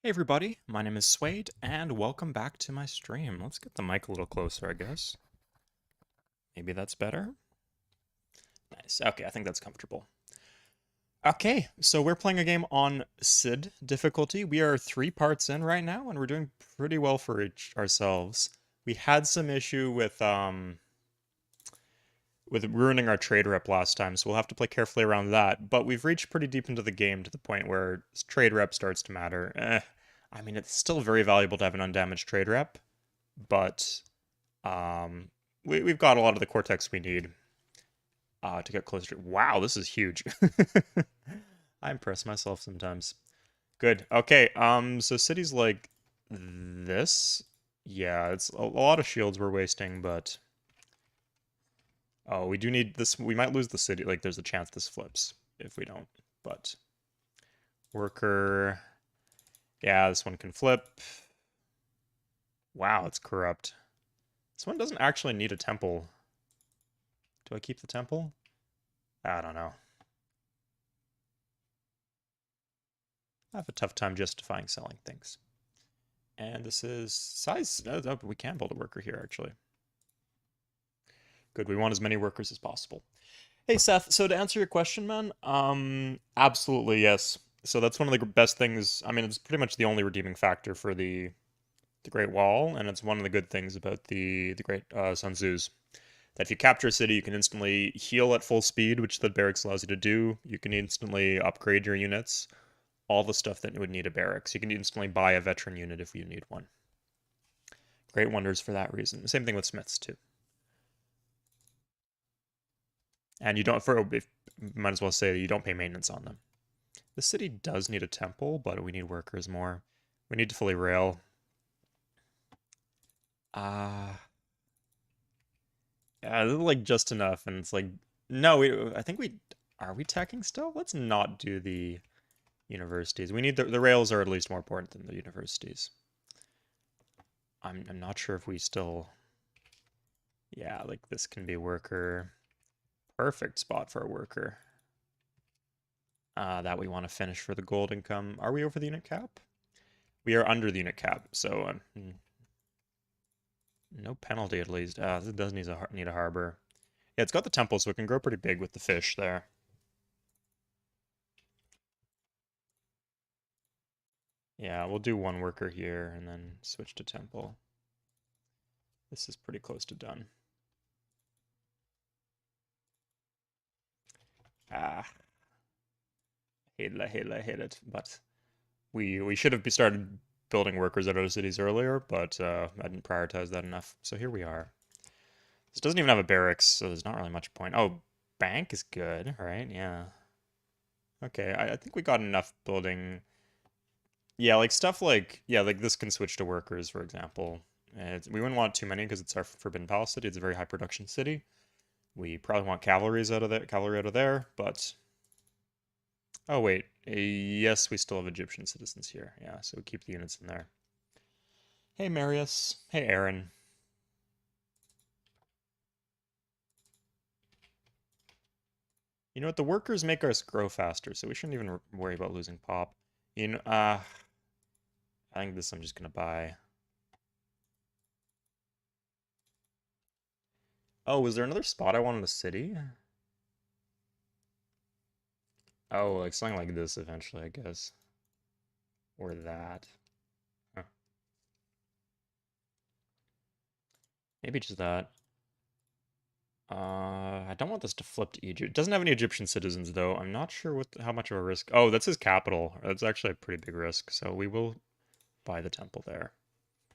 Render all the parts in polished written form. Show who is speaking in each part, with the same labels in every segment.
Speaker 1: Hey everybody, my name is Suede, and welcome back to my stream. Let's get the mic a little closer, I guess. Maybe that's better? Nice. Okay, I think that's comfortable. Okay, so we're playing a game on Sid difficulty. We are 3 parts in right now, and we're doing pretty well for ourselves. We had some issue with ruining our trade rep last time, so we'll have to play carefully around that. But we've reached pretty deep into the game to the point where trade rep starts to matter. I mean, it's still very valuable to have an undamaged trade rep, but um, we've got a lot of the cortex we need to get closer to. Wow, this is huge. I impress myself sometimes. Good. Okay. So cities like this. Yeah, it's a lot of shields we're wasting, but oh, we do need this. We might lose the city. Like, there's a chance this flips if we don't. But worker. Yeah, this one can flip. Wow, it's corrupt. This one doesn't actually need a temple. Do I keep the temple? I don't know. I have a tough time justifying selling things. And this is size. Oh, we can build a worker here, actually. Good. We want as many workers as possible. Hey, Seth. So to answer your question, man, absolutely yes. So that's one of the best things. I mean, it's pretty much the only redeeming factor for the Great Wall, and it's one of the good things about the Great Sun Tzu's. That if you capture a city, you can instantly heal at full speed, which the barracks allows you to do. You can instantly upgrade your units, all the stuff that would need a barracks. You can instantly buy a veteran unit if you need one. Great wonders for that reason. Same thing with smiths too. And you don't might as well say that you don't pay maintenance on them. The city does need a temple, but we need workers more. We need to fully rail. Ah, yeah, this is like just enough, and it's like no, I think we are we teching still? Let's not do the universities. We need the rails are at least more important than the universities. I'm not sure if we still. Yeah, like this can be worker. Perfect spot for a worker. That we want to finish for the gold income. Are we over the unit cap? We are under the unit cap, so no penalty at least. It does need a harbor. Yeah, it's got the temple, so it can grow pretty big with the fish there. Yeah, we'll do one worker here and then switch to temple. This is pretty close to done. Ah, I hate it. But we should have started building workers at other cities earlier, but I didn't prioritize that enough. So here we are. This doesn't even have a barracks, so there's not really much point. Oh, bank is good, right? Yeah. Okay, I think we got enough building. Yeah, like stuff like, yeah, like this can switch to workers, for example. We wouldn't want too many because it's our Forbidden Palace city. It's a very high production city. We probably want cavalry out of there, but oh wait, yes, we still have Egyptian citizens here. Yeah, so we keep the units in there. Hey Marius. Hey Aaron. You know what? The workers make us grow faster, so we shouldn't even worry about losing pop. You know, I think this I'm just gonna buy. Oh, was there another spot I want in the city? Oh, like something like this eventually, I guess. Or that. Huh. Maybe just that. I don't want this to flip to Egypt. It doesn't have any Egyptian citizens, though. I'm not sure how much of a risk. Oh, that's his capital. That's actually a pretty big risk. So we will buy the temple there.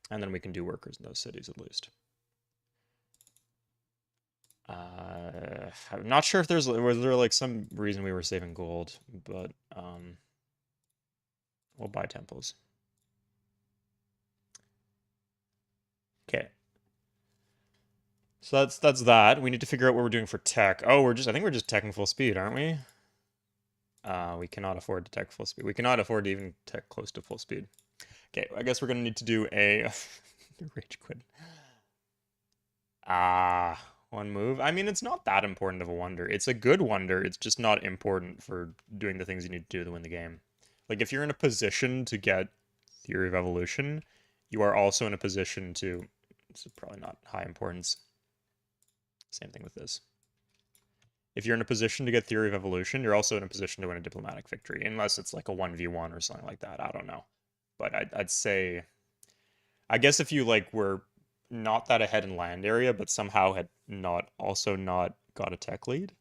Speaker 1: And then we can do workers in those cities at least. I'm not sure if was there like some reason we were saving gold, but we'll buy temples. Okay. So that's that. We need to figure out what we're doing for tech. Oh, I think we're just teching full speed, aren't we? We cannot afford to tech full speed. We cannot afford to even tech close to full speed. Okay, I guess we're gonna need to do a rage quit. One move. I mean, it's not that important of a wonder. It's a good wonder. It's just not important for doing the things you need to do to win the game. Like if you're in a position to get theory of evolution, you are also in a position to, this is probably not high importance. Same thing with this. If you're in a position to get theory of evolution, you're also in a position to win a diplomatic victory, unless it's like a 1v1 or something like that. I don't know. But I'd say, I guess if you like were not that ahead in land area, but somehow had not got a tech lead.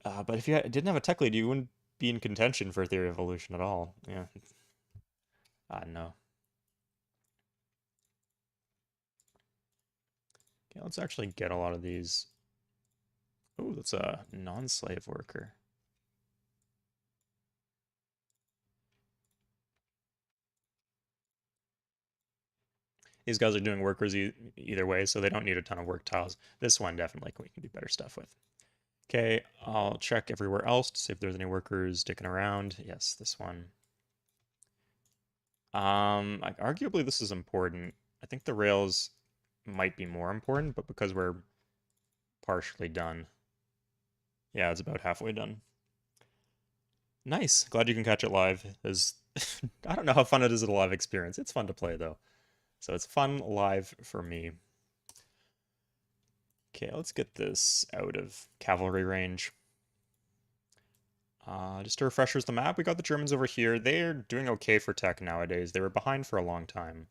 Speaker 1: But if you didn't have a tech lead, you wouldn't be in contention for theory of evolution at all. Yeah. No. Okay, let's actually get a lot of these. Oh, that's a non-slave worker. These guys are doing workers either way, so they don't need a ton of work tiles. This one definitely we can do better stuff with. Okay, I'll check everywhere else to see if there's any workers sticking around. Yes, this one. Arguably this is important. I think the rails might be more important, but because we're partially done. Yeah, it's about halfway done. Nice. Glad you can catch it live. I don't know how fun it is at a live experience. It's fun to play though. So it's fun live for me. Okay, let's get this out of cavalry range. Just to refresh the map, we got the Germans over here. They're doing okay for tech nowadays. They were behind for a long time.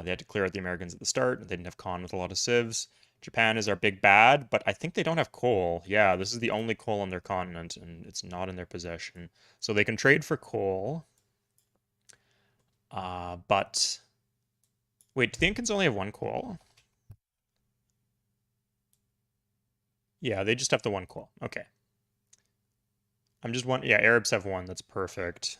Speaker 1: They had to clear out the Americans at the start. They didn't have con with a lot of civs. Japan is our big bad, but I think they don't have coal. Yeah, this is the only coal on their continent, and it's not in their possession. So they can trade for coal. But... Wait, do the Incans only have one coal? Yeah, they just have the one coal. Okay. I'm just one. Yeah, Arabs have one. That's perfect.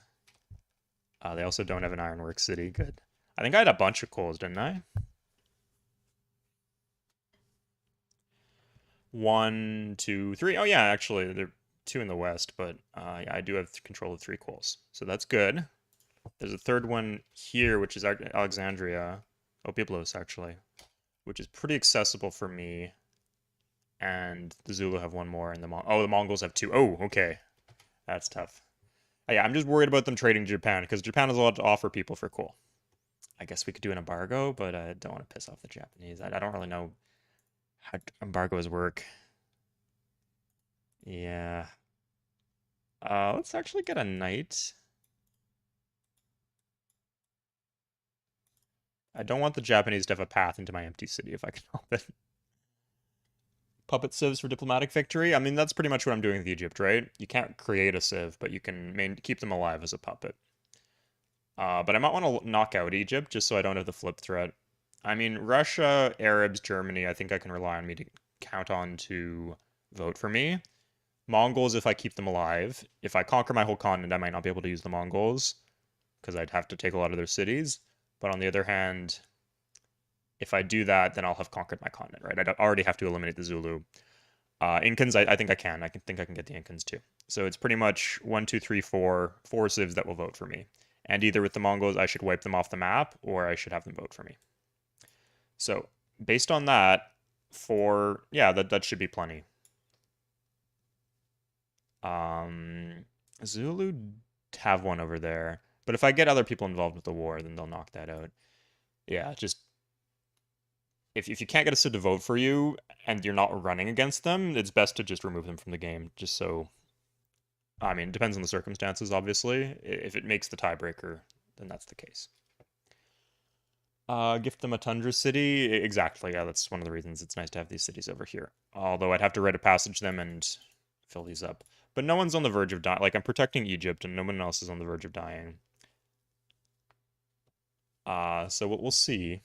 Speaker 1: They also don't have an ironworks city. Good. I think I had a bunch of coals, didn't I? 1, 2, 3. Oh yeah, actually, there are 2 in the west, but yeah, I do have control of 3 coals, so that's good. There's a third one here, which is Alexandria, oh Byblos actually, which is pretty accessible for me. And the Zulu have one more, and the Mongols have 2. Oh, okay, that's tough. Yeah, I'm just worried about them trading Japan because Japan has a lot to offer people for coal. I guess we could do an embargo, but I don't want to piss off the Japanese. I don't really know how embargoes work. Yeah. Let's actually get a knight. I don't want the Japanese to have a path into my empty city if I can help it. Puppet civs for diplomatic victory. I mean, that's pretty much what I'm doing with Egypt, right? You can't create a civ, but you can keep them alive as a puppet. But I might want to knock out Egypt just so I don't have the flip threat. I mean, Russia, Arabs, Germany, I think I can rely on me to count on to vote for me. Mongols, if I keep them alive. If I conquer my whole continent, I might not be able to use the Mongols because I'd have to take a lot of their cities. But on the other hand, if I do that, then I'll have conquered my continent, right? I already have to eliminate the Zulu. Incans, I think I can. I think I can get the Incans too. So it's pretty much 1, 2, 3, 4 civs that will vote for me. And either with the Mongols, I should wipe them off the map, or I should have them vote for me. So based on that, yeah, that should be plenty. Zulu have one over there. But if I get other people involved with the war, then they'll knock that out. Yeah, just if you can't get a Sid to vote for you and you're not running against them, it's best to just remove them from the game. Just so, I mean, it depends on the circumstances, obviously. If it makes the tiebreaker, then that's the case. Gift them a tundra city. Exactly, yeah, that's one of the reasons it's nice to have these cities over here. Although I'd have to write a passage them and fill these up. But no one's on the verge of dying. Like, I'm protecting Egypt, and no one else is on the verge of dying. So we'll see.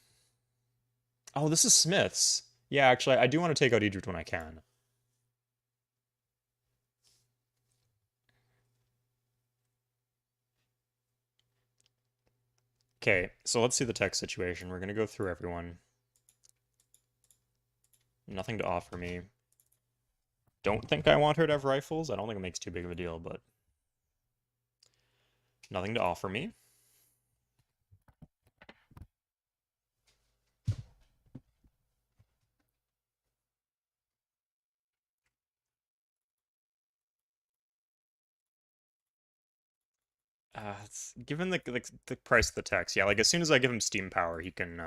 Speaker 1: Oh, this is Smiths. Yeah, actually, I do want to take out Egypt when I can. Okay, so let's see the tech situation. We're gonna go through everyone. Nothing to offer me. Don't think I want her to have rifles. I don't think it makes too big of a deal, but nothing to offer me. Given the price of the tax, yeah, like as soon as I give him steam power, he can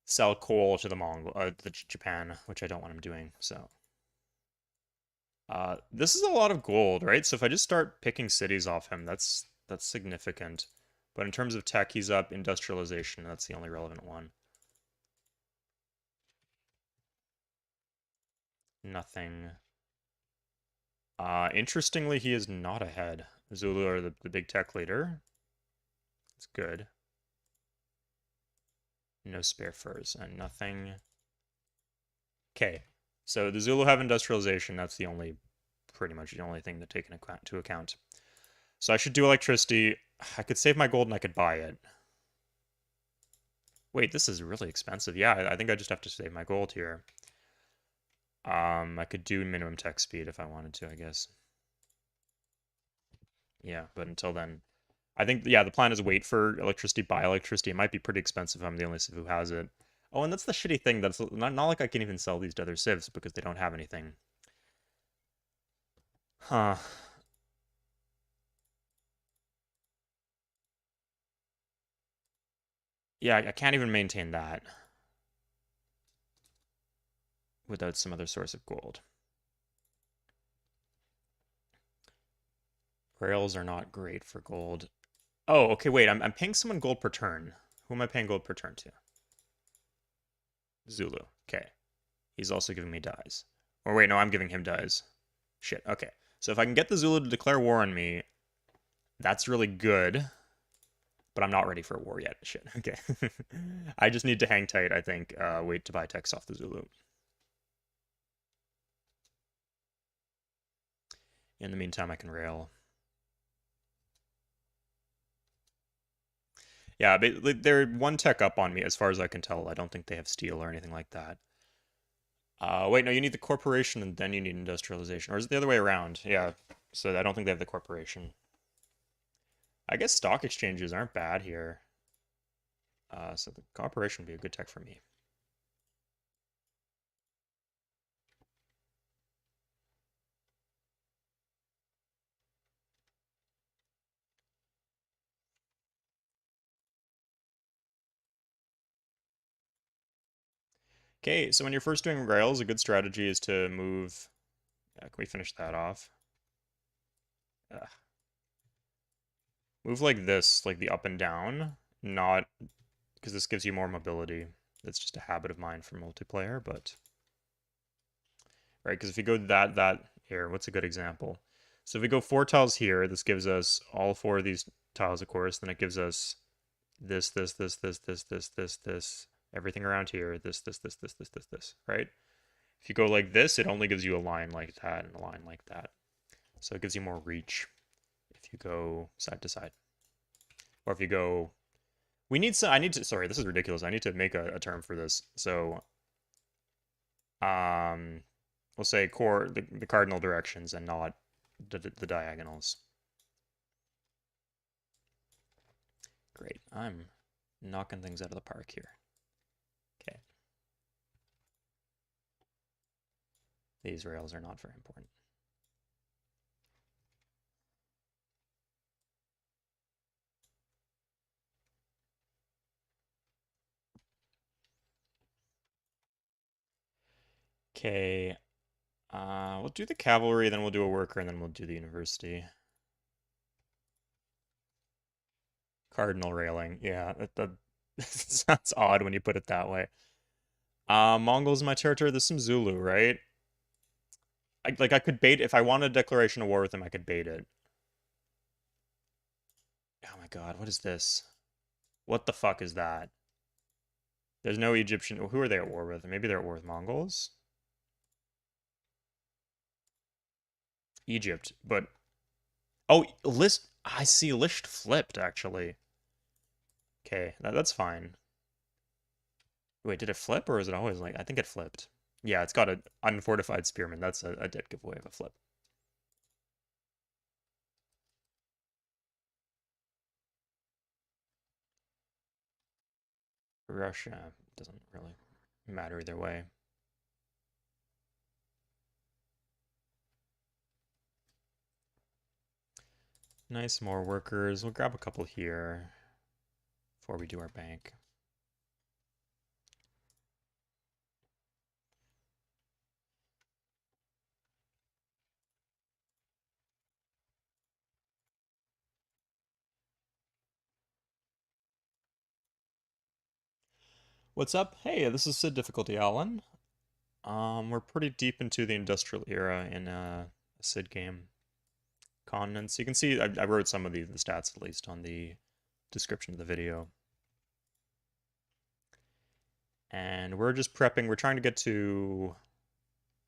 Speaker 1: sell coal to the Japan, which I don't want him doing. So, this is a lot of gold, right? So if I just start picking cities off him, that's significant. But in terms of tech, he's up industrialization. That's the only relevant one. Nothing. Interestingly, he is not ahead. Zulu are the big tech leader. It's good. No spare furs and nothing. Okay, so the Zulu have industrialization. That's pretty much the only thing to take into account. So I should do electricity. I could save my gold and I could buy it. Wait, this is really expensive. Yeah, I think I just have to save my gold here. I could do minimum tech speed if I wanted to, I guess. Yeah, but until then, I think, yeah, the plan is wait for electricity, buy electricity. It might be pretty expensive. I'm the only civ who has it. Oh, and that's the shitty thing. That's not like I can even sell these to other civs because they don't have anything. Huh. Yeah, I can't even maintain that without some other source of gold. Rails are not great for gold. Oh, okay, wait. I'm paying someone gold per turn. Who am I paying gold per turn to? Zulu. Okay. He's also giving me dies. Or wait, no, I'm giving him dies. Shit. Okay. So if I can get the Zulu to declare war on me, that's really good. But I'm not ready for a war yet. Shit. Okay. I just need to hang tight, I think. Wait to buy text off the Zulu. In the meantime, I can rail. Yeah, but they're one tech up on me as far as I can tell. I don't think they have steel or anything like that. Wait, no, you need the corporation and then you need industrialization. Or is it the other way around? Yeah, so I don't think they have the corporation. I guess stock exchanges aren't bad here. So the corporation would be a good tech for me. Okay, so when you're first doing rails, a good strategy is to move. Can we finish that off? Ugh. Move like this, like the up and down, not because this gives you more mobility. That's just a habit of mine for multiplayer, but right, because if you go that here, what's a good example? So if we go 4 tiles here, this gives us all 4 of these tiles, of course. Then it gives us this, everything around here, this, right? If you go like this, it only gives you a line like that and a line like that. So it gives you more reach if you go side to side. Or if you go... I need to... Sorry, this is ridiculous. I need to make a term for this. So, we'll say the cardinal directions and not the diagonals. Great. I'm knocking things out of the park here. Okay. These rails are not very important. Okay. We'll do the cavalry, then we'll do a worker, and then we'll do the university. Cardinal railing. Yeah, that sounds odd when you put it that way. Mongols in my territory. There's some Zulu, right? I could bait if I wanted a declaration of war with them. I could bait it. Oh my god, what is this? What the fuck is that? There's no Egyptian. Who are they at war with? Maybe they're at war with Mongols. Egypt, but oh, list. I see list flipped actually. Okay, that's fine. Wait, did it flip or is it always like? I think it flipped. Yeah, it's got an unfortified spearman. That's a dead giveaway of a flip. Russia doesn't really matter either way. Nice, more workers. We'll grab a couple here before we do our bank. What's up? Hey, this is Sid Difficulty Alan. We're pretty deep into the industrial era in a Sid game. Continents. You can see I wrote some of the stats at least on the description of the video. And we're just prepping. We're trying to get to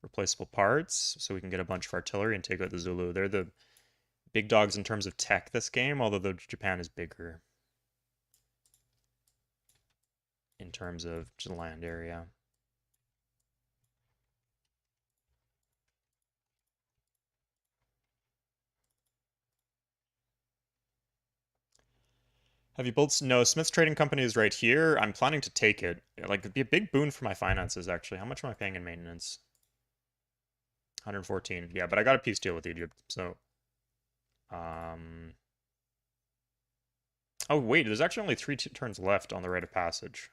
Speaker 1: replaceable parts so we can get a bunch of artillery and take out the Zulu. They're the big dogs in terms of tech this game, although Japan is bigger in terms of land area. Have you built? No, Smith's Trading Company is right here. I'm planning to take it. Like, it'd be a big boon for my finances, actually. How much am I paying in maintenance? 114. Yeah, but I got a peace deal with Egypt, so... Um... Oh, wait, there's actually only 3 turns left on the rite of passage.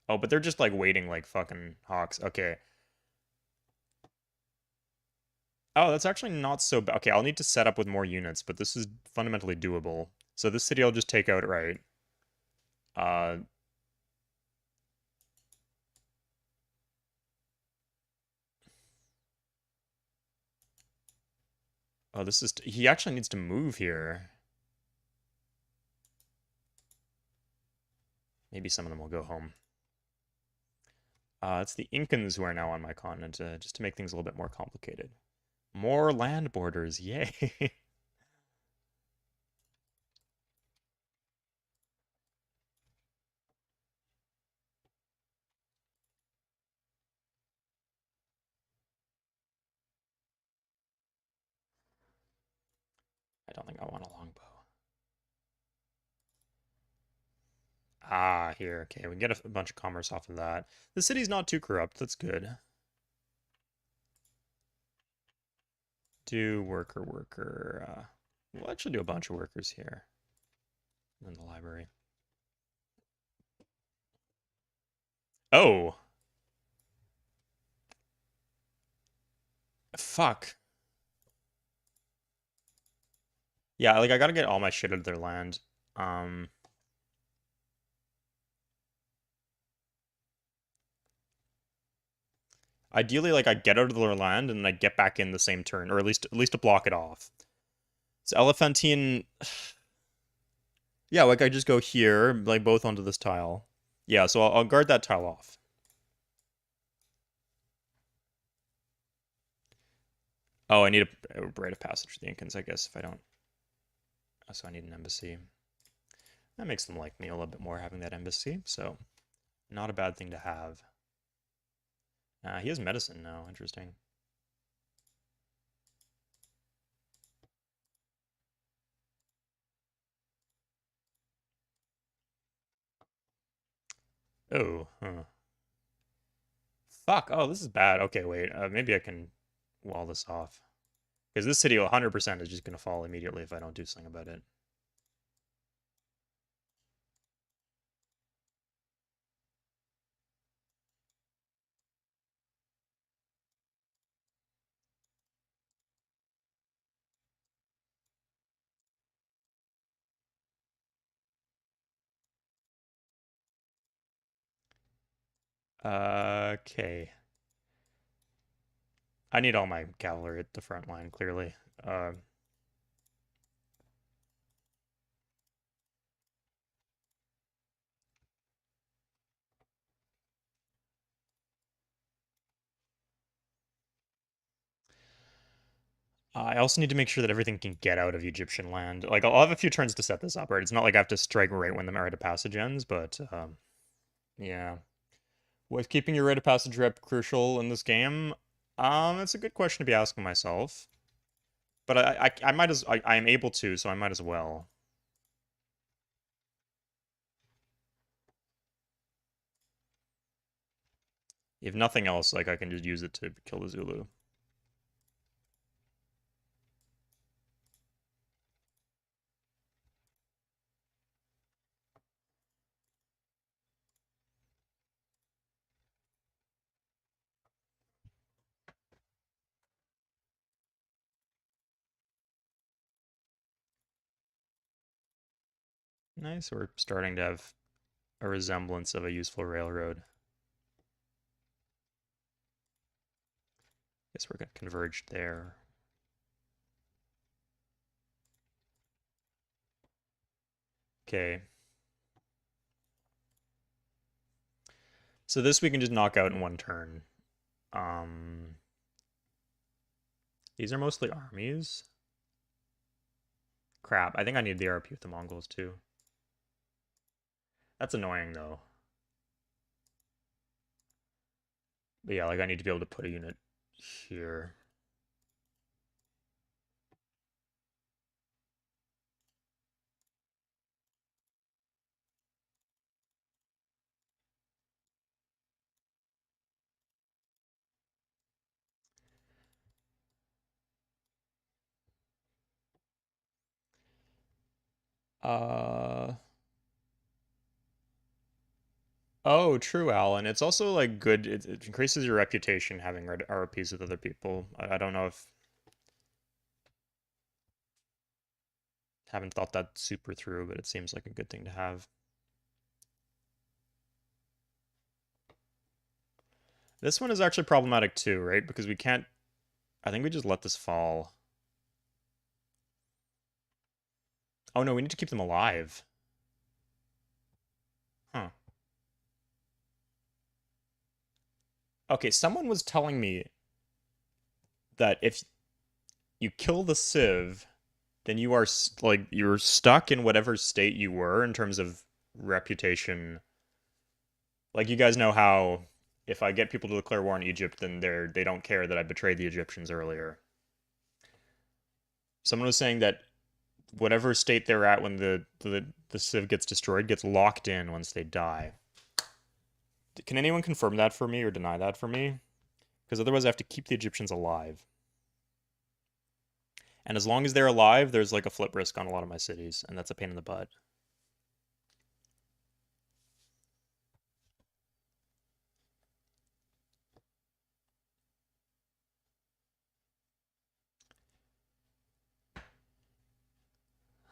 Speaker 1: Oh, but they're just, like, waiting like fucking hawks. Okay. Oh, that's actually not so bad. Okay, I'll need to set up with more units, but this is fundamentally doable. So this city I'll just take outright. Uh, oh, this is... He actually needs to move here. Maybe some of them will go home. It's the Incans who are now on my continent, just to make things a little bit more complicated. More land borders, yay! I don't think I want a longbow. Ah, here, okay, we can get a bunch of commerce off of that. The city's not too corrupt, that's good. Do worker. We'll actually do a bunch of workers here. In the library. Oh! Fuck. Yeah, like, I gotta get all my shit out of their land. Um... Ideally, like, I get out of their land and I get back in the same turn, or at least to block it off. So Elephantine... Yeah, like, I just go here, like, both onto this tile. Yeah, so I'll guard that tile off. Oh, I need a rite of passage for the Incans, I guess, if I don't... So I need an embassy. That makes them like me a little bit more, having that embassy, so... Not a bad thing to have. He has medicine now, interesting. Oh, huh. Fuck, oh, this is bad. Okay, wait, maybe I can wall this off. Because this city 100% is just going to fall immediately if I don't do something about it. Okay. I need all my cavalry at the front line, clearly. I also need to make sure that everything can get out of Egyptian land. Like, I'll have a few turns to set this up, right? It's not like I have to strike right when the rite of passage ends, but, yeah. Was keeping your rite of passage rep crucial in this game? It's a good question to be asking myself. But I might I am able to, so I might as well. If nothing else, like, I can just use it to kill the Zulu. nice. We're starting to have a resemblance of a useful railroad. Guess we're gonna converge there. Okay. So this we can just knock out in one turn. These are mostly armies. Crap, I think I need the RP with the Mongols too. That's annoying though. But yeah, like I need to be able to put a unit here. Uh Oh, true, Alan. It's also like good. It increases your reputation having RPs with other people. I don't know if haven't thought that super through, but it seems like a good thing to have. This one is actually problematic too, right? Because we can't. I think we just let this fall. Oh no, we need to keep them alive. Huh. Okay, someone was telling me that if you kill the Civ, then you are like you're stuck in whatever state you were in terms of reputation. Like you guys know how if I get people to declare war on Egypt, then they don't care that I betrayed the Egyptians earlier. Someone was saying that whatever state they're at when the Civ gets destroyed gets locked in once they die. Can anyone confirm that for me or deny that for me? Because otherwise I have to keep the Egyptians alive. And as long as they're alive, there's like a flip risk on a lot of my cities, and that's a pain in the butt.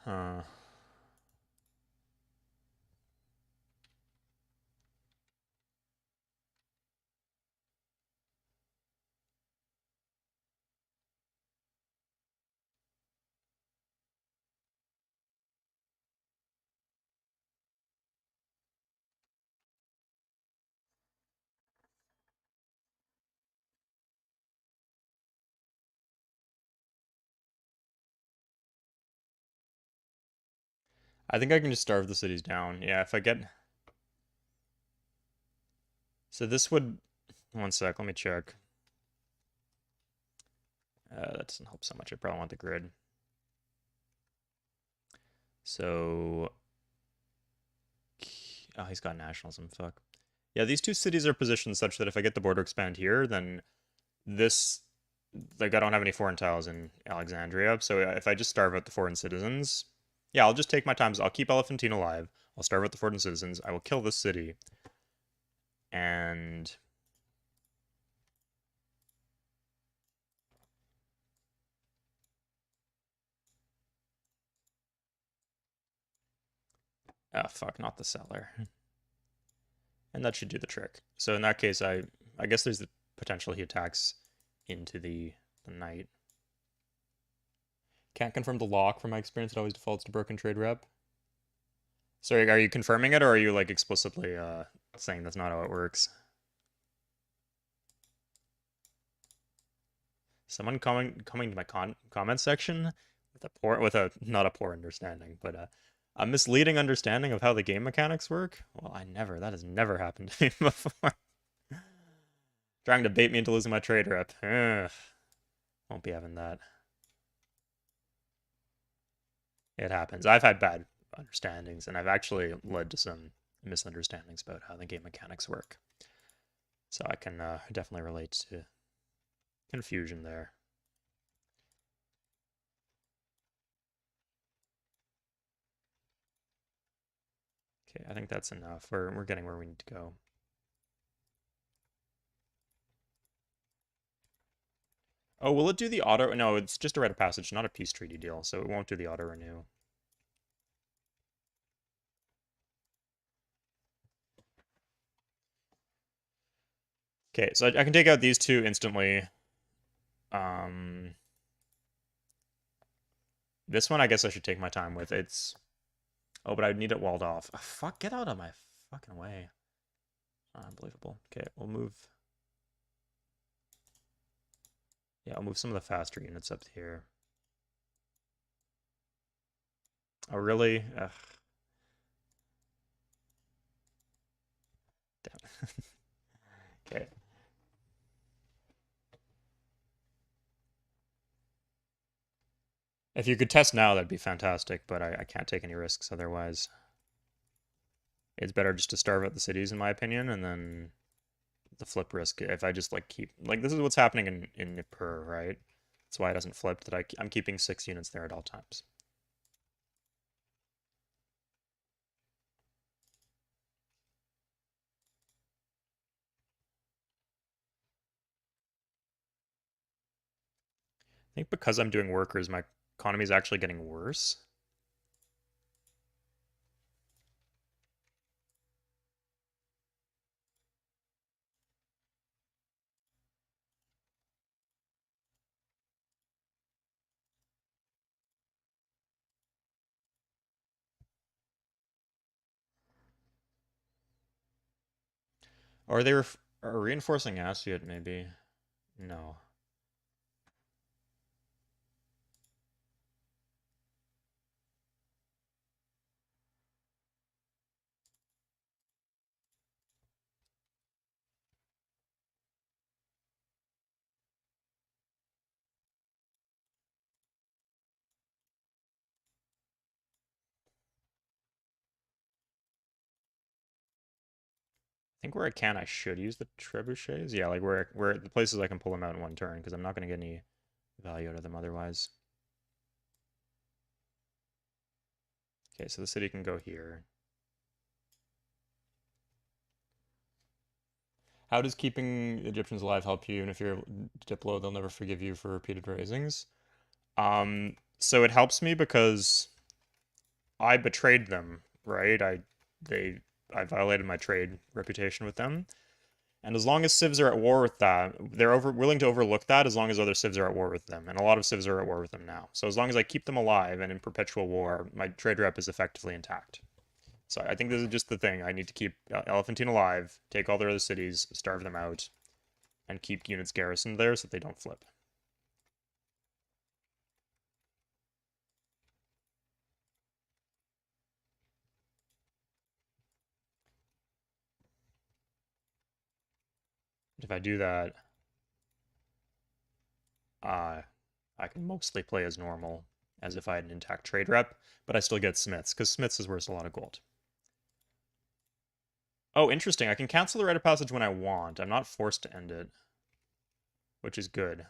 Speaker 1: Huh. I think I can just starve the cities down. Yeah, if I get... So this would... One sec, let me check. That doesn't help so much. I probably want the grid. So... Oh, he's got nationalism. Fuck. Yeah, these two cities are positioned such that if I get the border expand here, then this... Like, I don't have any foreign tiles in Alexandria, so if I just starve out the foreign citizens... Yeah, I'll just take my time. I'll keep Elephantine alive. I'll starve out the foreign citizens. I will kill this city. And... Oh, fuck, not the seller. And that should do the trick. So in that case, I guess there's the potential he attacks into the knight. Can't confirm the lock from my experience. It always defaults to broken trade rep. Sorry, are you confirming it or are you like explicitly saying that's not how it works? Someone coming to my comment section with a not a poor understanding, but a misleading understanding of how the game mechanics work. Well, that has never happened to me before. Trying to bait me into losing my trade rep. Ugh. Won't be having that. It happens. I've had bad understandings, and I've actually led to some misunderstandings about how the game mechanics work. So I can definitely relate to confusion there. Okay, I think that's enough. We're getting where we need to go. Oh, will it do the auto? No, it's just a rite of passage, not a peace treaty deal, so it won't do the auto renew. Okay, so I can take out these two instantly. Um, this one I guess I should take my time with. It's oh, but I need it walled off. Oh, fuck, get out of my fucking way. Unbelievable. Okay, we'll move. Yeah, I'll move some of the faster units up here. Oh, really? Ugh, damn. Okay. If you could test now, that'd be fantastic, but I can't take any risks otherwise. It's better just to starve out the cities, in my opinion, and then the flip risk. If I just like keep like this is what's happening in Nippur, right? That's why it hasn't flipped. That I'm keeping 6 units there at all times. I think because I'm doing workers, my economy is actually getting worse. Or are they are reinforcing Asyut, maybe? No. I think where I can, I should use the trebuchets. Yeah, like where the places I can pull them out in one turn, because I'm not going to get any value out of them otherwise. Okay, so the city can go here. How does keeping Egyptians alive help you? And if you're Diplo, they'll never forgive you for repeated raisings. So it helps me because I betrayed them, right? They I violated my trade reputation with them. And as long as civs are at war with that, they're willing to overlook that as long as other civs are at war with them. And a lot of civs are at war with them now. So as long as I keep them alive and in perpetual war, my trade rep is effectively intact. So I think this is just the thing. I need to keep Elephantine alive, take all their other cities, starve them out, and keep units garrisoned there so that they don't flip. If I do that, uh, I can mostly play as normal, as if I had an intact trade rep, but I still get Smiths, because Smiths is worth a lot of gold. Oh, interesting. I can cancel the rite of passage when I want. I'm not forced to end it, which is good.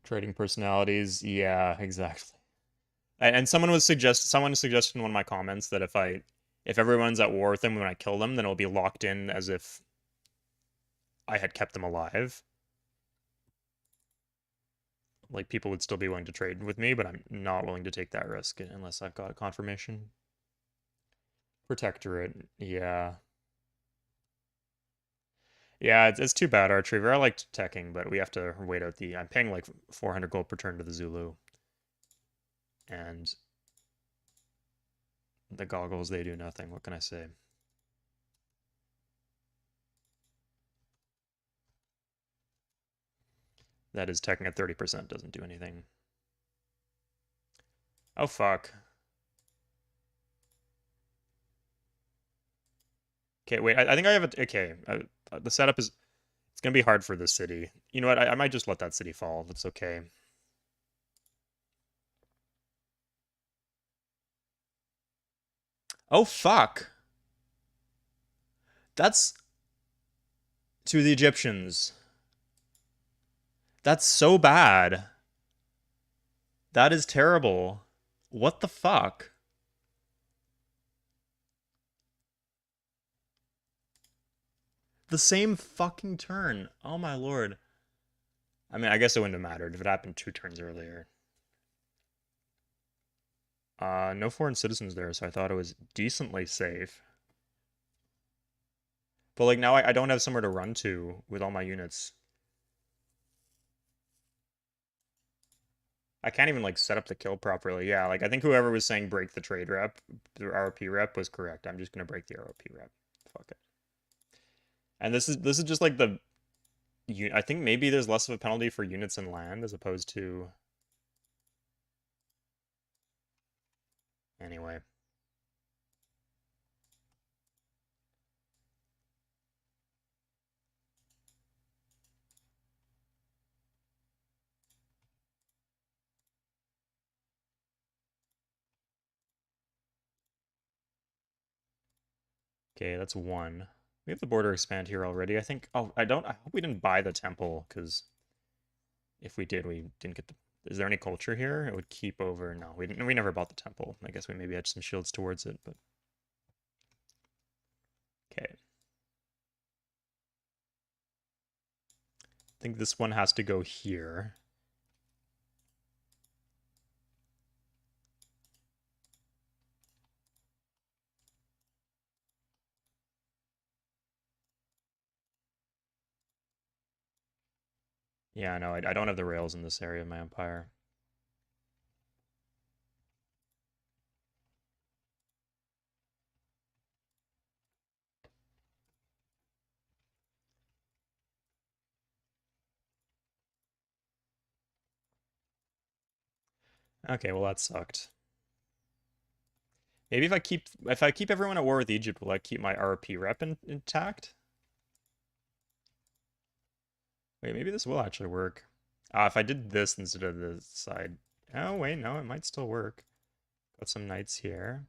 Speaker 1: Trading personalities, yeah, exactly. And someone suggested in one of my comments that if everyone's at war with them when I kill them, then it'll be locked in as if I had kept them alive. Like people would still be willing to trade with me, but I'm not willing to take that risk unless I've got confirmation. Protectorate, yeah. Yeah, it's too bad, Archery. I liked teching, but we have to wait out the. I'm paying like 400 gold per turn to the Zulu, and the goggles, they do nothing. What can I say? That is teching at 30% doesn't do anything. Oh, fuck. Okay, wait, I think I have a. Okay, the setup is. It's going to be hard for this city. You know what? I might just let that city fall. That's okay. Oh, fuck. That's to the Egyptians. That's so bad. That is terrible. What the fuck? The same fucking turn. Oh my lord. I mean, I guess it wouldn't have mattered if it happened 2 turns earlier. No foreign citizens there, so I thought it was decently safe. But like now I don't have somewhere to run to with all my units. I can't even like set up the kill properly. Yeah, like I think whoever was saying break the trade rep, the ROP rep was correct. I'm just gonna break the ROP rep. Fuck it. And this is just like the I think maybe there's less of a penalty for units in land as opposed to anyway. Okay, that's one. We have the border expand here already. I think. Oh, I hope we didn't buy the temple because if we did, we didn't get the. Is there any culture here? It would keep over. No, we didn't. We never bought the temple. I guess we maybe had some shields towards it, but okay. I think this one has to go here. Yeah, no, I don't have the rails in this area of my empire. Okay, well that sucked. Maybe if I keep everyone at war with Egypt, will I keep my RP rep intact? Wait, maybe this will actually work. If I did this instead of the side. Oh wait, no, it might still work. Got some knights here.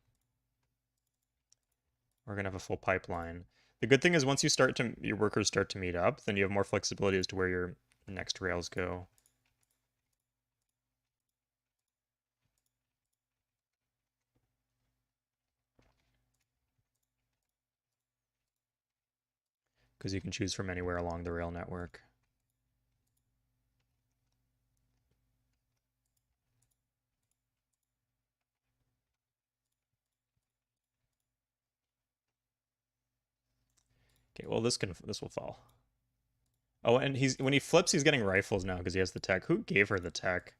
Speaker 1: We're gonna have a full pipeline. The good thing is once your workers start to meet up, then you have more flexibility as to where your next rails go. Because you can choose from anywhere along the rail network. Okay, well this will fall. Oh, and when he flips, he's getting rifles now because he has the tech. Who gave her the tech?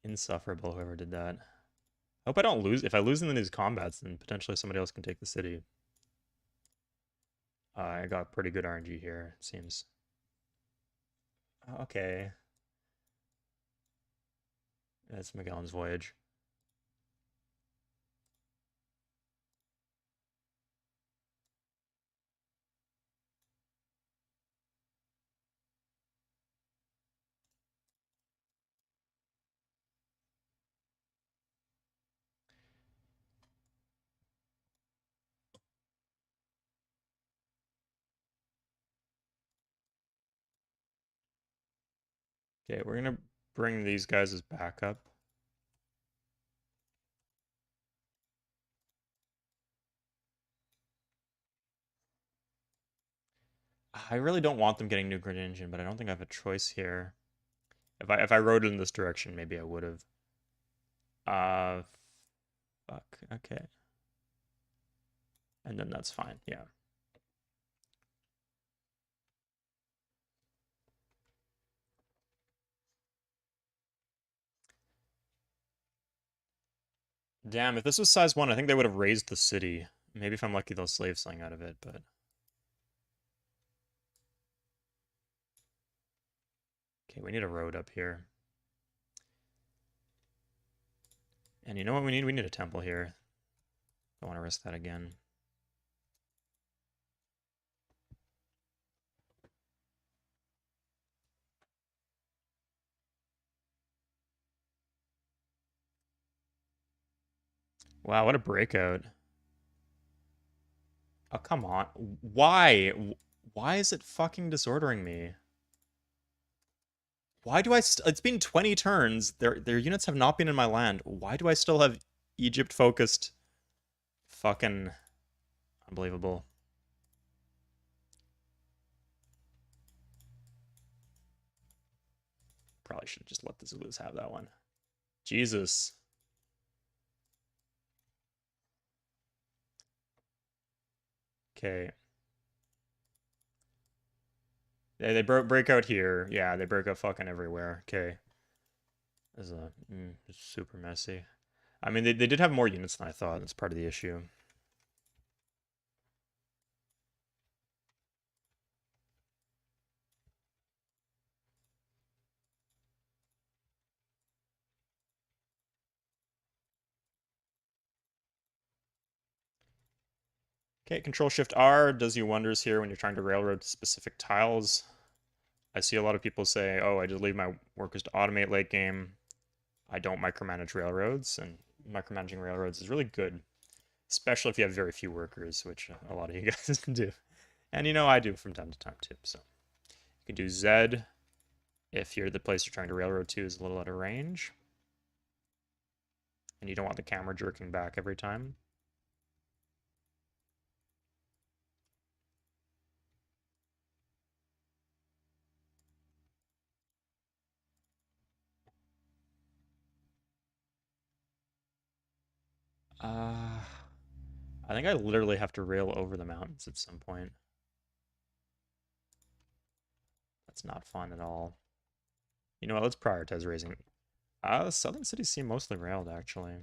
Speaker 1: Insufferable, whoever did that. I hope I don't lose. If I lose in these combats, then potentially somebody else can take the city. I got pretty good RNG here, it seems. Okay. That's Magellan's Voyage. Okay, we're gonna bring these guys as backup. I really don't want them getting nuclear engine, but I don't think I have a choice here. If I rode in this direction, maybe I would have. Uh, fuck. Okay. And then that's fine. Yeah. Damn, if this was size 1, I think they would have raised the city. Maybe if I'm lucky, they'll slave something out of it, but... Okay, we need a road up here. And you know what we need? We need a temple here. Don't want to risk that again. Wow, what a breakout. Oh, come on. Why? Why is it fucking disordering me? Why do I it's been 20 turns. Their units have not been in my land. Why do I still have Egypt focused? Fucking unbelievable. Probably should just let the Zulus have that one. Jesus. Okay. They break out here. Yeah, they break out fucking everywhere. Okay. This is super messy. I mean, they did have more units than I thought. That's part of the issue. Okay, Control Shift R does you wonders here when you're trying to railroad specific tiles. I see a lot of people say, oh, I just leave my workers to automate late game. I don't micromanage railroads, and micromanaging railroads is really good, especially if you have very few workers, which a lot of you guys do. And you know, I do from time to time too. So you can do Z if you're the place you're trying to railroad to is a little out of range. And you don't want the camera jerking back every time. I think I literally have to rail over the mountains at some point. That's not fun at all. You know what? Let's prioritize raising. Southern cities seem mostly railed, actually.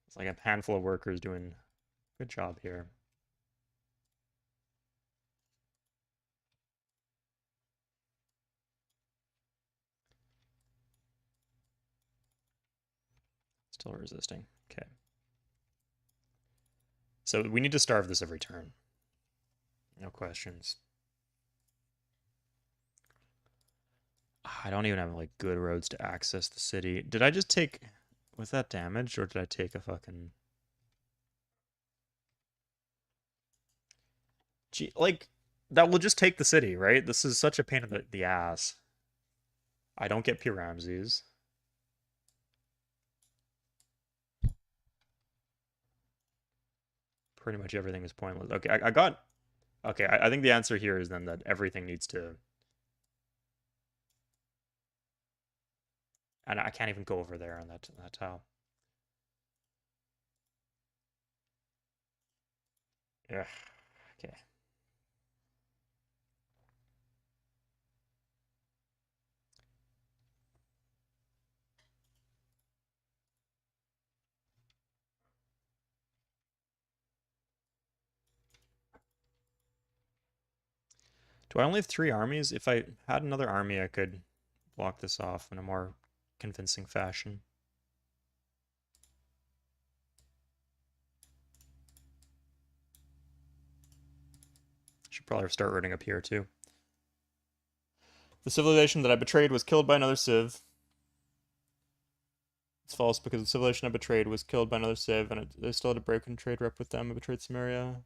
Speaker 1: It's like a handful of workers doing a good job here. Still resisting. Okay. So we need to starve this every turn. No questions. I don't even have like good roads to access the city. Did I just take... Was that damaged or did I take a fucking... Gee, like, that will just take the city, right? This is such a pain in the ass. I don't get P. Ramses. Pretty much everything is pointless. Okay, I got... Okay, I think the answer here is then that everything needs to... And I can't even go over there on that tile. Yeah. Okay. Do I only have 3 armies? If I had another army, I could block this off in a more convincing fashion. Should probably start rooting up here too. The civilization that I betrayed was killed by another civ. It's false because the civilization I betrayed was killed by another civ, and they still had a broken trade rep with them. I betrayed Samaria.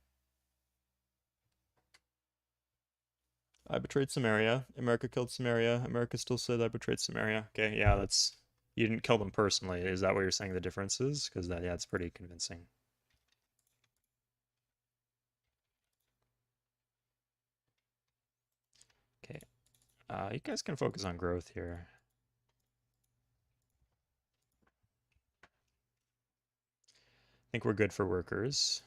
Speaker 1: I betrayed Samaria. America killed Samaria. America still said I betrayed Samaria. Okay, yeah, that's... You didn't kill them personally. Is that what you're saying the difference is? Because that, yeah, it's pretty convincing. Okay. You guys can focus on growth here. I think we're good for workers.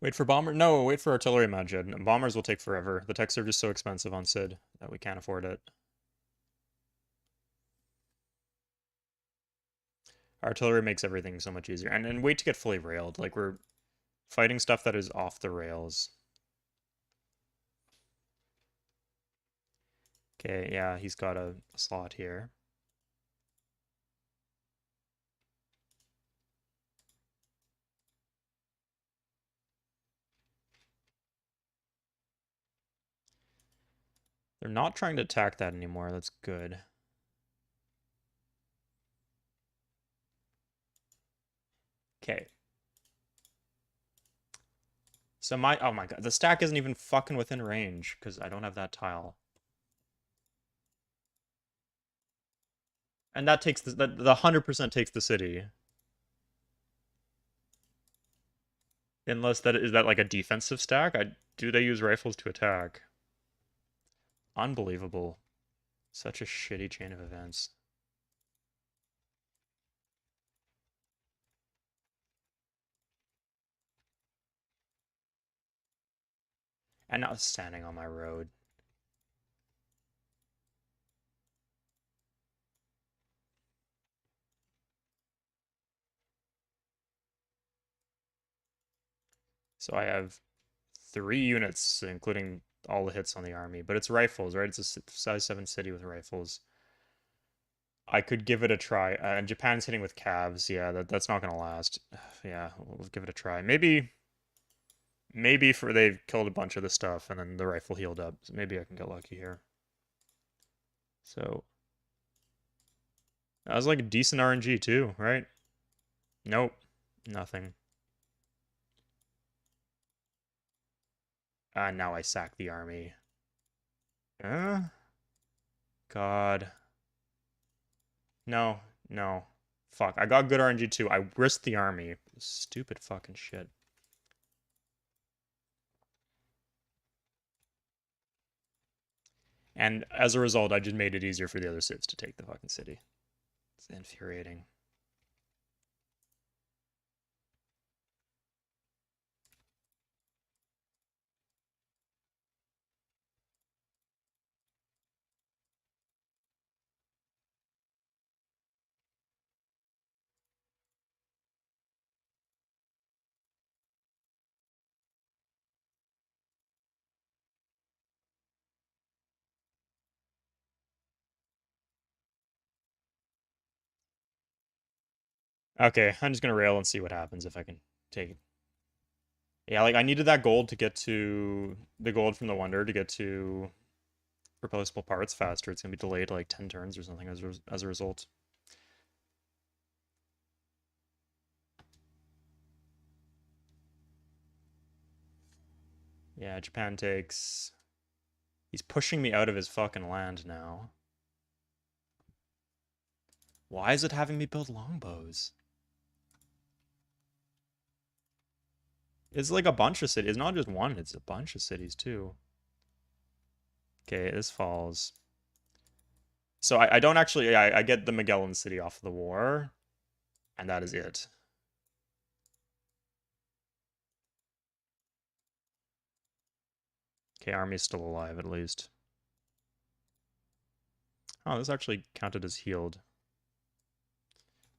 Speaker 1: Wait for bomber? No, wait for artillery, Majid. Bombers will take forever. The techs are just so expensive on Sid that we can't afford it. Artillery makes everything so much easier. And wait to get fully railed. Like, we're fighting stuff that is off the rails. Okay, yeah, he's got a slot here. They're not trying to attack that anymore. That's good. Okay. So oh my god, the stack isn't even fucking within range because I don't have that tile. And that takes the 100% takes the city. Unless that is that like a defensive stack? Do they use rifles to attack? Unbelievable. Such a shitty chain of events. And now it's standing on my road. So I have 3 units, including all the hits on the army. But it's rifles, right? It's a size 7 city with rifles. I could give it a try. And Japan's hitting with calves. Yeah, that's not gonna last. Yeah, we'll give it a try. Maybe for they've killed a bunch of the stuff and then the rifle healed up. So maybe I can get lucky here. So that was like a decent RNG too, right? Nope, nothing. Now I sack the army. God. No, no. Fuck, I got good RNG too. I risked the army. Stupid fucking shit. And as a result, I just made it easier for the other civs to take the fucking city. It's infuriating. Okay, I'm just gonna rail and see what happens if I can take it. Yeah, like I needed that gold to get to the gold from the wonder to get to replaceable parts faster. It's gonna be delayed like 10 turns or something as a result. Yeah, Japan takes. He's pushing me out of his fucking land now. Why is it having me build longbows? It's like a bunch of cities. It's not just one, it's a bunch of cities too. Okay, this falls. So I don't actually. I get the Magellan city off of the war, and that is it. Okay, army's still alive at least. Oh, this actually counted as healed.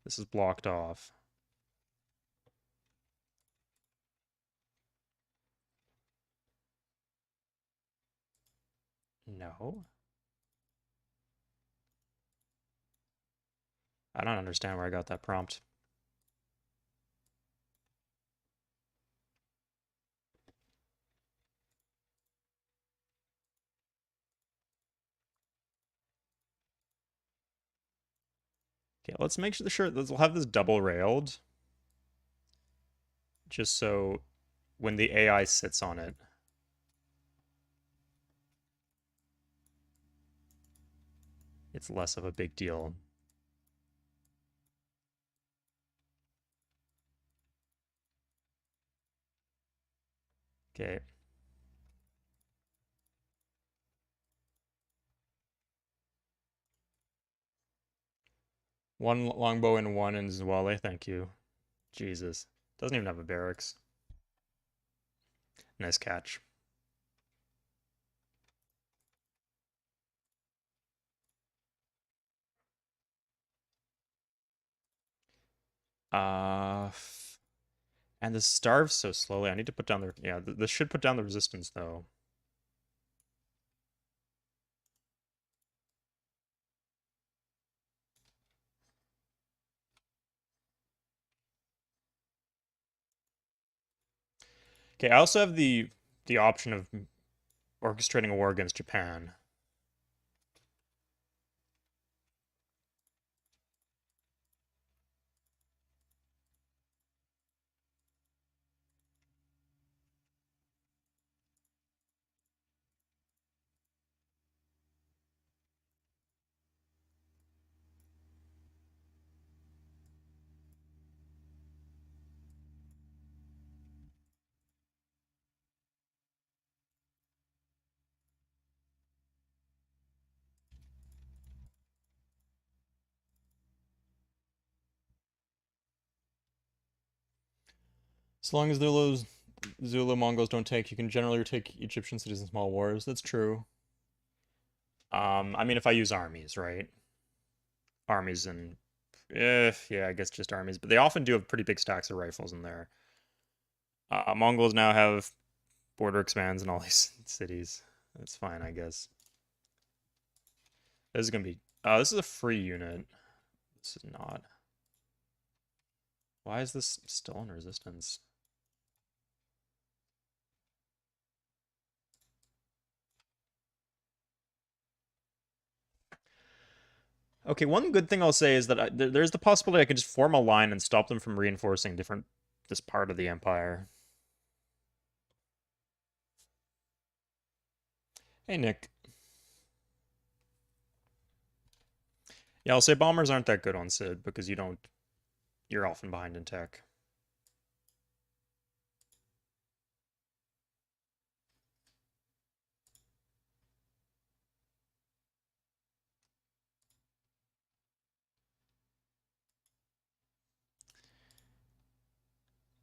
Speaker 1: This is blocked off. No. I don't understand where I got that prompt. Okay, let's make sure we'll have this double railed. Just so when the AI sits on it, it's less of a big deal. Okay. One longbow and one in Zwale, thank you. Jesus. Doesn't even have a barracks. Nice catch. Uh, and this starves so slowly. I need to put down the. Yeah, this should put down the resistance though. Okay, I also have the option of orchestrating a war against Japan. As long as the Zulu Mongols don't take, you can generally take Egyptian cities in small wars. That's true. I mean, if I use armies, right? Armies and, yeah, I guess just armies. But they often do have pretty big stacks of rifles in there. Mongols now have border expands in all these cities. That's fine, I guess. This is gonna be. This is a free unit. This is not. Why is this still in resistance? Okay, one good thing I'll say is that there's the possibility I can just form a line and stop them from reinforcing this part of the empire. Hey, Nick. Yeah, I'll say bombers aren't that good on Sid because you're often behind in tech.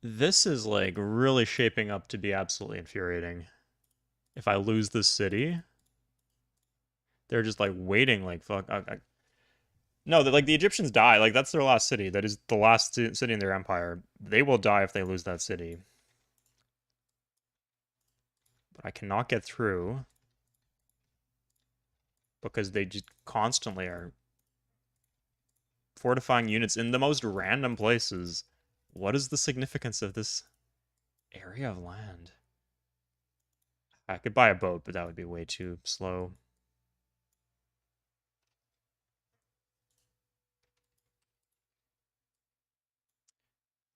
Speaker 1: This is like really shaping up to be absolutely infuriating. If I lose this city, they're just like waiting like fuck. No, like the Egyptians die. Like that's their last city. That is the last city in their empire. They will die if they lose that city. But I cannot get through because they just constantly are fortifying units in the most random places. What is the significance of this area of land? I could buy a boat, but that would be way too slow.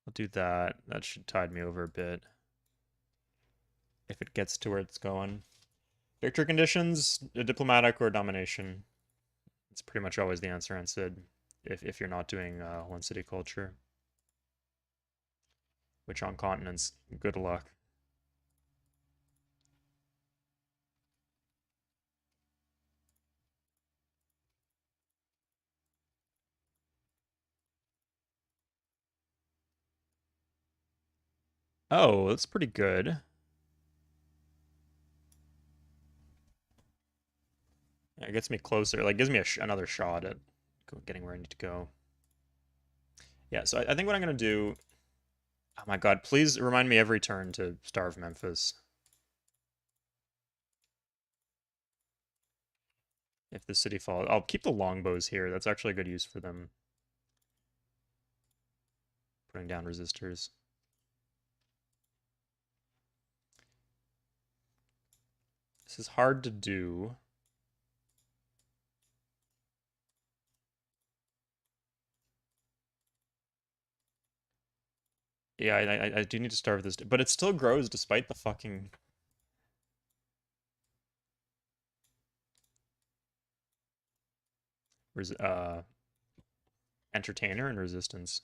Speaker 1: I'll do that. That should tide me over a bit. If it gets to where it's going. Victory conditions, diplomatic or domination. It's pretty much always the answer on Sid. If you're not doing one city culture. Which on continents, good luck. Oh, that's pretty good. It gets me closer. Like, gives me another shot at getting where I need to go. Yeah, so I think what I'm going to do... Oh my god, please remind me every turn to starve Memphis. If the city falls. I'll keep the longbows here. That's actually a good use for them. Putting down resistors. This is hard to do. Yeah, I do need to starve this, but it still grows despite the fucking... Uh, entertainer and resistance.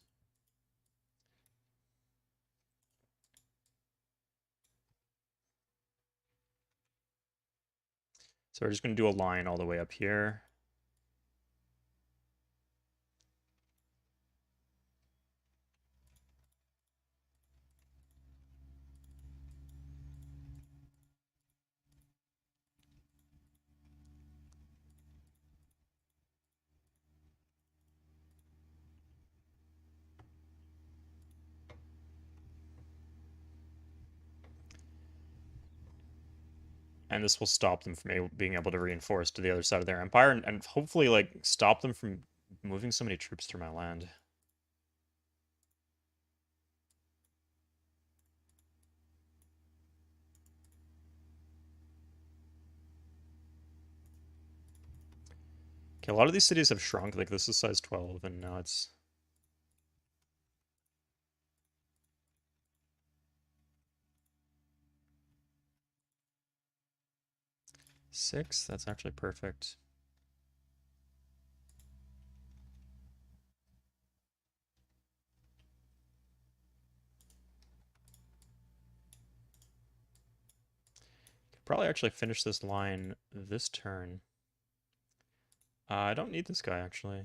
Speaker 1: So we're just going to do a line all the way up here. And this will stop them from being able to reinforce to the other side of their empire and hopefully like stop them from moving so many troops through my land. Okay, a lot of these cities have shrunk. Like this is size 12 and now it's... Six? That's actually perfect. Could probably actually finish this line this turn. I don't need this guy actually.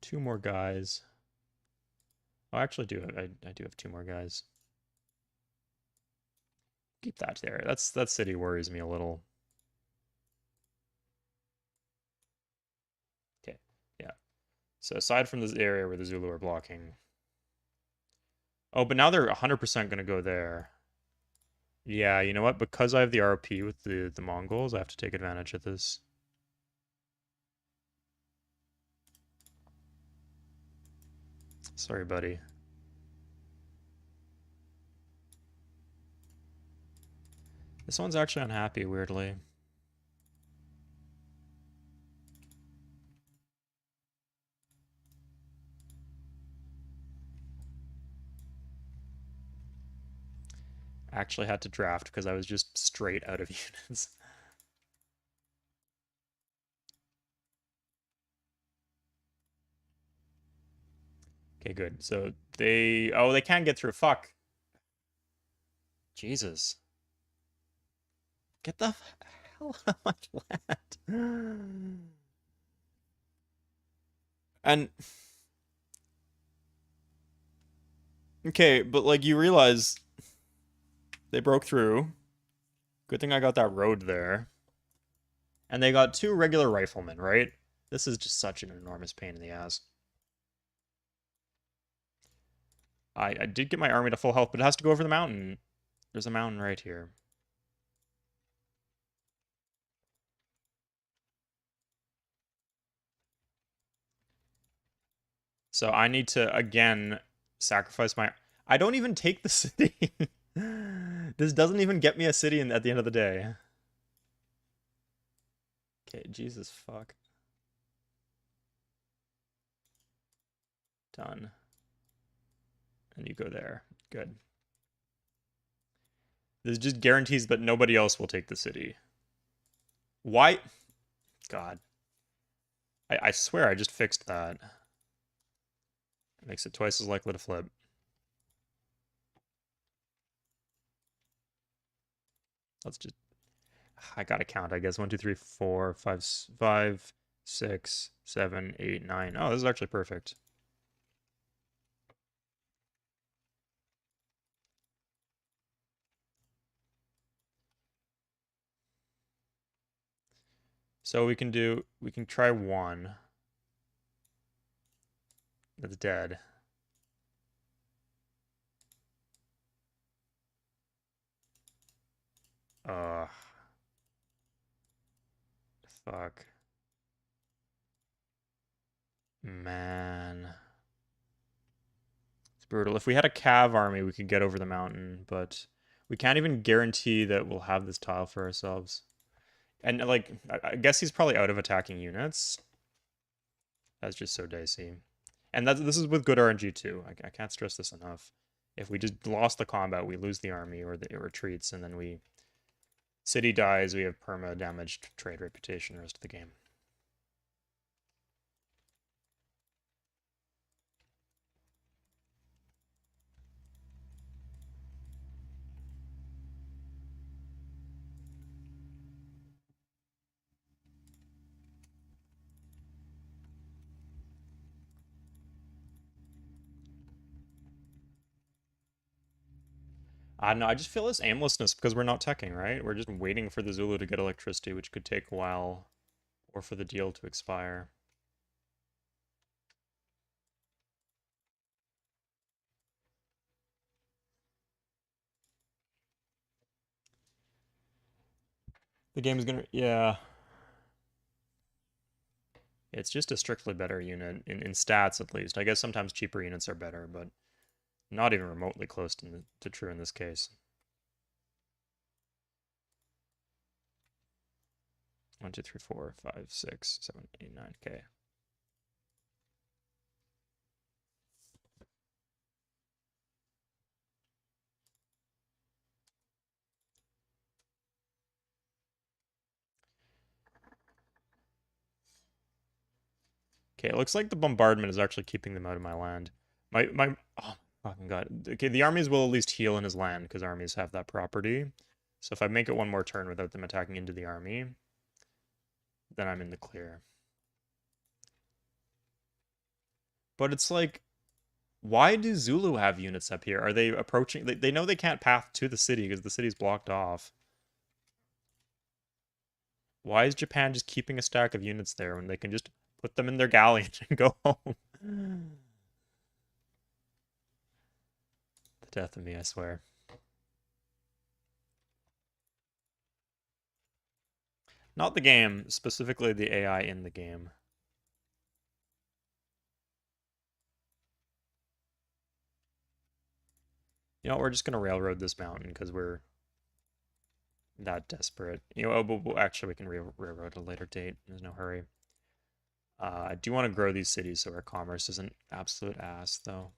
Speaker 1: 2 more guys. Oh, I actually do. I do have 2 more guys. Keep that there. That city worries me a little. Okay, yeah. So aside from this area where the Zulu are blocking. Oh, but now they're 100% going to go there. Yeah, you know what? Because I have the RP with the Mongols, I have to take advantage of this. Sorry, buddy. This one's actually unhappy, weirdly. Actually had to draft because I was just straight out of units. Okay, good. So they... Oh, they can get through. Fuck. Jesus. Get the hell out of my land. And... Okay, but like you realize they broke through. Good thing I got that road there. And they got 2 regular riflemen, right? This is just such an enormous pain in the ass. I did get my army to full health, but it has to go over the mountain. There's a mountain right here. So I need to, again, sacrifice my... I don't even take the city. This doesn't even get me a city at the end of the day. Okay, Jesus fuck. Done. And you go there. Good. This just guarantees that nobody else will take the city. Why? God. I swear I just fixed that. It makes it twice as likely to flip. Let's just... I gotta count, I guess. 1, 2, 3, 4, 5, 5, 6, 7, 8, 9. Oh, this is actually perfect. So we can try 1. That's dead. Ugh. Fuck. Man. It's brutal. If we had a Cav army, we could get over the mountain, but we can't even guarantee that we'll have this tile for ourselves. And, like, I guess he's probably out of attacking units. That's just so dicey. And this is with good RNG, too. I can't stress this enough. If we just lost the combat, we lose the army, or it retreats, and then we... City dies, we have perma-damaged trade reputation the rest of the game. I don't know, I just feel this aimlessness because we're not teching, right? We're just waiting for the Zulu to get electricity, which could take a while, or for the deal to expire. The game is gonna, yeah. It's just a strictly better unit, in stats at least. I guess sometimes cheaper units are better, but not even remotely close to true in this case. 1, 2, 3, 4, 5, 6, 7, 8, 9. Okay. Okay, it looks like the bombardment is actually keeping them out of my land. Oh, fucking god. Okay, the armies will at least heal in his land, because armies have that property. So if I make it 1 more turn without them attacking into the army, then I'm in the clear. But it's like, why do Zulu have units up here? Are they approaching? They know they can't path to the city because the city's blocked off. Why is Japan just keeping a stack of units there when they can just put them in their galleon and go home? The death of me, I swear. Not the game, specifically the AI in the game. You know, we're just gonna railroad this mountain because we're that desperate. You know, actually, we can railroad at a later date. There's no hurry. I do want to grow these cities so our commerce isn't absolute ass, though.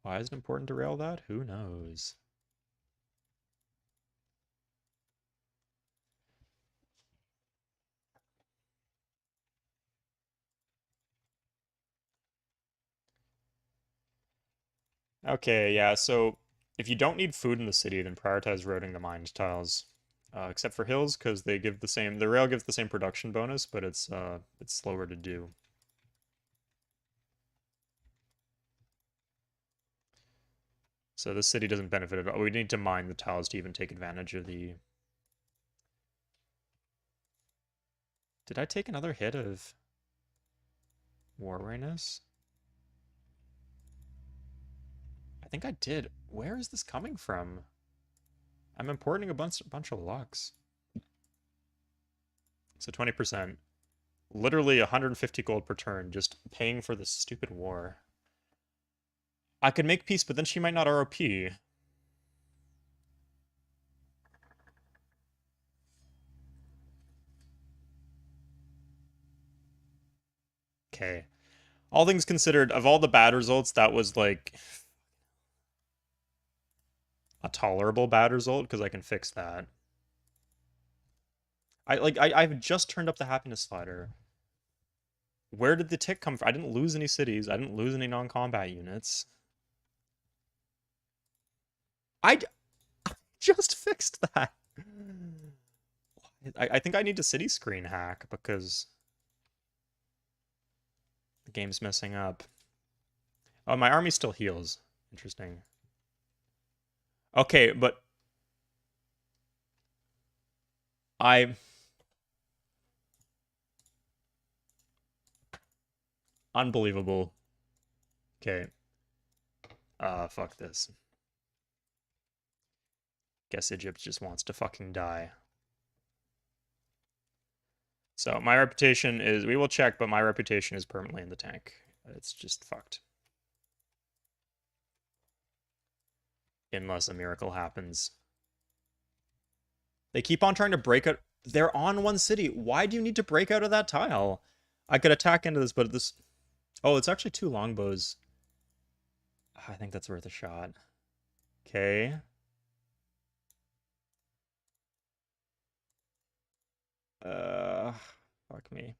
Speaker 1: Why is it important to rail that? Who knows? Okay, yeah, so if you don't need food in the city, then prioritize roading the mined tiles. Except for hills, because they give the same, the rail gives the same production bonus, but it's slower to do. So the city doesn't benefit at all. We need to mine the tiles to even take advantage of the... Did I take another hit of war awareness? I think I did. Where is this coming from? I'm importing a bunch of lux. So 20%. Literally 150 gold per turn, just paying for this stupid war. I could make peace, but then she might not ROP. Okay. All things considered, of all the bad results, that was like a tolerable bad result because I can fix that. I've just turned up the happiness slider. Where did the tick come from? I didn't lose any cities. I didn't lose any non-combat units. I just fixed that. I think I need a city screen hack because the game's messing up. Oh, my army still heals. Interesting. Okay, but I... Unbelievable. Okay. Fuck this. Guess Egypt just wants to fucking die. So my reputation is, we will check, but my reputation is permanently in the tank. It's just fucked. Unless a miracle happens. They keep on trying to break out. They're on one city. Why do you need to break out of that tile? I could attack into this, but this... Oh, it's actually 2 longbows. I think that's worth a shot. Okay. Fuck me.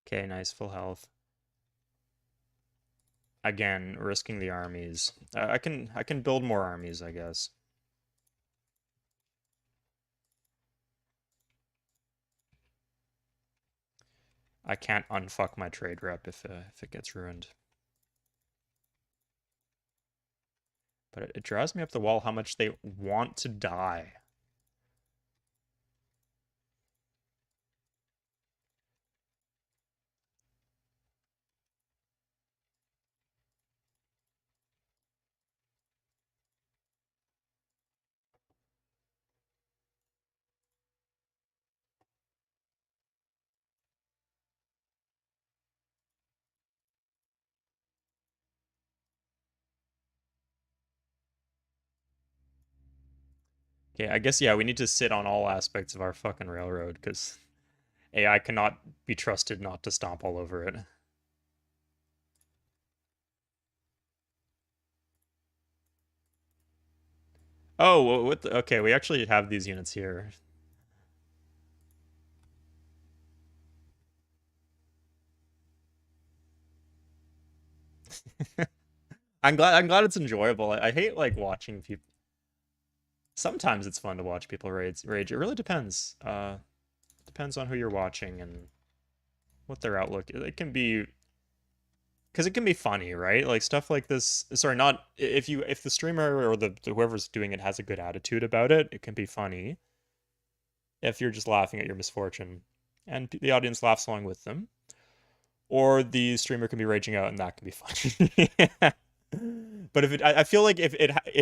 Speaker 1: Okay, nice, full health. Again, risking the armies. I can build more armies, I guess. I can't unfuck my trade rep if it gets ruined. But it drives me up the wall how much they want to die. Okay, I guess, yeah, we need to sit on all aspects of our fucking railroad, because AI cannot be trusted not to stomp all over it. Oh, what the, okay, we actually have these units here. I'm glad it's enjoyable. I hate like watching people. Sometimes it's fun to watch people rage. It really depends. Depends on who you're watching and what their outlook is. It can be because it can be funny, right? Like stuff like this. Sorry, not if the streamer or the whoever's doing it has a good attitude about it, it can be funny. If you're just laughing at your misfortune, and the audience laughs along with them, or the streamer can be raging out, and that can be funny. But I feel like if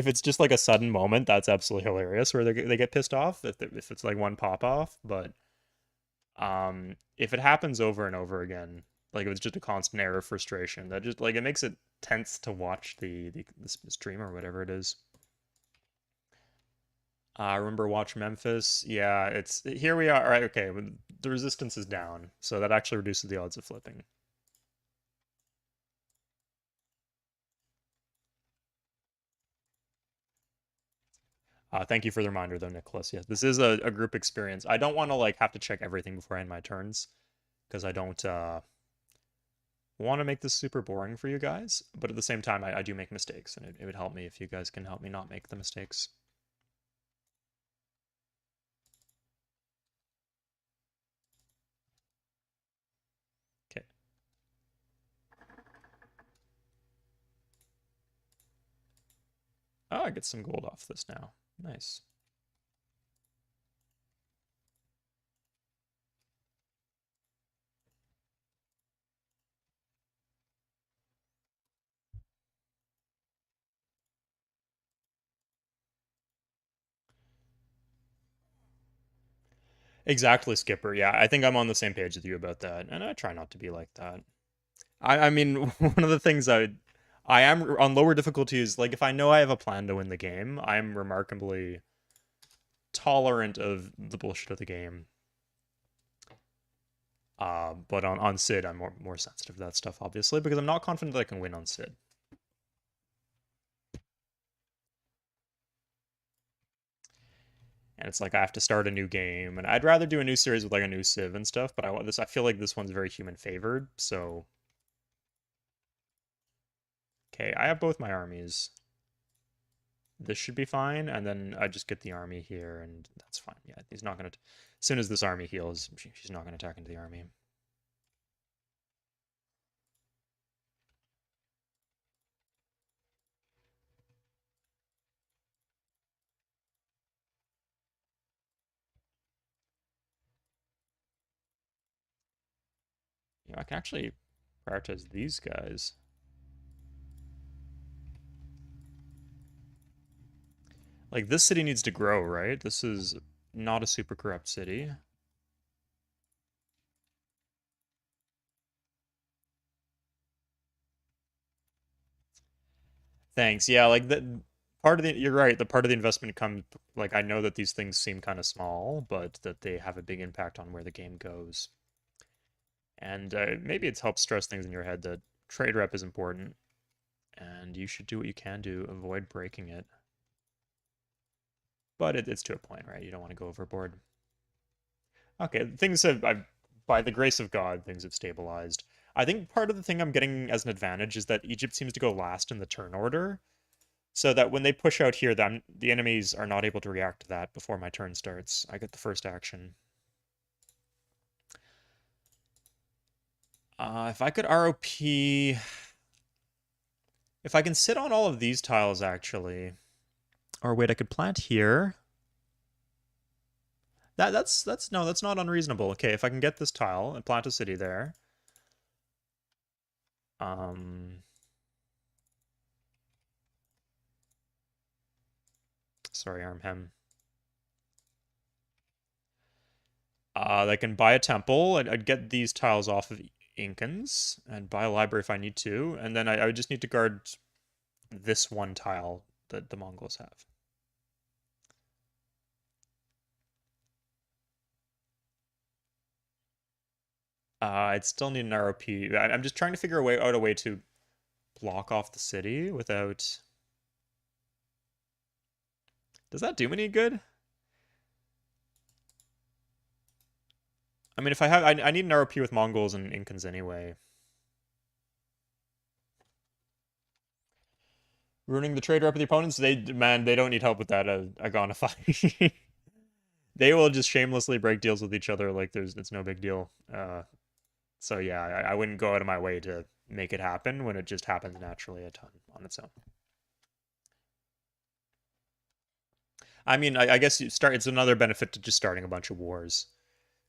Speaker 1: it's just like a sudden moment, that's absolutely hilarious where they get pissed off if it's like one pop off. But if it happens over and over again, like if it's just a constant air of frustration, that just like it makes it tense to watch the stream or whatever it is. I remember Watch Memphis. Yeah, it's here we are. All right, okay, the resistance is down, so that actually reduces the odds of flipping. Thank you for the reminder, though, Nicholas. Yes, this is a group experience. I don't want to like have to check everything before I end my turns because I don't want to make this super boring for you guys. But at the same time, I do make mistakes, and it would help me if you guys can help me not make the mistakes. Okay. Oh, I get some gold off this now. Nice. Exactly, Skipper. Yeah, I think I'm on the same page with you about that, and I try not to be like that. I mean, one of the things I am on lower difficulties, like if I know I have a plan to win the game, I'm remarkably tolerant of the bullshit of the game. But on Sid, I'm more sensitive to that stuff, obviously, because I'm not confident that I can win on Sid. And it's like I have to start a new game, and I'd rather do a new series with like a new Civ and stuff. But I want this. I feel like this one's very human favored. So okay, I have both my armies. This should be fine, and then I just get the army here, and that's fine. Yeah, he's not gonna. As soon as this army heals, she's not gonna attack into the army. You know, I can actually prioritize these guys. Like this city needs to grow, right? This is not a super corrupt city. Thanks. Yeah, like the part of the you're right. The part of the investment comes like I know that these things seem kind of small, but that they have a big impact on where the game goes. And maybe it's helped stress things in your head that trade rep is important, and you should do what you can to avoid breaking it. But it's to a point, right? You don't want to go overboard. Okay, things have, by the grace of God, things have stabilized. I think part of the thing I'm getting as an advantage is that Egypt seems to go last in the turn order, so that when they push out here, the enemies are not able to react to that before my turn starts. I get the first action. If I could ROP... If I can sit on all of these tiles, actually... Or wait, I could plant here. No, that's not unreasonable. Okay, if I can get this tile and plant a city there. Um... Sorry, Armhem. They can buy a temple. I'd get these tiles off of Incans and buy a library if I need to. And then I would just need to guard this one tile that the Mongols have. I'd still need an ROP. I'm just trying to figure out a way to block off the city without... Does that do me any good? I mean, if I have... I need an ROP with Mongols and Incans anyway. Ruining the trade rep of the opponents. They don't need help with that. Agonify. They will just shamelessly break deals with each other like it's no big deal. So yeah, I wouldn't go out of my way to make it happen when it just happens naturally a ton on its own. I mean, I guess it's another benefit to just starting a bunch of wars.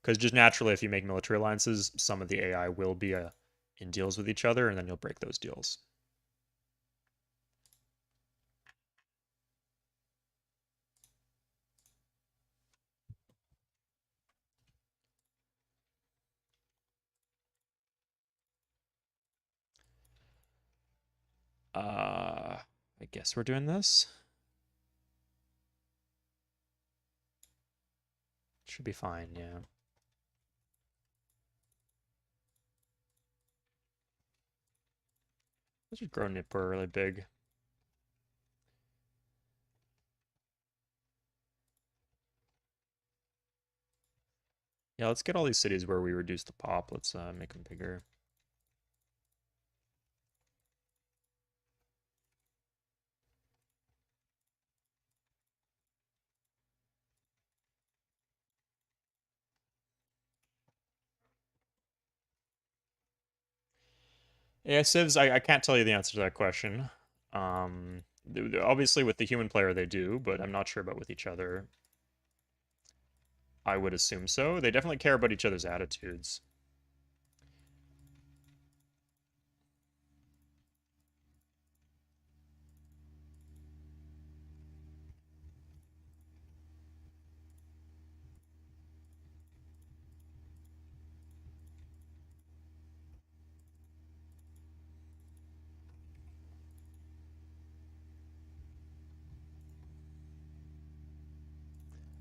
Speaker 1: Because just naturally, if you make military alliances, some of the AI will be in deals with each other, and then you'll break those deals. I guess we're doing this. Should be fine, yeah. Let's just grow Nippur really big. Yeah, let's get all these cities where we reduce the pop. Let's make them bigger. Yeah, civs, I can't tell you the answer to that question. Obviously with the human player they do, but I'm not sure about with each other. I would assume so. They definitely care about each other's attitudes.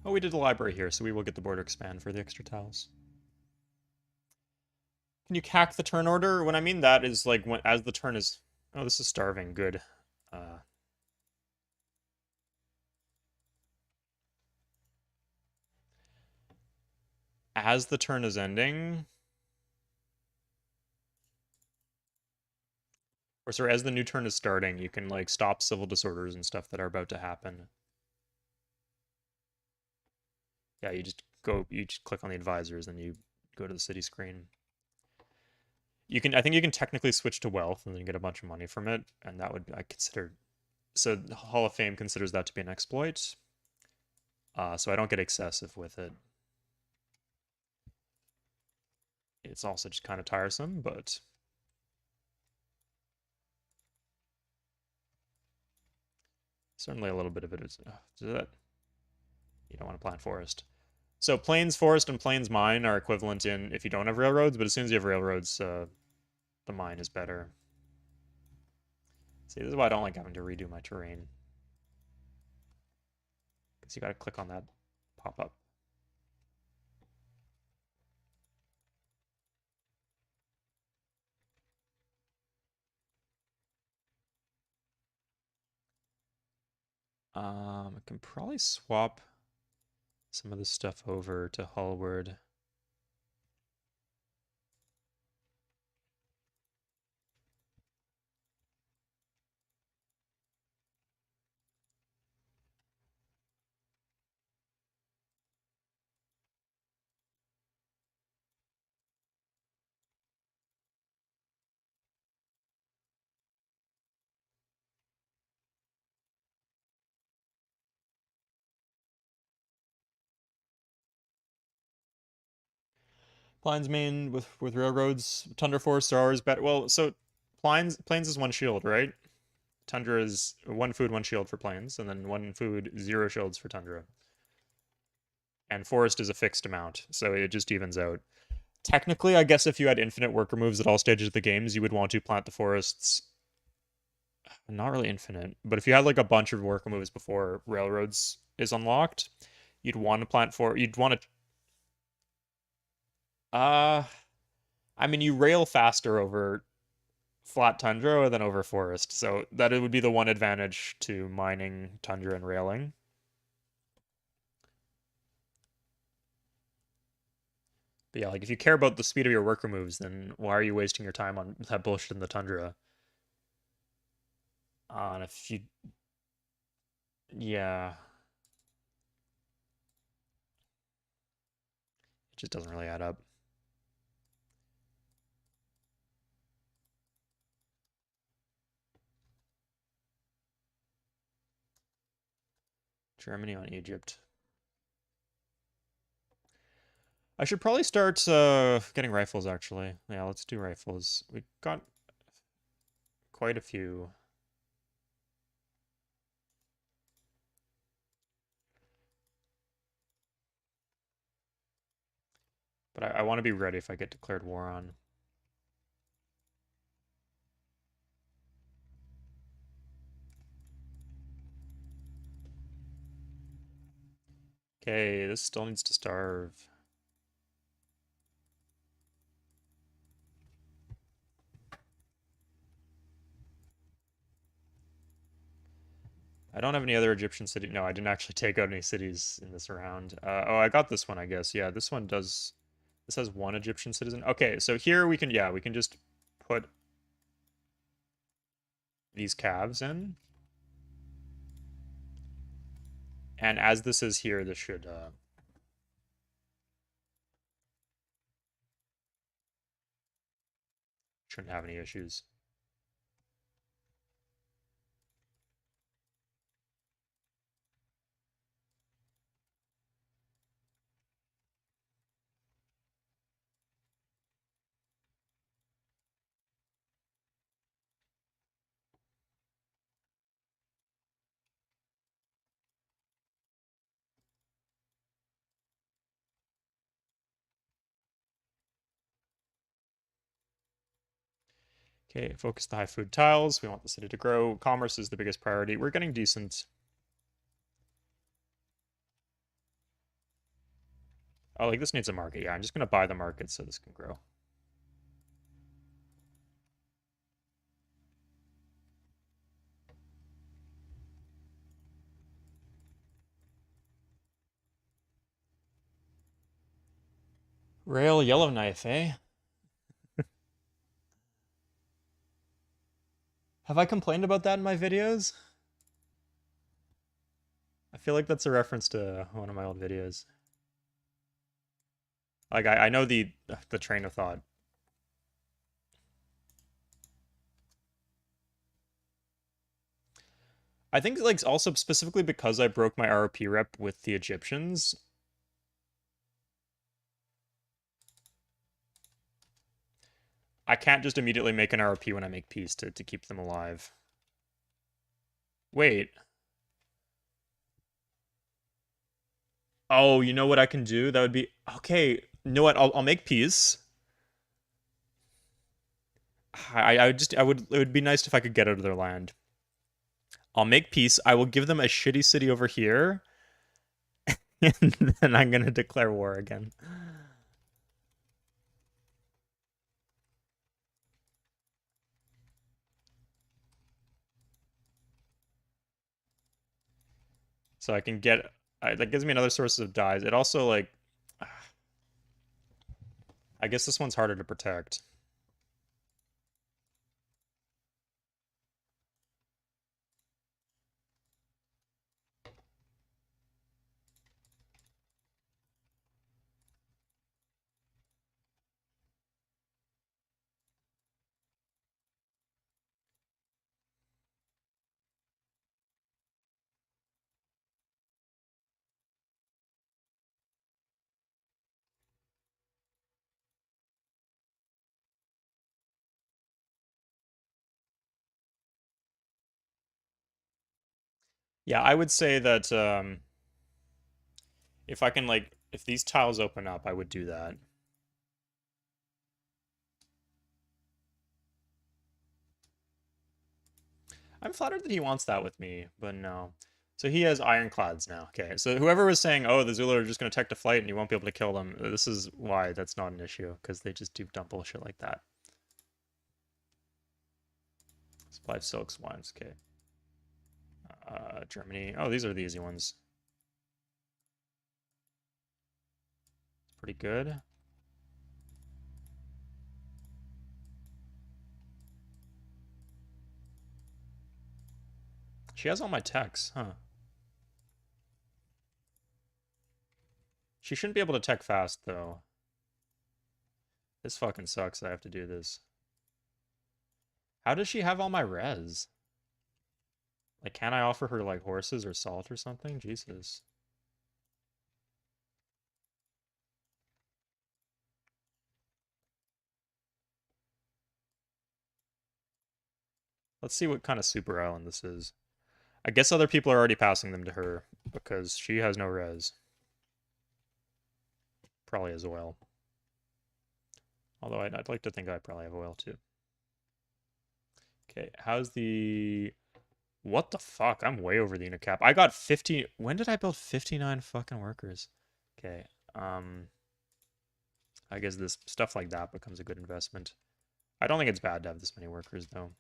Speaker 1: Oh, we did the library here, so we will get the border expand for the extra tiles. Can you cack the turn order? When I mean that is like when as the turn is... Oh, this is starving. Good. As the turn is ending... Or sorry, as the new turn is starting, you can like stop civil disorders and stuff that are about to happen. Yeah, you just click on the advisors, and you go to the city screen. I think you can technically switch to wealth and then get a bunch of money from it, and that would I consider. So the Hall of Fame considers that to be an exploit. So I don't get excessive with it. It's also just kind of tiresome, but certainly a little bit of it is that you don't want to plant forest. So plains forest and plains mine are equivalent in if you don't have railroads, but as soon as you have railroads, the mine is better. See, this is why I don't like having to redo my terrain. Because you got to click on that pop-up. I can probably swap some of this stuff over to Hullward. Plains main with railroads. Tundra forests are always better. Well, so plains is one shield, right? Tundra is one food, one shield for plains, and then one food, zero shields for tundra. And forest is a fixed amount, so it just evens out. Technically, I guess if you had infinite worker moves at all stages of the games, you would want to plant the forests. Not really infinite, but if you had like a bunch of worker moves before railroads is unlocked, you'd want to plant for. You'd want to. Uh, I mean, you rail faster over flat tundra than over forest, so that it would be the one advantage to mining tundra and railing. But yeah, like if you care about the speed of your worker moves, then why are you wasting your time on that bullshit in the tundra? And if you, yeah, it just doesn't really add up. Germany on Egypt. I should probably start getting rifles, actually. Yeah, let's do rifles. We got quite a few. But I want to be ready if I get declared war on. Okay, this still needs to starve. I don't have any other Egyptian city. No, I didn't actually take out any cities in this round. Oh, I got this one, I guess. Yeah, this one does. This has one Egyptian citizen. Okay, so here we can, yeah, we can just put these calves in. And as this is here, this shouldn't have any issues. Okay, focus the high food tiles. We want the city to grow. Commerce is the biggest priority. We're getting decent. Oh, like this needs a market. Yeah, I'm just gonna buy the market so this can grow. Rail Yellowknife, eh? Have I complained about that in my videos? I feel like that's a reference to one of my old videos. Like I know the train of thought. I think like also specifically because I broke my RP rep with the Egyptians, I can't just immediately make an RP when I make peace to keep them alive. Wait. Oh, you know what I can do? That would be okay. You know what? I'll make peace. I would it would be nice if I could get out of their land. I'll make peace. I will give them a shitty city over here, and then I'm gonna declare war again. So I can get that gives me another source of dyes. It also like I guess this one's harder to protect. Yeah, I would say that if I can like if these tiles open up, I would do that. I'm flattered that he wants that with me, but no. So he has ironclads now. Okay, so whoever was saying, "Oh, the Zulu are just going to tech to flight and you won't be able to kill them," this is why that's not an issue because they just do dumb bullshit like that. Supply of silks, wines. Okay. Germany. Oh, these are the easy ones. Pretty good. She has all my techs, huh? She shouldn't be able to tech fast, though. This fucking sucks. I have to do this. How does she have all my res? Like, can I offer her, like, horses or salt or something? Jesus. Let's see what kind of super island this is. I guess other people are already passing them to her because she has no res. Probably as well. Although I'd like to think I probably have oil too. Okay, how's the... What the fuck? I'm way over the unit cap. I got 50... When did I build 59 fucking workers? Okay, I guess this stuff like that becomes a good investment. I don't think it's bad to have this many workers, though.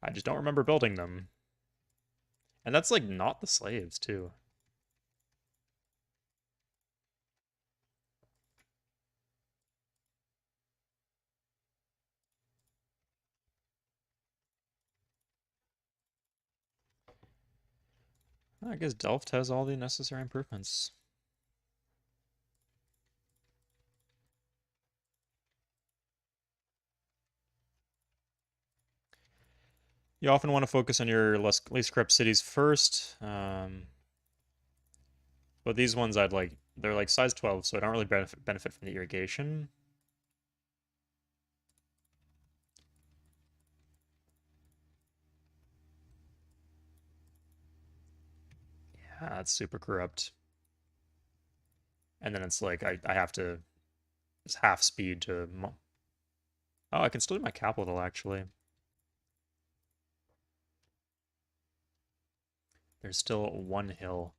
Speaker 1: I just don't remember building them. And that's, like, not the slaves, too. I guess Delft has all the necessary improvements. You often want to focus on your least corrupt cities first. But these ones I'd like, they're like size 12, so I don't really benefit from the irrigation. Yeah, that's super corrupt. And then it's like, I have to, it's half speed to, oh, I can still do my capital actually. There's still one hill.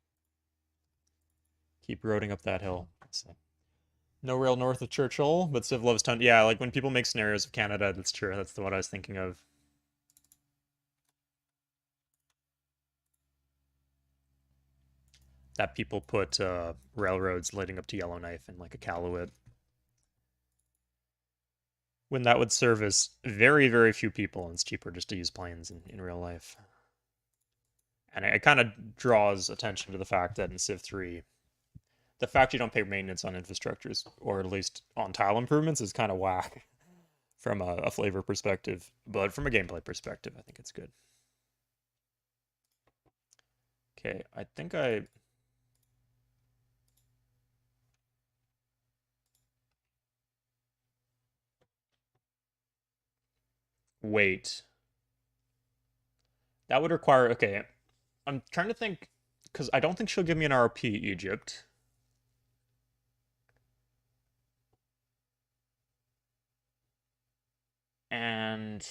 Speaker 1: Keep roading up that hill. So, no rail north of Churchill, but Civ loves ton. Yeah, like when people make scenarios of Canada, that's true. That's what I was thinking of. That people put railroads leading up to Yellowknife in like a Iqaluit. When that would service very, very few people, and it's cheaper just to use planes in real life. And it kind of draws attention to the fact that in Civ 3, the fact you don't pay maintenance on infrastructures, or at least on tile improvements, is kind of whack from a flavor perspective. But from a gameplay perspective, I think it's good. Okay, I think I... Wait. That would require... Okay, I'm trying to think... Because I don't think she'll give me an RP Egypt. And...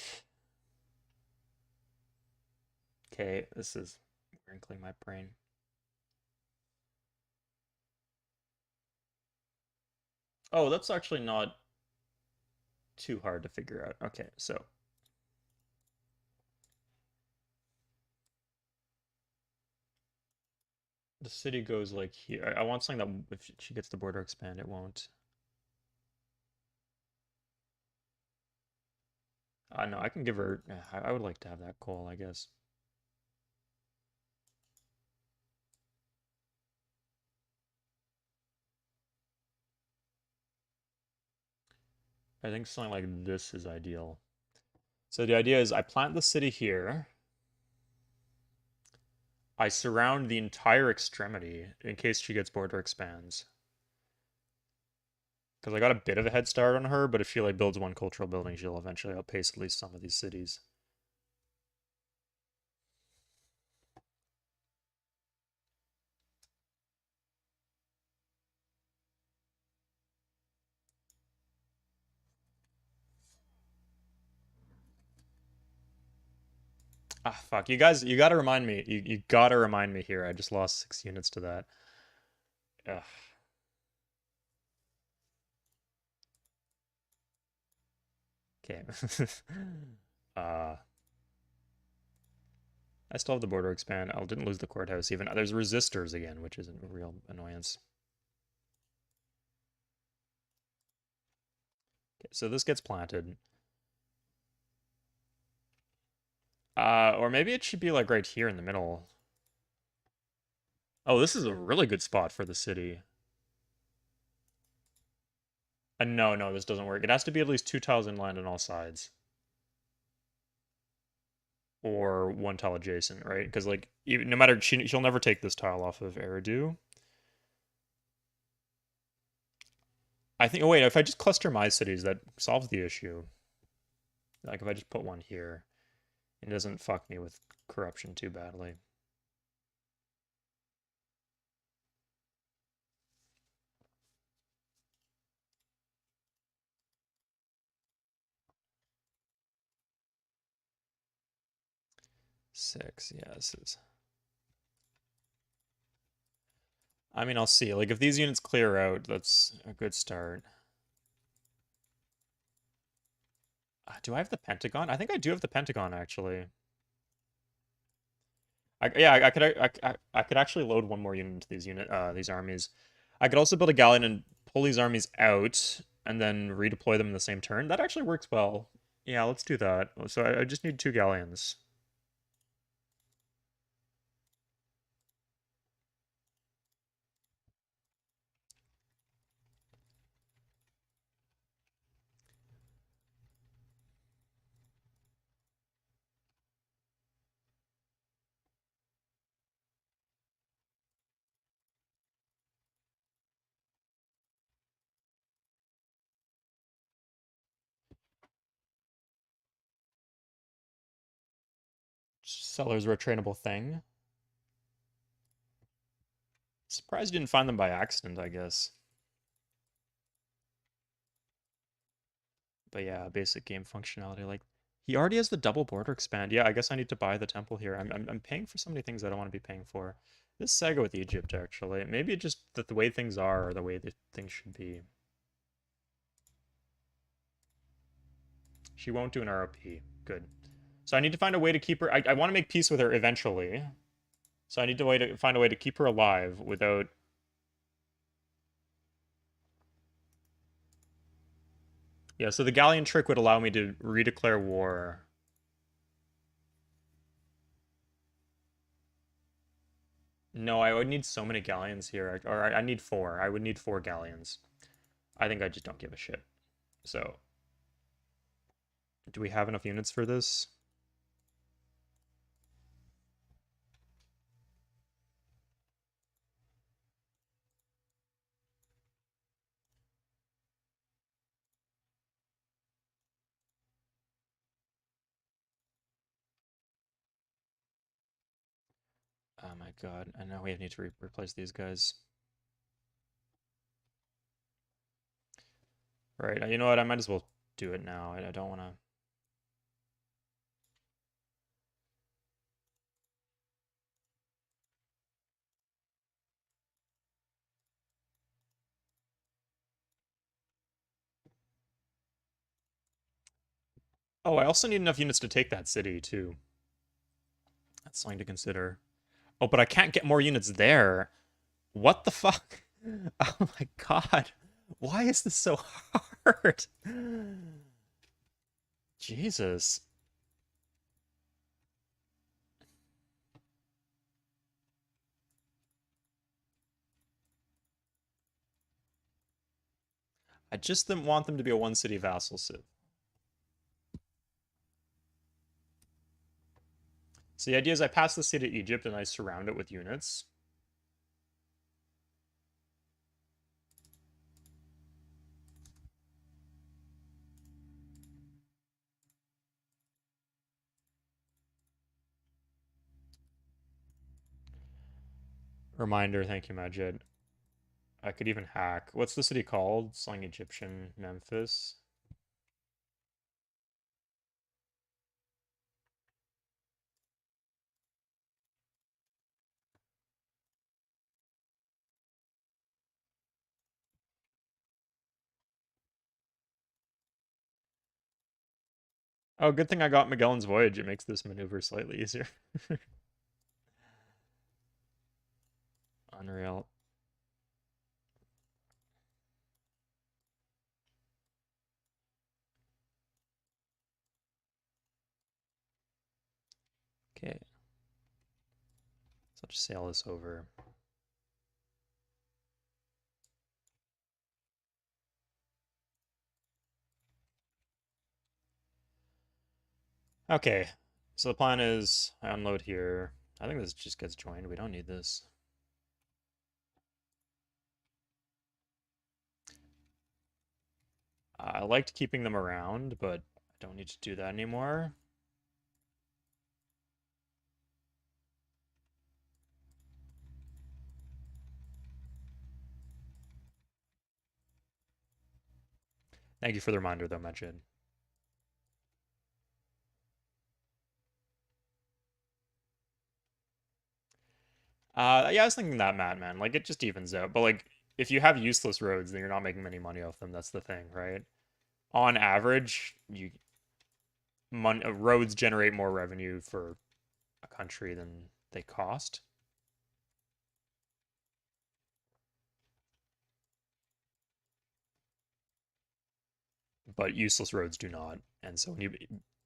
Speaker 1: Okay, this is wrinkling my brain. Oh, that's actually not too hard to figure out. Okay, so the city goes like here. I want something that if she gets the border expand, it won't. No, I can give her. I would like to have that coal, I guess. I think something like this is ideal. So the idea is I plant the city here. I surround the entire extremity in case she gets border expands. Because I got a bit of a head start on her, but if she like builds one cultural building, she'll eventually outpace at least some of these cities. Ah, fuck. You guys, you gotta remind me. You gotta remind me here. I just lost 6 units to that. Ugh. Okay. uh, I still have the border expand. I didn't lose the courthouse even. There's resistors again, which is a real annoyance. Okay, so this gets planted. Or maybe it should be like right here in the middle. Oh, this is a really good spot for the city. No, no, this doesn't work. It has to be at least 2 tiles inland on all sides. Or 1 tile adjacent, right? Because like even, no matter she'll never take this tile off of Eridu. I think. Oh wait, if I just cluster my cities, that solves the issue. Like if I just put one here, it doesn't fuck me with corruption too badly. Six, yeah, this is. I mean, I'll see. Like if these units clear out, that's a good start. Do I have the Pentagon? I think I do have the Pentagon actually. Yeah, I could actually load one more unit into these armies. I could also build a galleon and pull these armies out and then redeploy them in the same turn. That actually works well. Yeah, let's do that. So I just need 2 galleons. Sellers were a trainable thing. Surprised you didn't find them by accident, I guess. But yeah, basic game functionality. Like he already has the double border expand. Yeah, I guess I need to buy the temple here. I'm paying for so many things I don't want to be paying for. This saga with Egypt actually. Maybe it just that the way things are or the way that things should be. She won't do an ROP. Good. So I need to find a way to keep her. I want to make peace with her eventually. So I need to find a way to keep her alive without. Yeah, so the galleon trick would allow me to redeclare war. No, I would need so many galleons here. Or I need 4. I would need 4 galleons. I think I just don't give a shit. So, do we have enough units for this? Oh my god, I know we need to replace these guys. Right, you know what? I might as well do it now. I don't want to. Oh, I also need enough units to take that city, too. That's something to consider. Oh, but I can't get more units there. What the fuck? Oh my god. Why is this so hard? Jesus. I just didn't want them to be a one city vassal civ. So the idea is I pass the city to Egypt and I surround it with units. Reminder, thank you, Majid. I could even hack. What's the city called? Slang Egyptian Memphis. Oh, good thing I got Magellan's Voyage. It makes this maneuver slightly easier. Unreal. Okay. So I'll just sail this over. Okay. So the plan is I unload here. I think this just gets joined. We don't need this. I liked keeping them around, but I don't need to do that anymore. Thank you for the reminder, though, Majid. Yeah, I was thinking that, Matt, man. Like, it just evens out. But, like, if you have useless roads, then you're not making any money off them. That's the thing, right? On average, roads generate more revenue for a country than they cost. But useless roads do not. And so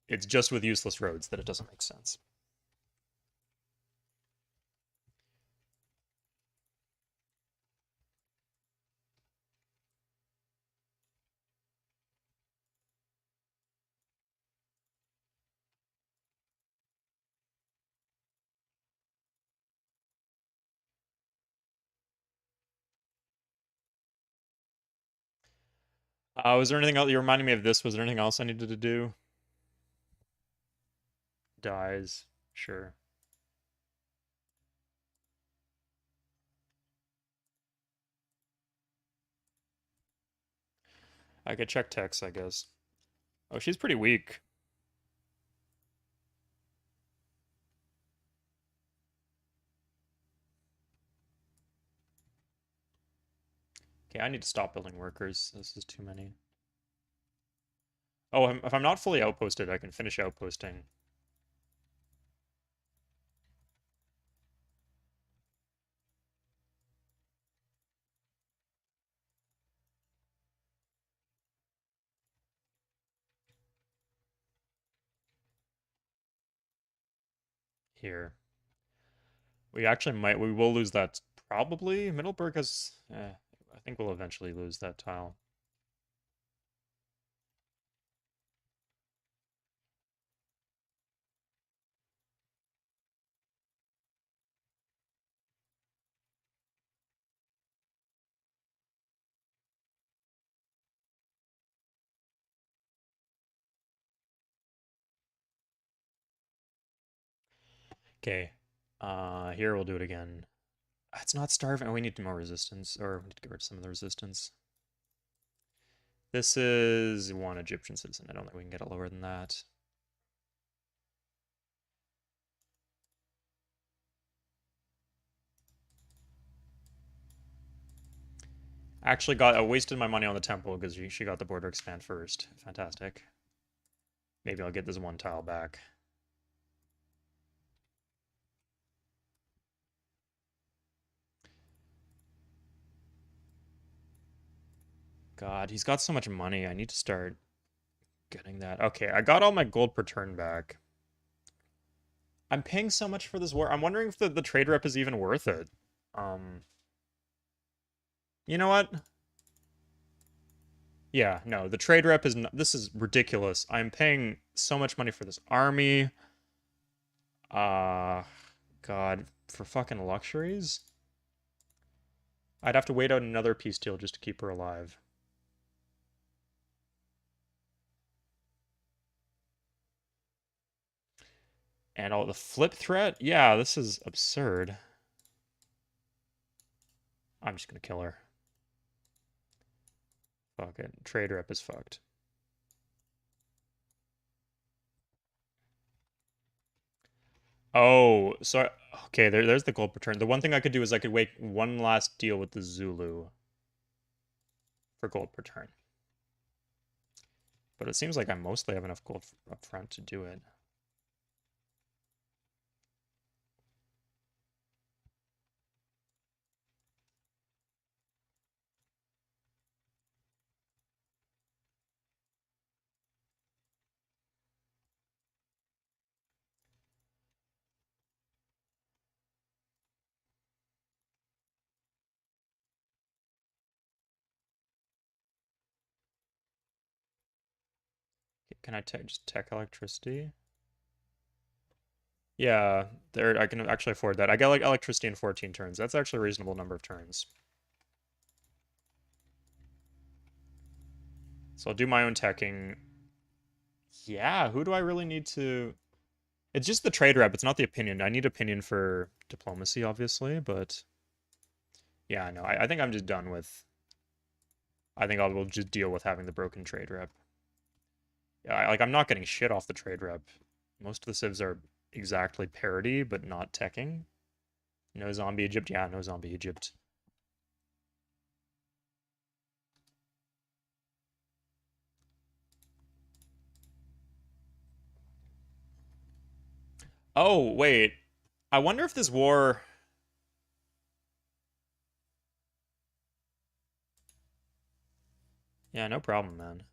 Speaker 1: it's just with useless roads that it doesn't make sense. Was there anything else? You're reminding me of this. Was there anything else I needed to do? Dies. Sure. I could check Tex, I guess. Oh, she's pretty weak. Okay, I need to stop building workers. This is too many. Oh, if I'm not fully outposted, I can finish outposting. Here. We will lose that probably. Middleburg has, I think we'll eventually lose that tile. Okay. Here we'll do it again. It's not starving. Oh, we need more resistance, or we need to get rid of some of the resistance. This is one Egyptian citizen. I don't think we can get it lower than that. I wasted my money on the temple because she got the border expand first. Fantastic. Maybe I'll get this one tile back. God, he's got so much money. I need to start getting that. Okay, I got all my gold per turn back. I'm paying so much for this war. I'm wondering if the trade rep is even worth it. Um, you know what? Yeah, no, the trade rep is not, this is ridiculous. I'm paying so much money for this army. Uh, God, for fucking luxuries? I'd have to wait out another peace deal just to keep her alive. And all the flip threat? Yeah, this is absurd. I'm just gonna kill her. Fuck it. Trade rep is fucked. Oh, so okay, there's the gold per turn. The one thing I could do is I could make one last deal with the Zulu for gold per turn. But it seems like I mostly have enough gold up front to do it. Can I just tech electricity? Yeah, there I can actually afford that. I get like electricity in 14 turns. That's actually a reasonable number of turns. So I'll do my own teching. Yeah, who do I really need to? It's just the trade rep. It's not the opinion. I need opinion for diplomacy, obviously, but yeah, no, I think I'm just done with. I think I will just deal with having the broken trade rep. Yeah, I'm not getting shit off the trade rep. Most of the civs are exactly parity, but not teching. No zombie Egypt. Yeah, no zombie Egypt. Oh, wait. I wonder if this war. Yeah, no problem, man.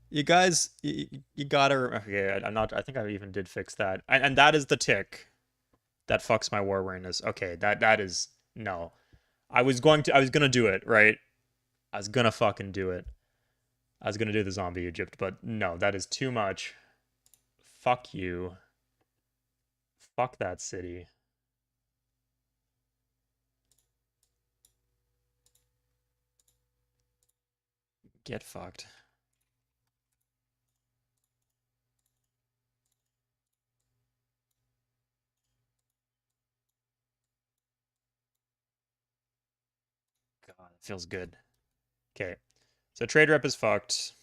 Speaker 1: You guys, you gotta. Okay, I'm not. I think I even did fix that, and that is the tick that fucks my war awareness. Okay, that is no. I was gonna do it, right? I was gonna fucking do it. I was gonna do the zombie Egypt, but no, that is too much. Fuck you. Fuck that city. Get fucked. God, it feels good. Okay, so trade rep is fucked.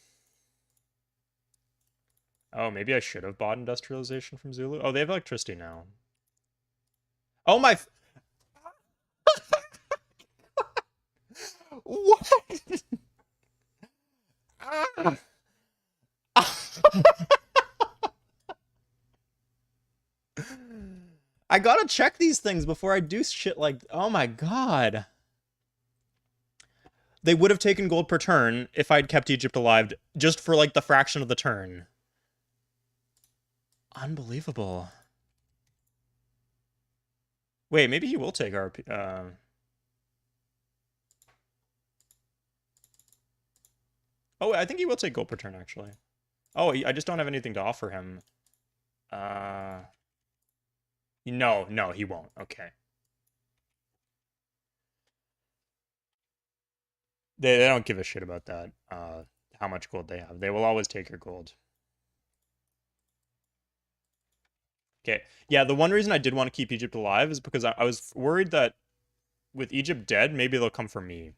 Speaker 1: Oh, maybe I should have bought industrialization from Zulu. Oh, they have electricity now. Oh my. What? I gotta check these things before I do shit like. Oh my god. They would have taken gold per turn if I'd kept Egypt alive just for like the fraction of the turn. Unbelievable. Wait, maybe he will take our. Oh, I think he will take gold per turn actually. Oh, I just don't have anything to offer him. Uh, no, no, he won't. Okay. They don't give a shit about that. How much gold they have. They will always take your gold. Okay. Yeah, the one reason I did want to keep Egypt alive is because I was worried that with Egypt dead, maybe they'll come for me.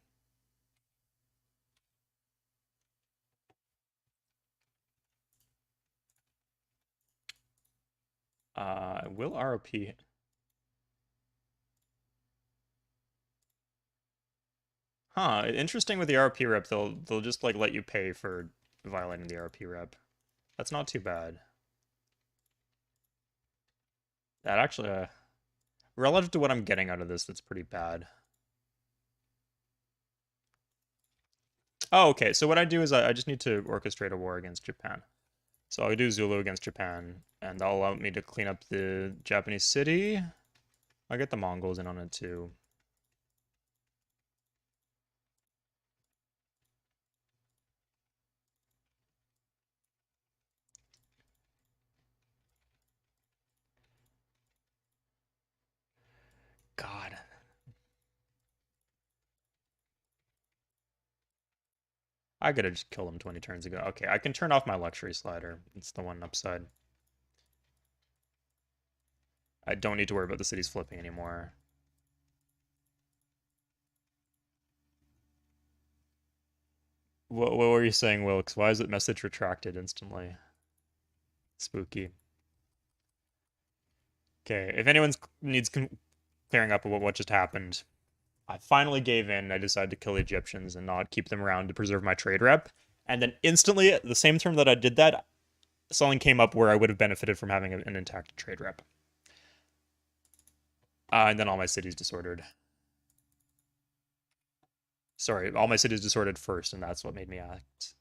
Speaker 1: Will ROP. Huh, interesting with the RP rep, they'll just like let you pay for violating the RP rep. That's not too bad. That actually, relative to what I'm getting out of this, that's pretty bad. Oh, okay. So what I do is I just need to orchestrate a war against Japan. So I'll do Zulu against Japan, and that'll allow me to clean up the Japanese city. I'll get the Mongols in on it too. God. I could have just killed him 20 turns ago. Okay, I can turn off my luxury slider. It's the one upside. I don't need to worry about the cities flipping anymore. What were you saying, Wilkes? Why is it message retracted instantly? Spooky. Okay, if anyone needs clearing up of what just happened, I finally gave in. I decided to kill the Egyptians and not keep them around to preserve my trade rep. And then instantly, at the same turn that I did that, something came up where I would have benefited from having an intact trade rep. And then all my cities disordered. Sorry, all my cities disordered first, and that's what made me act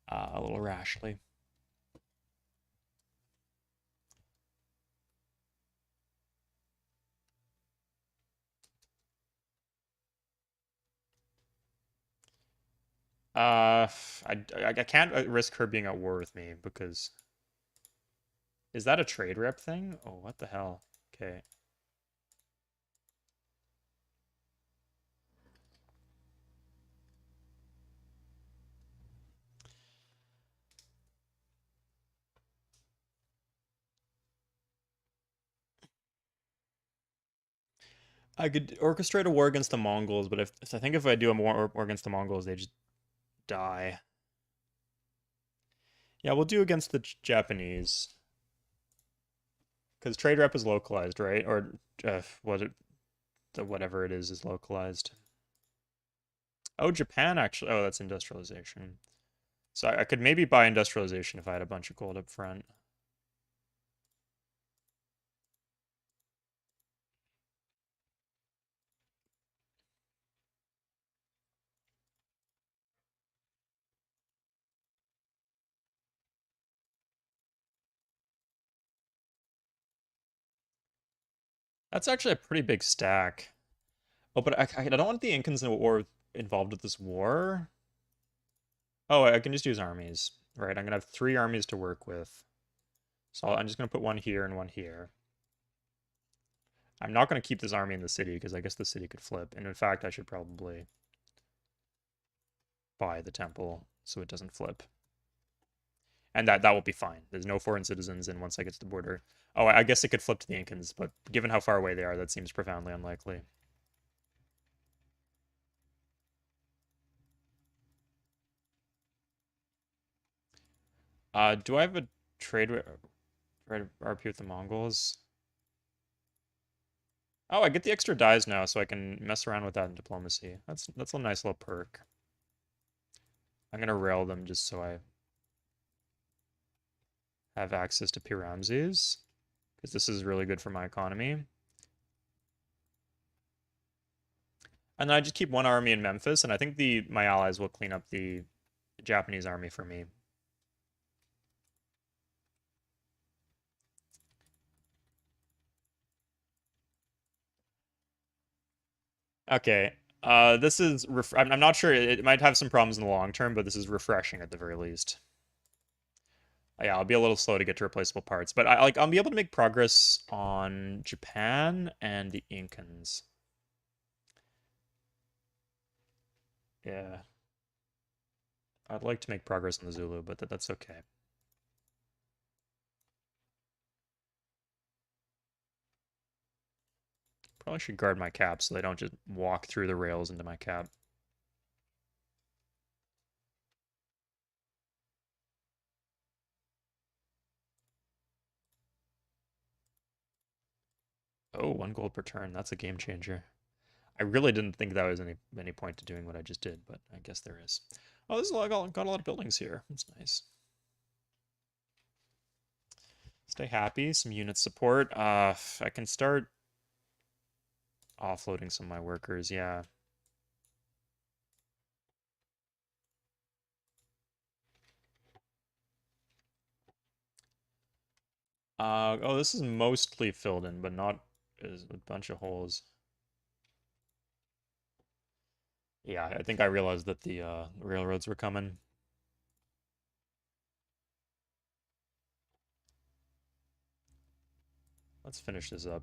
Speaker 1: a little rashly. I can't risk her being at war with me because is that a trade rep thing? Oh, what the hell? Okay. I could orchestrate a war against the Mongols, but if I think if I do a war against the Mongols, they just die. Yeah, we'll do against the Japanese because trade rep is localized, right? Or whatever it is localized. Oh, Japan actually. Oh, that's industrialization. So I could maybe buy industrialization if I had a bunch of gold up front. That's actually a pretty big stack. Oh, but I don't want the Incans involved with this war. Oh, I can just use armies. Right, I'm gonna have 3 armies to work with. So I'm just gonna put one here and one here. I'm not gonna keep this army in the city because I guess the city could flip. And in fact, I should probably buy the temple so it doesn't flip. And that will be fine. There's no foreign citizens in once I get to the border. Oh, I guess it could flip to the Incans, but given how far away they are, that seems profoundly unlikely. Do I have a trade RP with the Mongols? Oh, I get the extra dies now, so I can mess around with that in diplomacy. That's a nice little perk. I'm gonna rail them just so I have access to Piramses, because this is really good for my economy. And then I just keep one army in Memphis, and I think my allies will clean up the Japanese army for me. Okay. This is I'm not sure it might have some problems in the long term, but this is refreshing at the very least. Yeah, I'll be a little slow to get to replaceable parts, but I'll be able to make progress on Japan and the Incans. Yeah. I'd like to make progress on the Zulu, but that's okay. Probably should guard my cap so they don't just walk through the rails into my cap. Oh, 1 gold per turn. That's a game changer. I really didn't think that was any point to doing what I just did, but I guess there is. Oh, this is got a lot of buildings here. That's nice. Stay happy. Some unit support. I can start offloading some of my workers. Yeah. Oh, this is mostly filled in, but not is a bunch of holes. Yeah, I think I realized that the railroads were coming. Let's finish this up.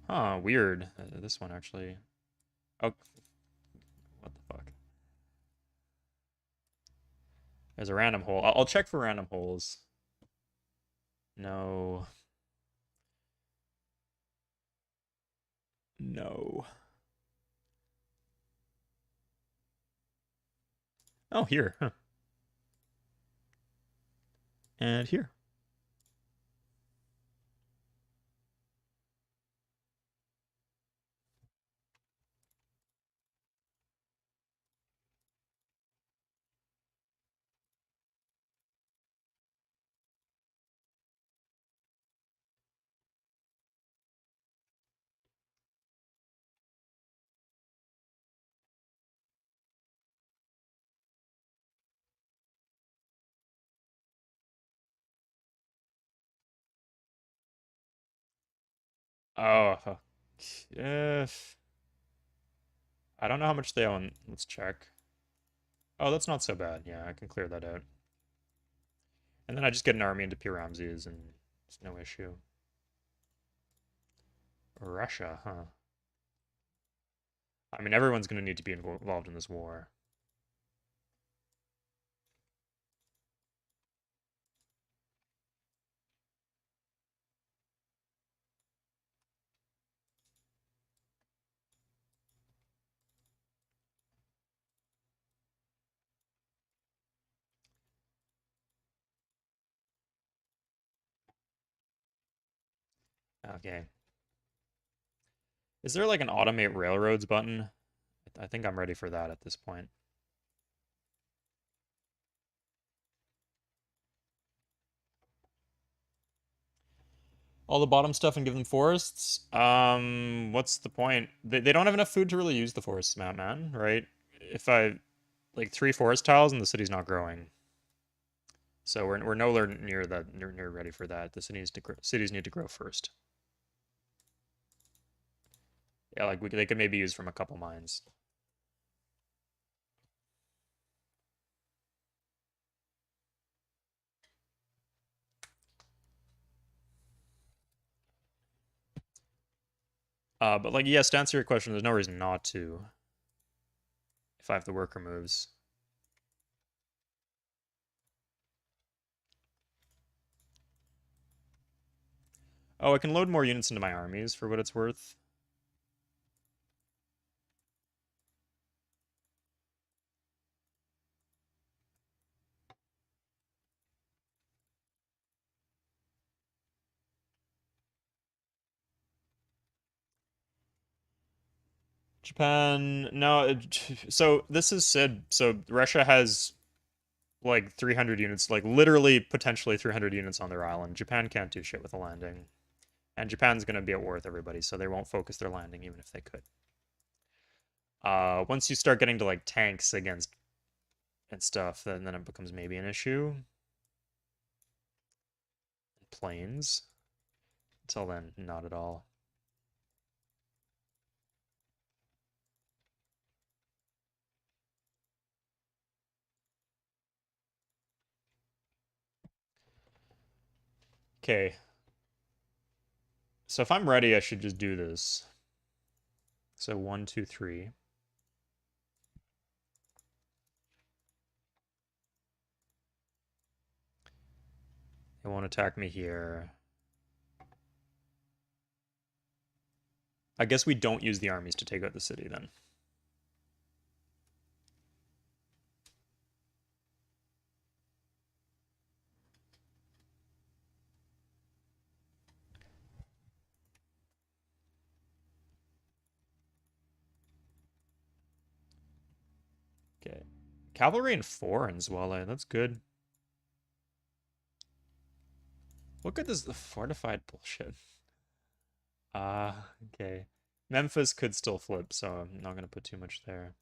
Speaker 1: Huh, weird. This one actually. Oh, what the fuck? There's a random hole. I'll check for random holes. No. No. Oh, here. Huh. And here. Oh, uh, I don't know how much they own. Let's check. Oh, that's not so bad. Yeah, I can clear that out. And then I just get an army into P. Ramses and it's no issue. Russia, huh? I mean, everyone's going to need to be involved in this war. Okay. Is there like an automate railroads button? I think I'm ready for that at this point. All the bottom stuff and give them forests? What's the point? They don't have enough food to really use the forest map, man, right? If I like 3 forest tiles and the city's not growing. So we're nowhere near that near ready for that. The cities need to grow first. Yeah, like they could maybe use from a couple mines. But like yes, to answer your question, there's no reason not to if I have the worker moves. Oh, I can load more units into my armies for what it's worth. Japan, no. So this is Sid. So Russia has like 300 units, like literally potentially 300 units on their island. Japan can't do shit with a landing. And Japan's going to be at war with everybody, so they won't focus their landing even if they could. Once you start getting to like tanks against and stuff, then it becomes maybe an issue. Planes. Until then, not at all. Okay. So if I'm ready, I should just do this. So 1, 2, 3. They won't attack me here. I guess we don't use the armies to take out the city then. Okay. Cavalry and 4 in Zwale. That's good. Look at this fortified bullshit. Okay. Memphis could still flip, so I'm not going to put too much there.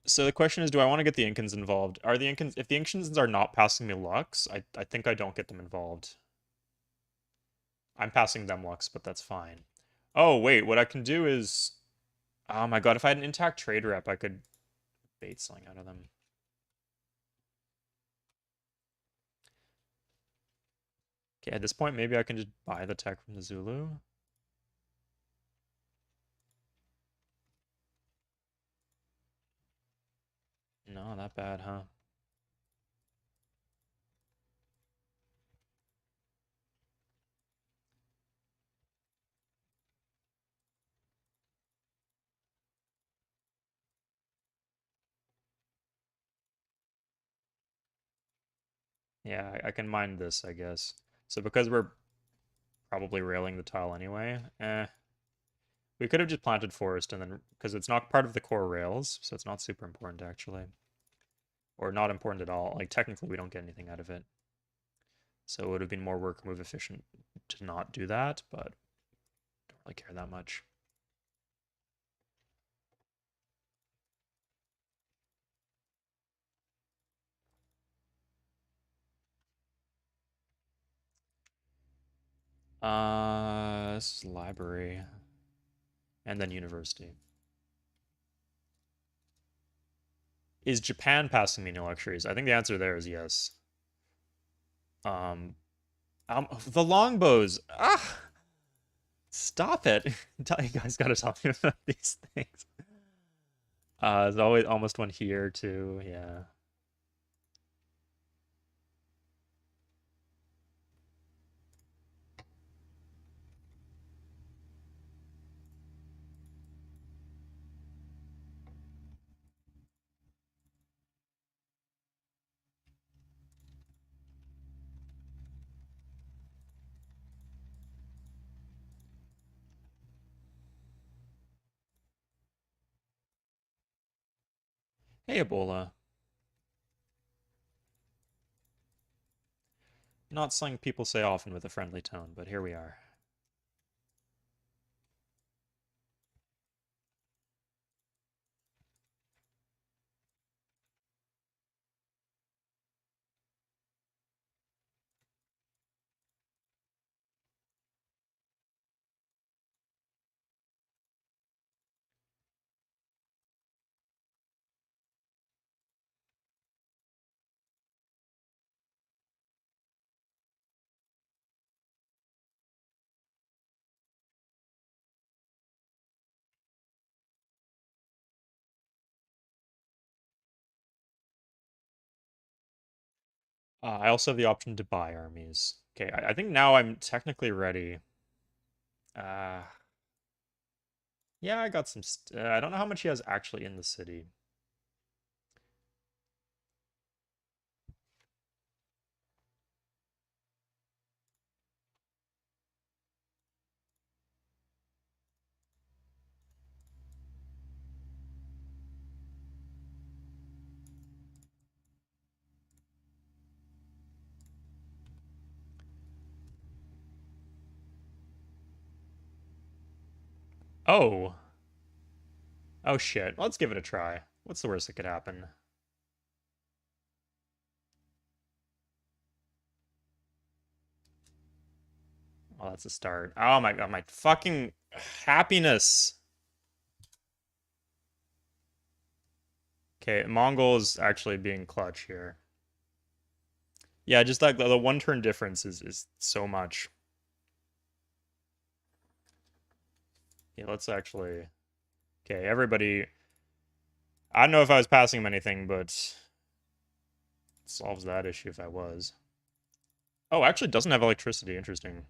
Speaker 1: So the question is, do I want to get the Incans involved? Are the Incans, if the Incans are not passing me Lux, I think I don't get them involved. I'm passing them Lux, but that's fine. Oh, wait, what I can do is, oh my god, if I had an intact trade rep, I could bait something out of them. Okay, at this point, maybe I can just buy the tech from the Zulu. No, not bad, huh? Yeah, I can mine this, I guess. So because we're probably railing the tile anyway, we could have just planted forest and then, because it's not part of the core rails, so it's not super important actually. Or not important at all. Like technically we don't get anything out of it. So it would have been more work move efficient to not do that, but don't really care that much. This is library. And then university. Is Japan passing me any luxuries? I think the answer there is yes. Um, the longbows. Ah, stop it! You guys gotta talk to me about these things. There's always almost one here too. Yeah. Hey, Ebola. Not something people say often with a friendly tone, but here we are. I also have the option to buy armies. Okay, I think now I'm technically ready. Uh, yeah, I got some. I don't know how much he has actually in the city. Oh, oh shit. Let's give it a try. What's the worst that could happen? Oh, that's a start. Oh my god, my fucking happiness. Okay, Mongols actually being clutch here. Yeah, just like the one turn difference is so much. Yeah, let's actually. Okay, everybody. I don't know if I was passing him anything, but it solves that issue if I was. Oh, actually doesn't have electricity. Interesting.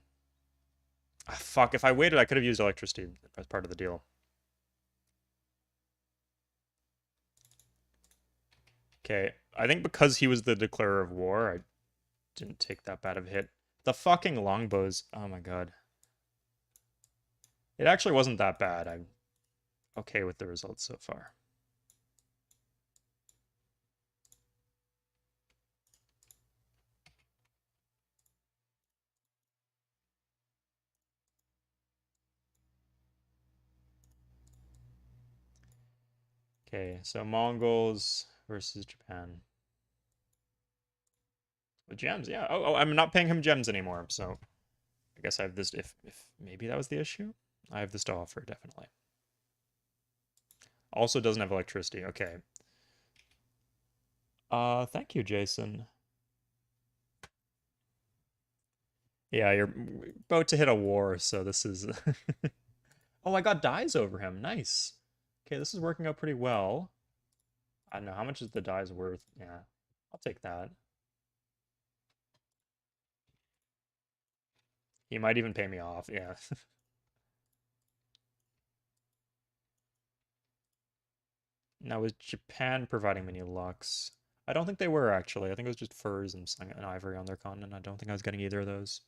Speaker 1: Ah, fuck, if I waited, I could have used electricity as part of the deal. Okay, I think because he was the declarer of war, I didn't take that bad of a hit. The fucking longbows. Oh my god. It actually wasn't that bad. I'm okay with the results so far. Okay, so Mongols versus Japan. With gems, yeah. Oh, I'm not paying him gems anymore, so I guess I have this. If maybe that was the issue, I have this to offer definitely. Also doesn't have electricity. Okay. Thank you, Jason. Yeah, you're about to hit a war, so this is. Oh, I got dyes over him. Nice. Okay, this is working out pretty well. I don't know how much is the dyes worth. Yeah, I'll take that. He might even pay me off. Yeah. Now, was Japan providing many lux? I don't think they were actually. I think it was just furs and an ivory on their continent. I don't think I was getting either of those.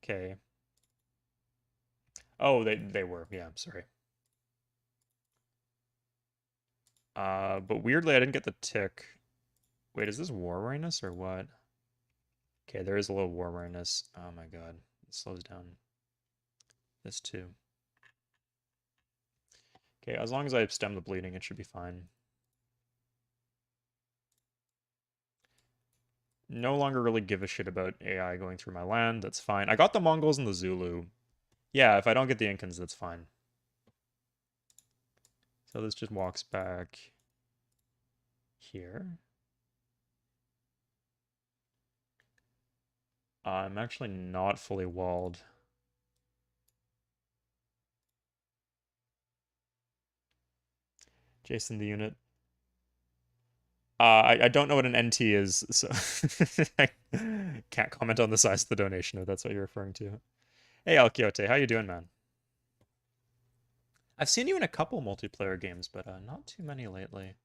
Speaker 1: Okay. Oh, they were. Yeah, I'm sorry. But weirdly, I didn't get the tick. Wait, is this war weariness or what? Okay, there is a little war weariness. Oh my god, it slows down. This too. Okay, as long as I stem the bleeding, it should be fine. No longer really give a shit about AI going through my land. That's fine. I got the Mongols and the Zulu. Yeah, if I don't get the Incans, that's fine. So this just walks back here. I'm actually not fully walled. Jason the unit. I don't know what an NT is, so I can't comment on the size of the donation if that's what you're referring to. Hey, Alkiote, how you doing, man? I've seen you in a couple multiplayer games, but not too many lately.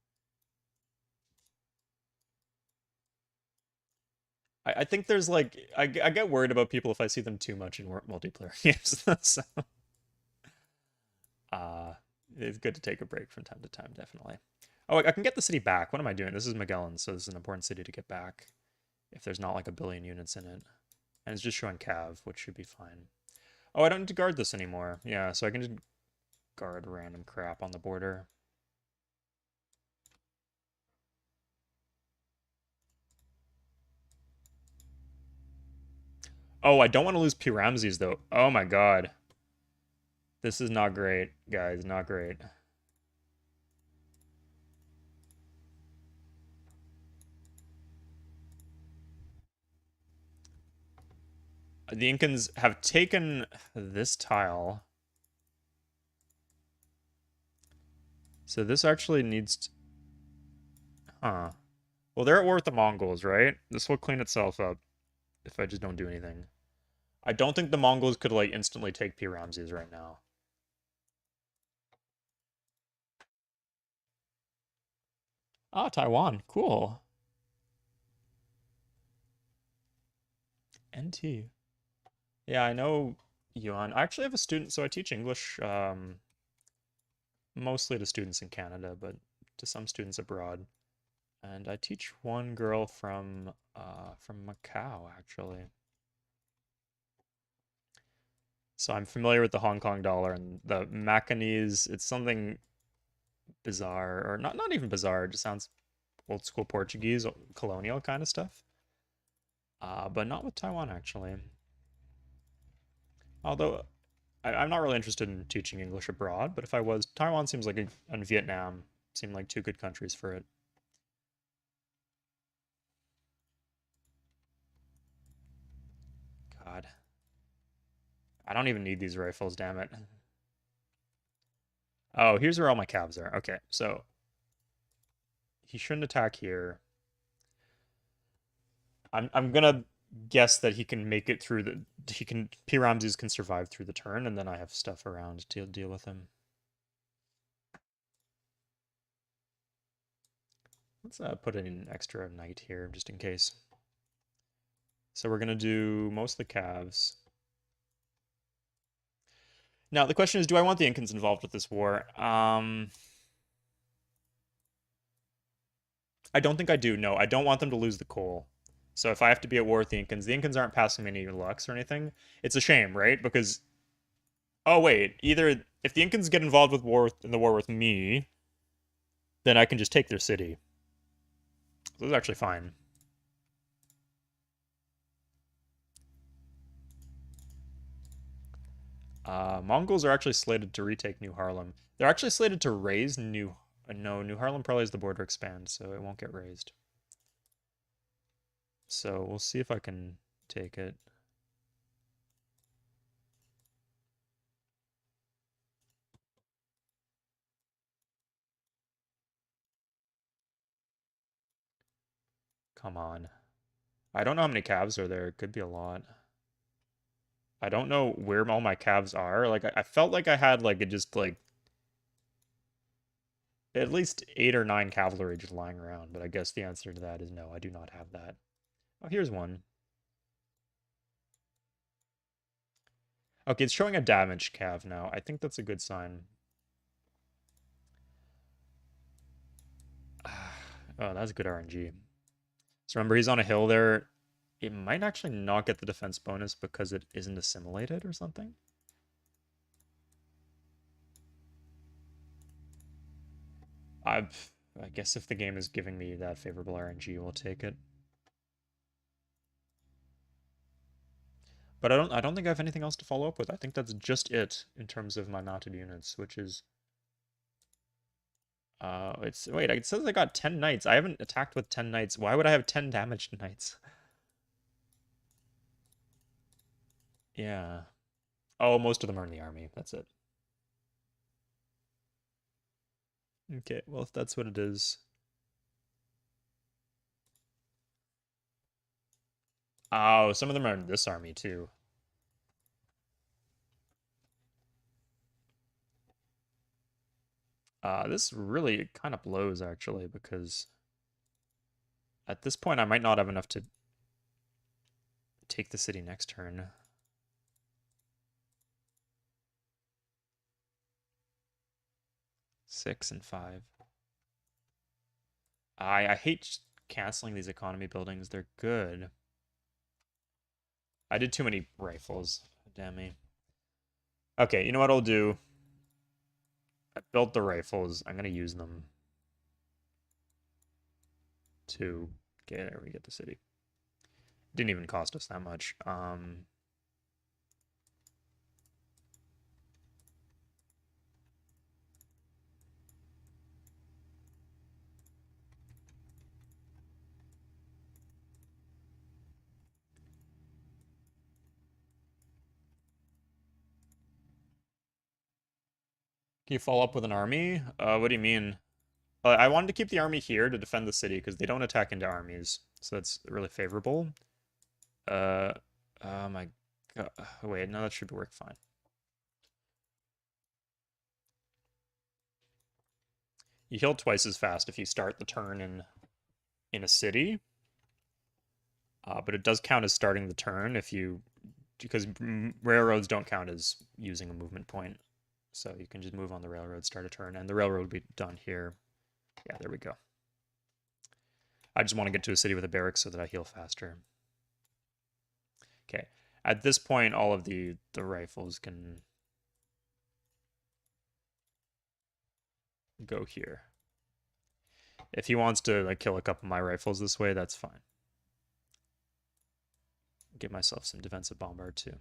Speaker 1: I think there's like I get worried about people if I see them too much in multiplayer games. So uh, it's good to take a break from time to time, definitely. Oh, I can get the city back. What am I doing? This is Magellan, so this is an important city to get back if there's not like a billion units in it. And it's just showing Cav, which should be fine. Oh, I don't need to guard this anymore. Yeah, so I can just guard random crap on the border. Oh, I don't want to lose P. Ramses, though. Oh my god. This is not great, guys. Not great. The Incans have taken this tile. So this actually needs to... Huh. Well, they're at war with the Mongols, right? This will clean itself up if I just don't do anything. I don't think the Mongols could, like, instantly take P. Ramses right now. Ah, Taiwan. Cool. NT. Yeah, I know Yuan. I actually have a student, so I teach English mostly to students in Canada, but to some students abroad. And I teach one girl from Macau, actually. So I'm familiar with the Hong Kong dollar and the Macanese. It's something bizarre, or not even bizarre. It just sounds old school Portuguese, colonial kind of stuff. But not with Taiwan actually. Although I'm not really interested in teaching English abroad, but if I was, Taiwan seems like and Vietnam seem like two good countries for it. God, I don't even need these rifles, damn it. Oh, here's where all my calves are. Okay, so he shouldn't attack here. I'm gonna guess that he can make it through the he can P. Ramses can survive through the turn, and then I have stuff around to deal with him. Let's put in an extra knight here just in case. So we're gonna do most of the calves. Now the question is, do I want the Incans involved with this war? I don't think I do. No, I don't want them to lose the coal. So if I have to be at war with the Incans aren't passing me any Lux or anything. It's a shame, right? Because oh wait, either if the Incans get involved with in the war with me, then I can just take their city. So this is actually fine. Mongols are actually slated to retake New Harlem. They're actually slated to raise New... no, New Harlem probably has the border expand, so it won't get raised. So we'll see if I can take it. Come on. I don't know how many calves are there. It could be a lot. I don't know where all my calves are. Like, I felt like I had, like, just, like, at least 8 or 9 cavalry just lying around, but I guess the answer to that is no, I do not have that. Oh, here's one. Okay, it's showing a damaged cav now. I think that's a good sign. Oh, that's good RNG. So remember, he's on a hill there. It might actually not get the defense bonus because it isn't assimilated or something. I guess if the game is giving me that favorable RNG, we'll take it. But I don't think I have anything else to follow up with. I think that's just it in terms of my mounted units, which is it's wait, it says I got 10 knights. I haven't attacked with 10 knights. Why would I have 10 damaged knights? Yeah. Oh, most of them are in the army. That's it. Okay, well if that's what it is. Oh, some of them are in this army too. This really kind of blows actually because at this point I might not have enough to take the city next turn. 6 and 5. I hate canceling these economy buildings. They're good. I did too many rifles. Damn me. Okay, you know what I'll do? I built the rifles. I'm gonna use them to get there. We get the city. Didn't even cost us that much. Can you follow up with an army? What do you mean? I wanted to keep the army here to defend the city because they don't attack into armies, so that's really favorable. Uh, oh my god. Wait, no, that should work fine. You heal twice as fast if you start the turn in a city. But it does count as starting the turn if you because railroads don't count as using a movement point. So you can just move on the railroad, start a turn, and the railroad will be done here. Yeah, there we go. I just want to get to a city with a barracks so that I heal faster. Okay. At this point, all of the rifles can go here. If he wants to like kill a couple of my rifles this way, that's fine. Give myself some defensive bombard too.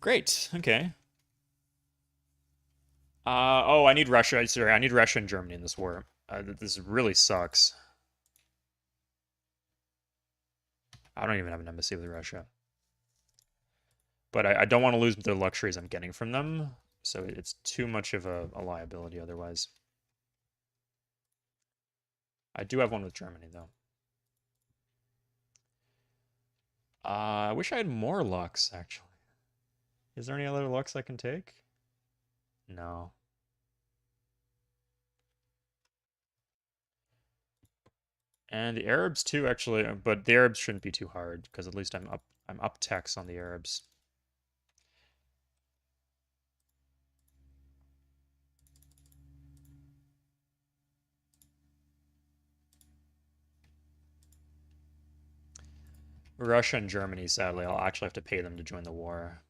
Speaker 1: Great. Okay. Oh, I need Russia. Sorry, I need Russia and Germany in this war. This really sucks. I don't even have an embassy with Russia. But I don't want to lose the luxuries I'm getting from them. So it's too much of a liability otherwise. I do have one with Germany, though. I wish I had more Lux, actually. Is there any other Lux I can take? No. And the Arabs too, actually, but the Arabs shouldn't be too hard because at least I'm up techs on the Arabs. Russia and Germany, sadly, I'll actually have to pay them to join the war.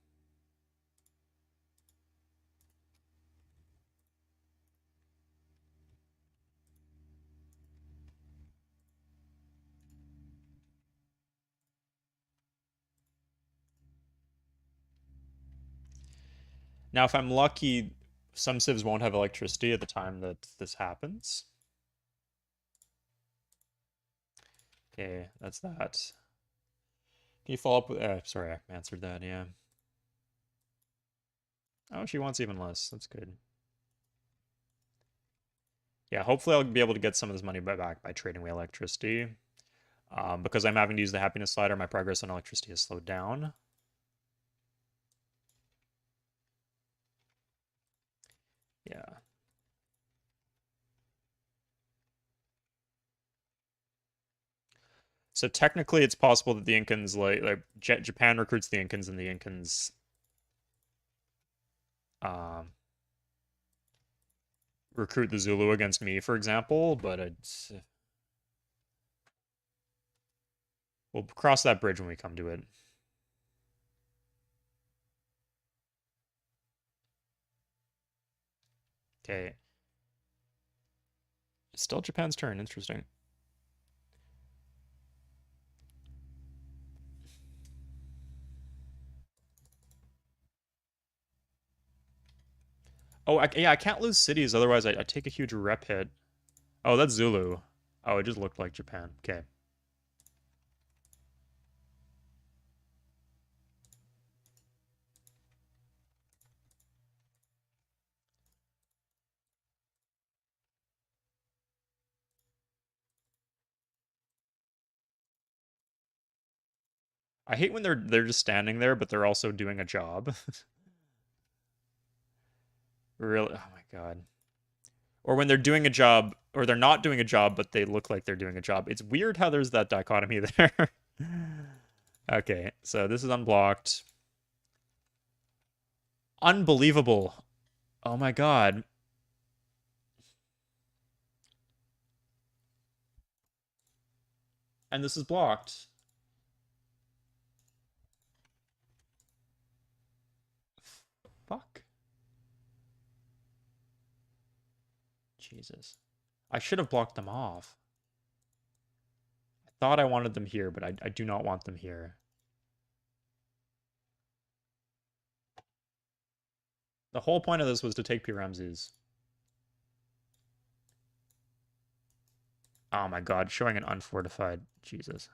Speaker 1: Now, if I'm lucky, some civs won't have electricity at the time that this happens. Okay, that's that. Can you follow up with... sorry, I answered that, yeah. Oh, she wants even less. That's good. Yeah, hopefully I'll be able to get some of this money back by trading away electricity. Because I'm having to use the happiness slider, my progress on electricity has slowed down. Yeah. So technically, it's possible that the Incans Japan recruits the Incans, and the Incans um, recruit the Zulu against me, for example. But we'll cross that bridge when we come to it. Okay. It's still Japan's turn. Interesting. Oh, yeah, I can't lose cities, otherwise I take a huge rep hit. Oh, that's Zulu. Oh, it just looked like Japan. Okay. I hate when they're just standing there, but they're also doing a job. Really? Oh my God. Or when they're doing a job, or they're not doing a job, but they look like they're doing a job. It's weird how there's that dichotomy there. Okay, so this is unblocked. Unbelievable. Oh my God. And this is blocked. Fuck. Jesus. I should have blocked them off. I thought I wanted them here, but I do not want them here. The whole point of this was to take P. Ramses. Oh my God, showing an unfortified. Jesus.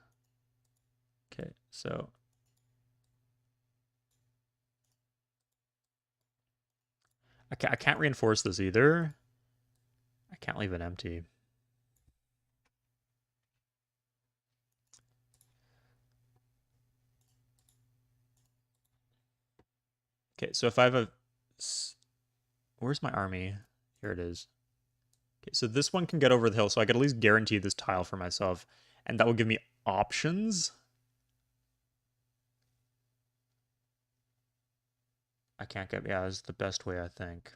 Speaker 1: Okay, so I can't reinforce this either. I can't leave it empty. Okay, so if I have a... Where's my army? Here it is. Okay, so this one can get over the hill, so I could at least guarantee this tile for myself. And that will give me options. I can't get... Yeah, this is the best way, I think.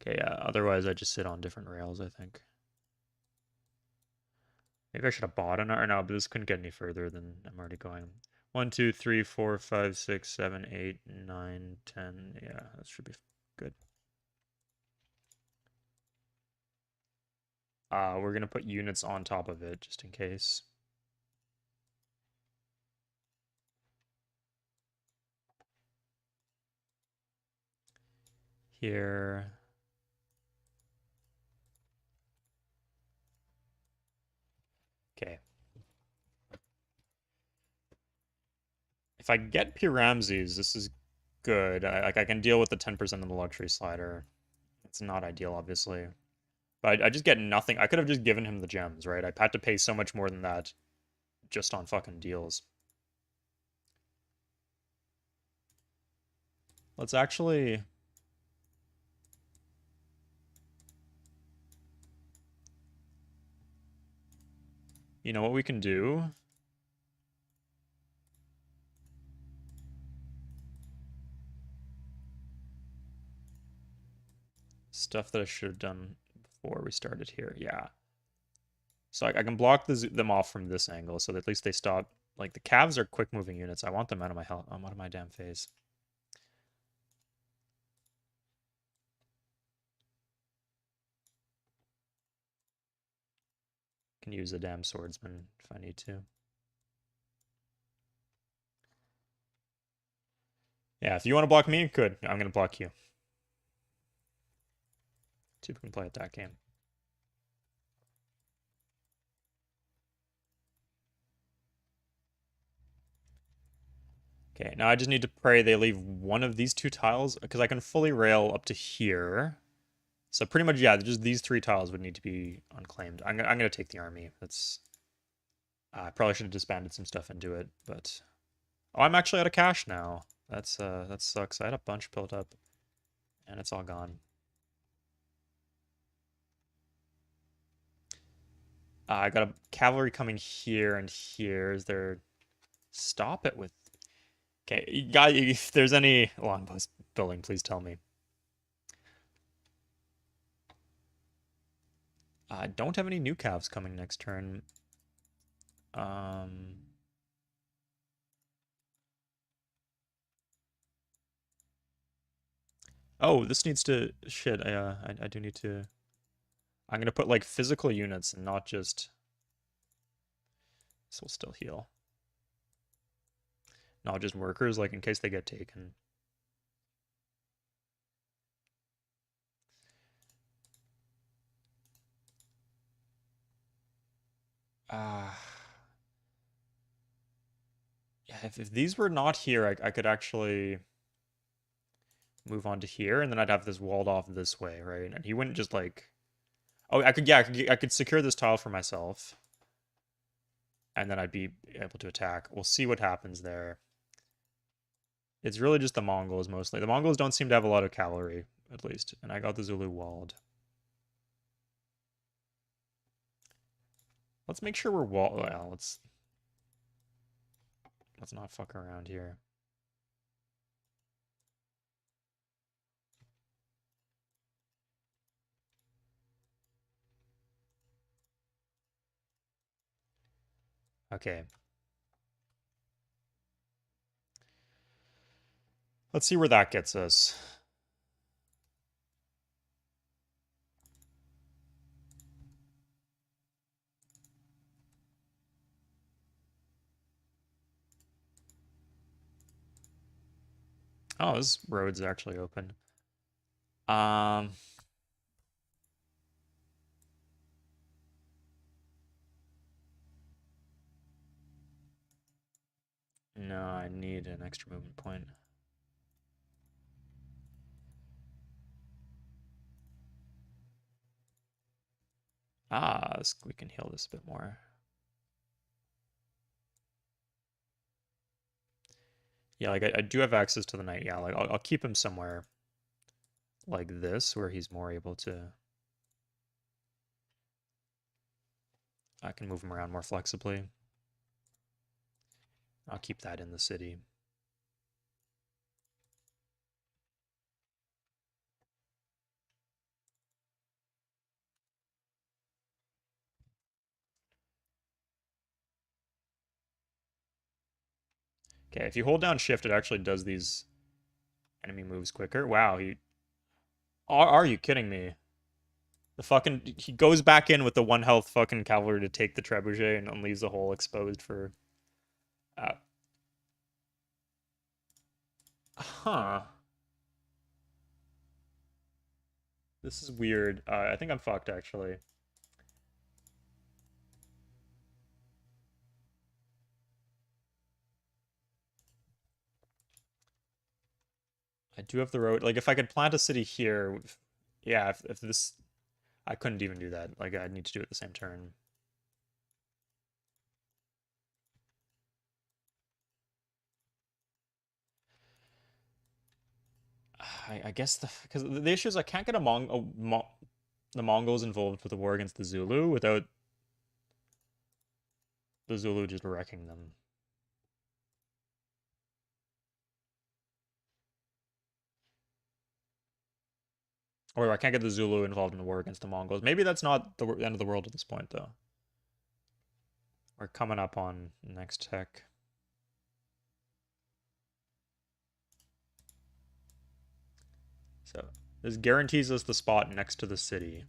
Speaker 1: Okay, yeah, otherwise I just sit on different rails, I think. Maybe I should have bought an... Or no, but this couldn't get any further than I'm already going. 1, 2, 3, 4, 5, 6, 7, 8, 9, 10. Yeah, that should be good. We're gonna put units on top of it just in case. Here. Okay. If I get P. Ramses, this is good. I can deal with the 10% of the luxury slider. It's not ideal, obviously. But I just get nothing. I could have just given him the gems, right? I had to pay so much more than that just on fucking deals. Let's actually... You know what we can do? Stuff that I should have done before we started here. Yeah. So I can block them off from this angle, so that at least they stop. Like, the calves are quick-moving units. I want them out of my hell. I'm out of my damn face. Can use a damn swordsman if I need to. Yeah, if you want to block me, good. I'm going to block you. See if we can play at that game. Okay, now I just need to pray they leave one of these two tiles, because I can fully rail up to here. So pretty much, yeah, just these three tiles would need to be unclaimed. I'm gonna take the army. That's... I probably should have disbanded some stuff and do it, but... Oh, I'm actually out of cash now. That sucks. I had a bunch built up, and it's all gone. I got a cavalry coming here and here. Is there... Stop it with... Okay, guys, if there's any longbows building, please tell me. I don't have any new calves coming next turn. Oh, this needs to... Shit, I do need to... I'm gonna put, like, physical units and not just... This will still heal. Not just workers, like, in case they get taken. Uh, yeah, if these were not here, I could actually move on to here, and then I'd have this walled off this way, right? And he wouldn't just like... Oh, yeah, I could secure this tile for myself, and then I'd be able to attack. We'll see what happens there. It's really just the Mongols mostly. The Mongols don't seem to have a lot of cavalry, at least, and I got the Zulu walled. Let's make sure we're walled. Well, let's not fuck around here. Okay. Let's see where that gets us. Oh, this road's actually open. Um, no, I need an extra movement point. We can heal this a bit more. Yeah, like I do have access to the knight. Yeah, like I'll keep him somewhere like this where he's more able to... I can move him around more flexibly. I'll keep that in the city. Okay, if you hold down shift, it actually does these enemy moves quicker. Wow, he... Are you kidding me? The fucking... He goes back in with the 1 health fucking cavalry to take the trebuchet and leaves the hole exposed for... Huh. This is weird. I think I'm fucked, actually. I do have the road. Like, if I could plant a city here... Yeah, if this... I couldn't even do that. Like, I'd need to do it the same turn. I guess because the issue is I can't get the Mongols involved with the war against the Zulu without the Zulu just wrecking them. Or I can't get the Zulu involved in the war against the Mongols. Maybe that's not the end of the world at this point, though. We're coming up on next tech. So this guarantees us the spot next to the city.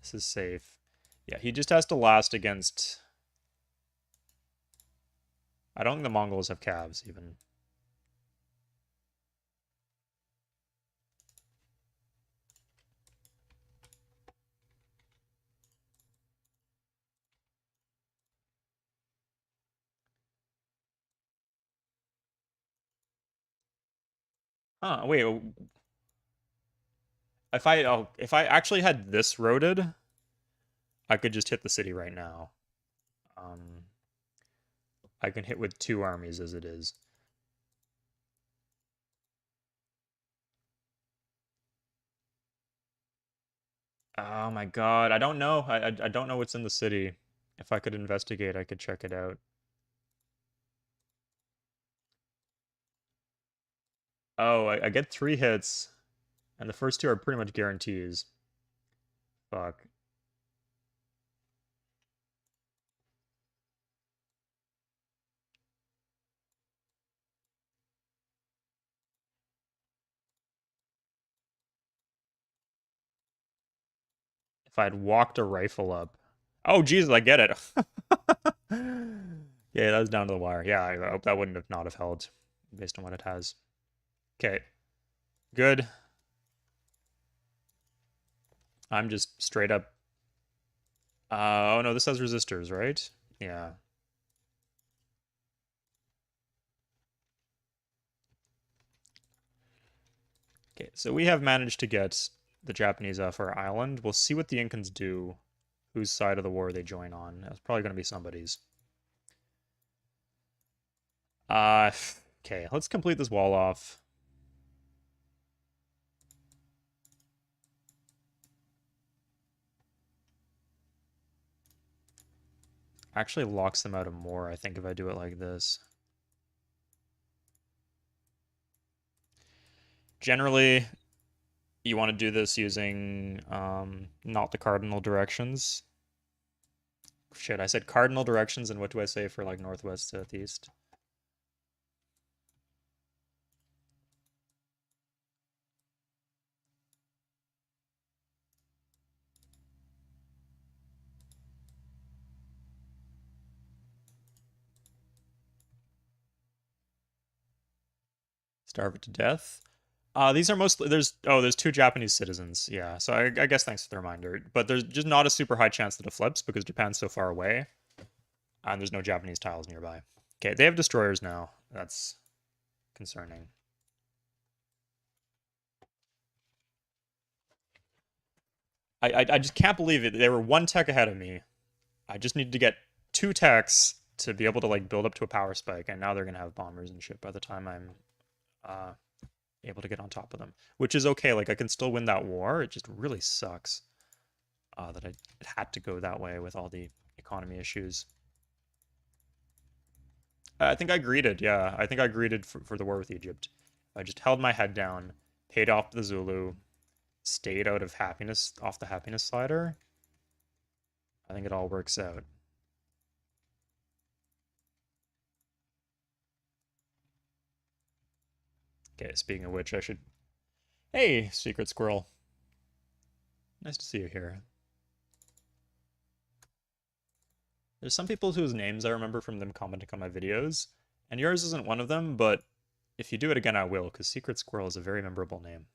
Speaker 1: This is safe. Yeah, he just has to last against... I don't think the Mongols have calves, even. Wait. If I actually had this roaded, I could just hit the city right now. I can hit with 2 armies as it is. Oh my god, I don't know. I don't know what's in the city. If I could investigate, I could check it out. Oh, I get 3 hits, and the first 2 are pretty much guarantees. Fuck. If I'd walked a rifle up. Oh, Jesus, I get it. Yeah, that was down to the wire. Yeah, I hope that wouldn't have not have held based on what it has. Okay. Good. I'm just straight up. Oh no, this has resistors, right? Yeah. Okay, so we have managed to get the Japanese off our island. We'll see what the Incans do, whose side of the war they join on. It's probably going to be somebody's. Uh, okay, let's complete this wall off. Actually locks them out of more, I think, if I do it like this. Generally, you want to do this using not the cardinal directions. Shit, I said cardinal directions, and what do I say for like northwest, southeast? Starve it to death. These are mostly there's two Japanese citizens, yeah. So I guess thanks for the reminder. But there's just not a super high chance that it flips because Japan's so far away, and there's no Japanese tiles nearby. Okay, they have destroyers now. That's concerning. I just can't believe it. They were one tech ahead of me. I just needed to get two techs to be able to like build up to a power spike, and now they're gonna have bombers and shit by the time I'm uh able to get on top of them, which is okay. Like I can still win that war. It just really sucks that it had to go that way with all the economy issues. I think I greeted. Yeah, I think I greeted for the war with Egypt. I just held my head down, paid off the Zulu, stayed out of happiness off the happiness slider. I think it all works out. Okay, speaking of which, I should. Hey, secret squirrel. Nice to see you here. There's some people whose names I remember from them commenting on my videos, and yours isn't one of them, but if you do it again, I will, because Secret Squirrel is a very memorable name.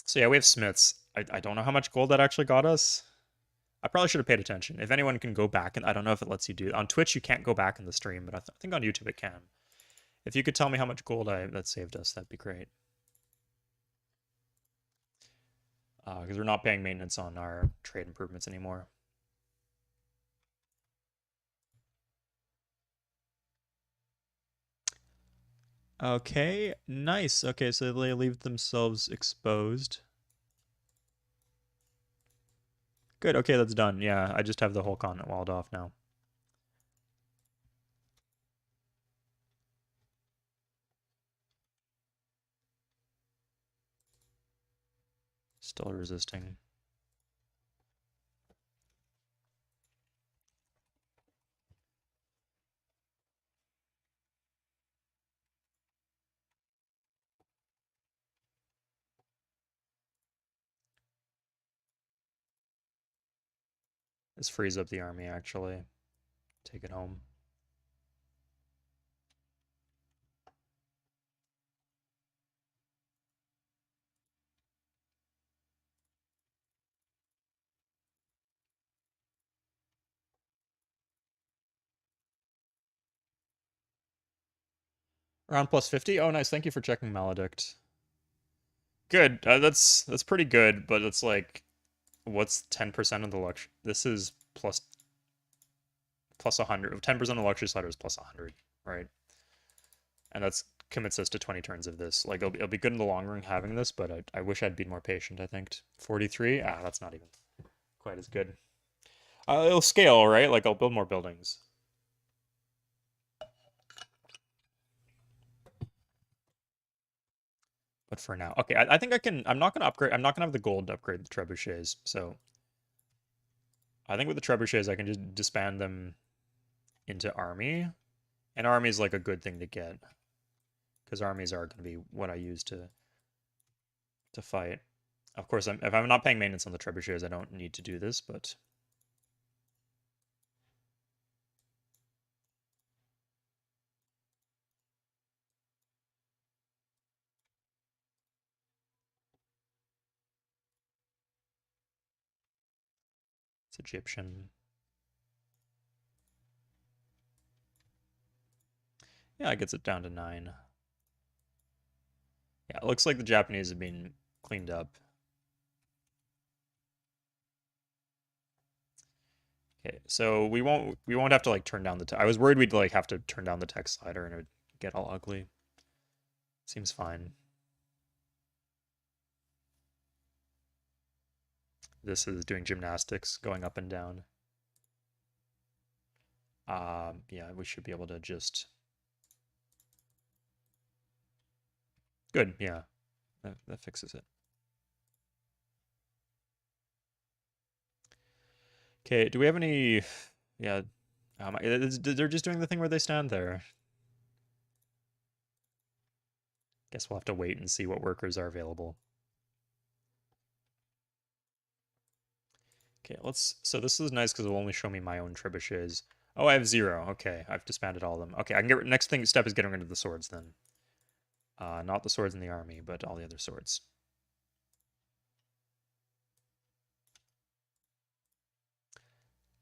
Speaker 1: So yeah, we have Smiths. I don't know how much gold that actually got us. I probably should have paid attention. If anyone can go back, and I don't know if it lets you do on Twitch, you can't go back in the stream, but I think on YouTube it can. If you could tell me how much gold that saved us, that'd be great. Because we're not paying maintenance on our trade improvements anymore. Okay, nice. Okay, so they leave themselves exposed. Good, okay, that's done. Yeah, I just have the whole continent walled off now. Still resisting. This frees up the army, actually. Take it home. Around plus 50? Oh, nice. Thank you for checking Maledict. Good. That's pretty good, but it's like, what's 10% of the luxury? This is plus 100. 10% of the luxury slider is plus 100, right? And that's commits us to 20 turns of this. Like, it'll be good in the long run having this, but I wish I'd been more patient, I think. 43? Ah, that's not even quite as good. It'll scale, right? Like, I'll build more buildings. But for now, okay, I think I can. I'm not gonna upgrade. I'm not gonna have the gold to upgrade the trebuchets. So I think with the trebuchets, I can just disband them into army, and army is like a good thing to get because armies are gonna be what I use to fight. Of course, if I'm not paying maintenance on the trebuchets, I don't need to do this, but It's Egyptian. Yeah, it gets it down to 9. Yeah, it looks like the Japanese have been cleaned up. Okay, so we won't have to like turn down the I was worried we'd like have to turn down the text slider and it would get all ugly. Seems fine. This is doing gymnastics, going up and down. Yeah, we should be able to just good, yeah. That fixes it. Okay, do we have any yeah, they're just doing the thing where they stand there. Guess we'll have to wait and see what workers are available. Okay, so this is nice because it'll only show me my own trebuchets. Oh, I have 0. Okay, I've disbanded all of them. Okay, I can get next step is getting rid of the swords then. Not the swords in the army, but all the other swords.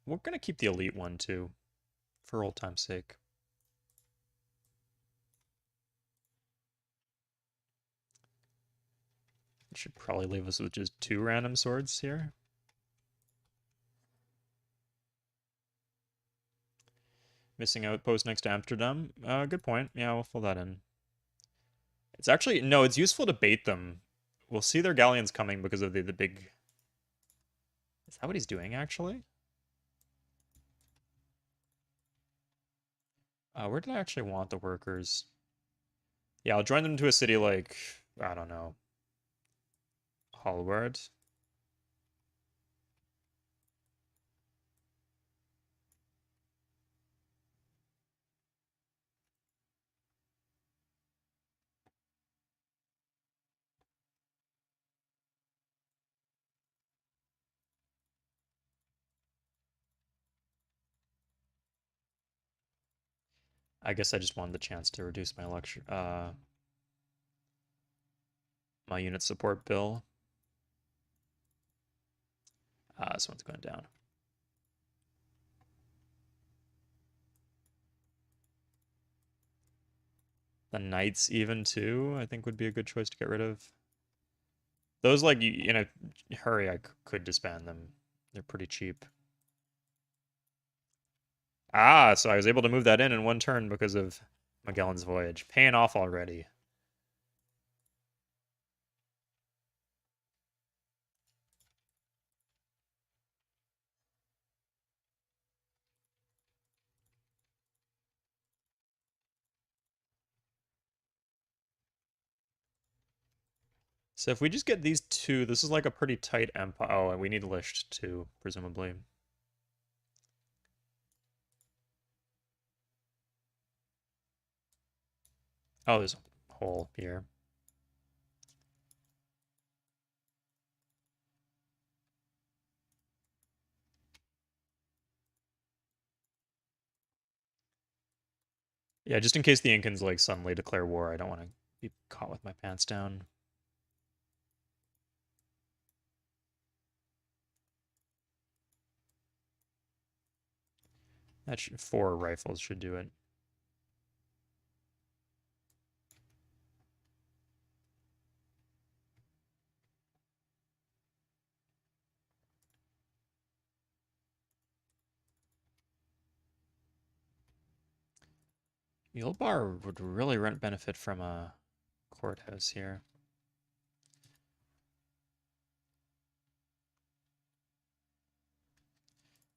Speaker 1: We're gonna keep the elite one too, for old time's sake. It should probably leave us with just 2 random swords here. Missing outpost next to Amsterdam. Good point. Yeah, we'll fill that in. It's actually no, it's useful to bait them. We'll see their galleons coming because of the big. Is that what he's doing actually? Where did I actually want the workers? Yeah, I'll join them to a city like I don't know, Hallward. I guess I just wanted the chance to reduce my lecture, my unit support bill. This one's going down. The knights even too, I think would be a good choice to get rid of. Those like in a hurry, I could disband them. They're pretty cheap. So I was able to move that in 1 turn because of Magellan's Voyage. Paying off already. So if we just get these 2, this is like a pretty tight empire. Oh, and we need Lisht too, presumably. Oh, there's a hole here. Yeah, just in case the Incans like suddenly declare war, I don't want to be caught with my pants down. That 4 rifles should do it. Yulbar would really benefit from a courthouse here.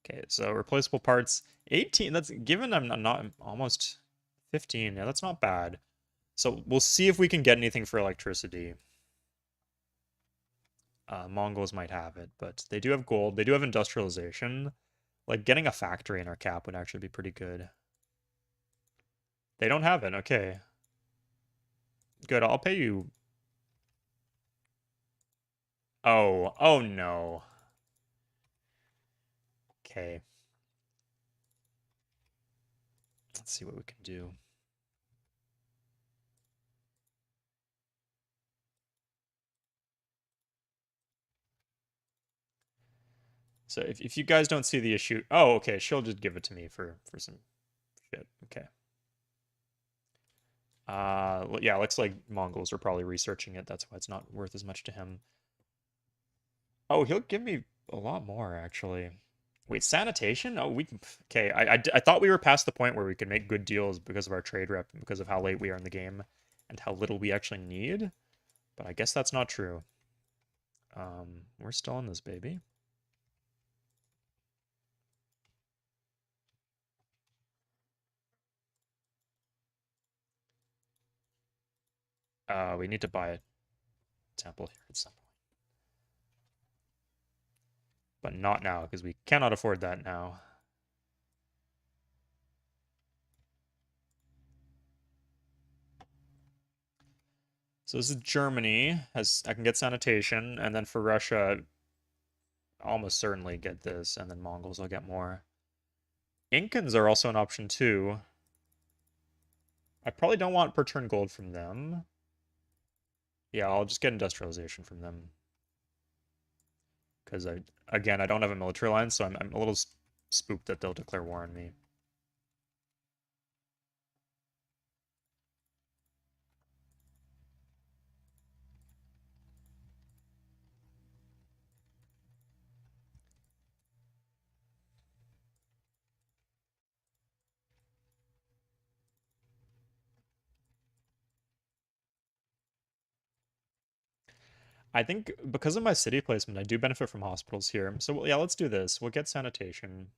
Speaker 1: Okay, so replaceable parts 18. That's given I'm not almost 15. Yeah, that's not bad. So we'll see if we can get anything for electricity. Mongols might have it, but they do have gold. They do have industrialization. Like getting a factory in our cap would actually be pretty good. They don't have it. Okay. Good. I'll pay you. Oh no. Okay. Let's see what we can do. So if you guys don't see the issue, oh, okay, she'll just give it to me for some shit. Okay. Yeah, looks like Mongols are probably researching it. That's why it's not worth as much to him. Oh, he'll give me a lot more actually. Wait, sanitation? Oh, okay. I thought we were past the point where we could make good deals because of our trade rep and because of how late we are in the game and how little we actually need. But I guess that's not true. We're still in this baby. We need to buy a temple here at some point. But not now, because we cannot afford that now. So this is Germany. I can get sanitation, and then for Russia, almost certainly get this, and then Mongols will get more. Incans are also an option too. I probably don't want per turn gold from them. Yeah, I'll just get industrialization from them. Because again, I don't have a military line, so I'm a little spooked that they'll declare war on me. I think because of my city placement, I do benefit from hospitals here. So yeah, let's do this. We'll get sanitation.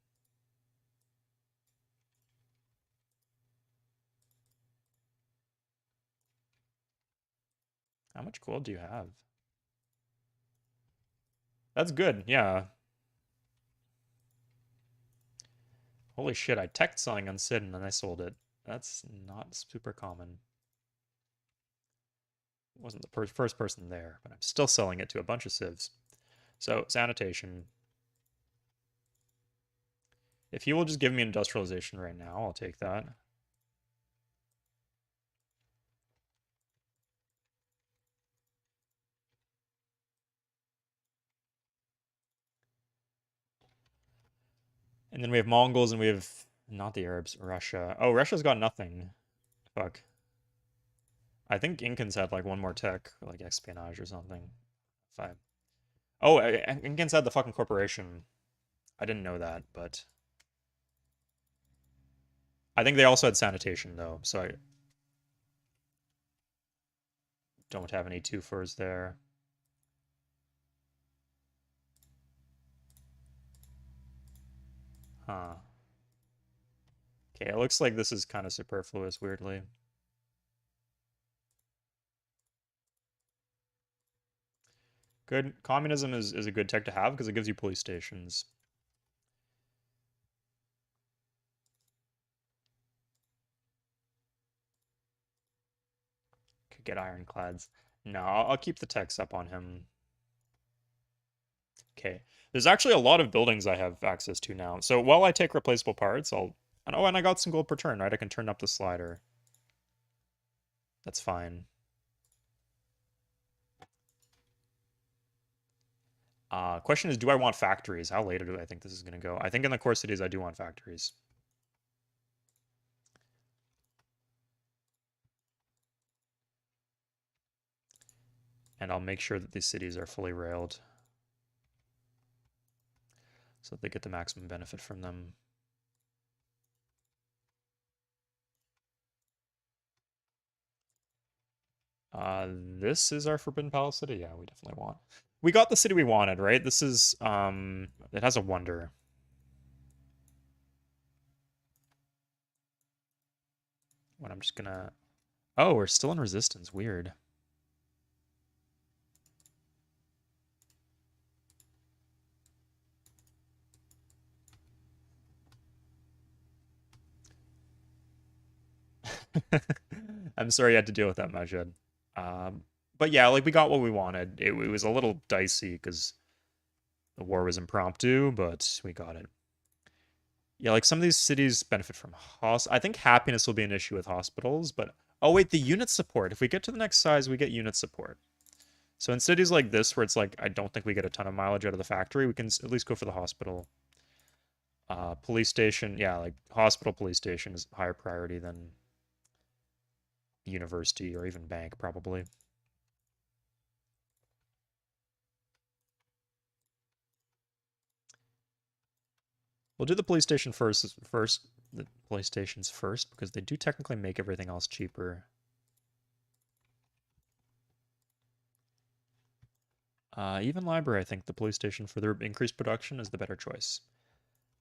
Speaker 1: How much gold do you have? That's good, yeah. Holy shit, I teched selling on Sid and then I sold it. That's not super common. Wasn't the first person there, but I'm still selling it to a bunch of civs. So, sanitation. If he will just give me industrialization right now, I'll take that. And then we have Mongols and we have not the Arabs, Russia. Oh, Russia's got nothing. Fuck. I think Incans had like one more tech, like espionage or something. Five. Oh, Incans had the fucking corporation. I didn't know that, but I think they also had sanitation though, so I don't have any two furs there. Huh. Okay, it looks like this is kind of superfluous, weirdly. Good. Communism is a good tech to have because it gives you police stations. Could get ironclads. No, I'll keep the techs up on him. Okay. There's actually a lot of buildings I have access to now. So while I take replaceable parts, I'll... Oh, and I got some gold per turn, right? I can turn up the slider. That's fine. Question is, do I want factories? How late do I think this is going to go? I think in the core cities, I do want factories. And I'll make sure that these cities are fully railed so that they get the maximum benefit from them. This is our Forbidden Palace city. Yeah, we definitely want. We got the city we wanted, right? This is, it has a wonder. What I'm just gonna... Oh, we're still in resistance. Weird. I'm sorry you had to deal with that, Majid. But yeah, like we got what we wanted. It was a little dicey because the war was impromptu, but we got it. Yeah, like some of these cities benefit from I think happiness will be an issue with hospitals, but oh wait, the unit support. If we get to the next size, we get unit support. So in cities like this, where it's like, I don't think we get a ton of mileage out of the factory, we can at least go for the hospital. Police station, yeah, like hospital, police station is higher priority than university or even bank, probably. We'll do the police station first. The police stations first because they do technically make everything else cheaper. Even library, I think the police station for their increased production is the better choice.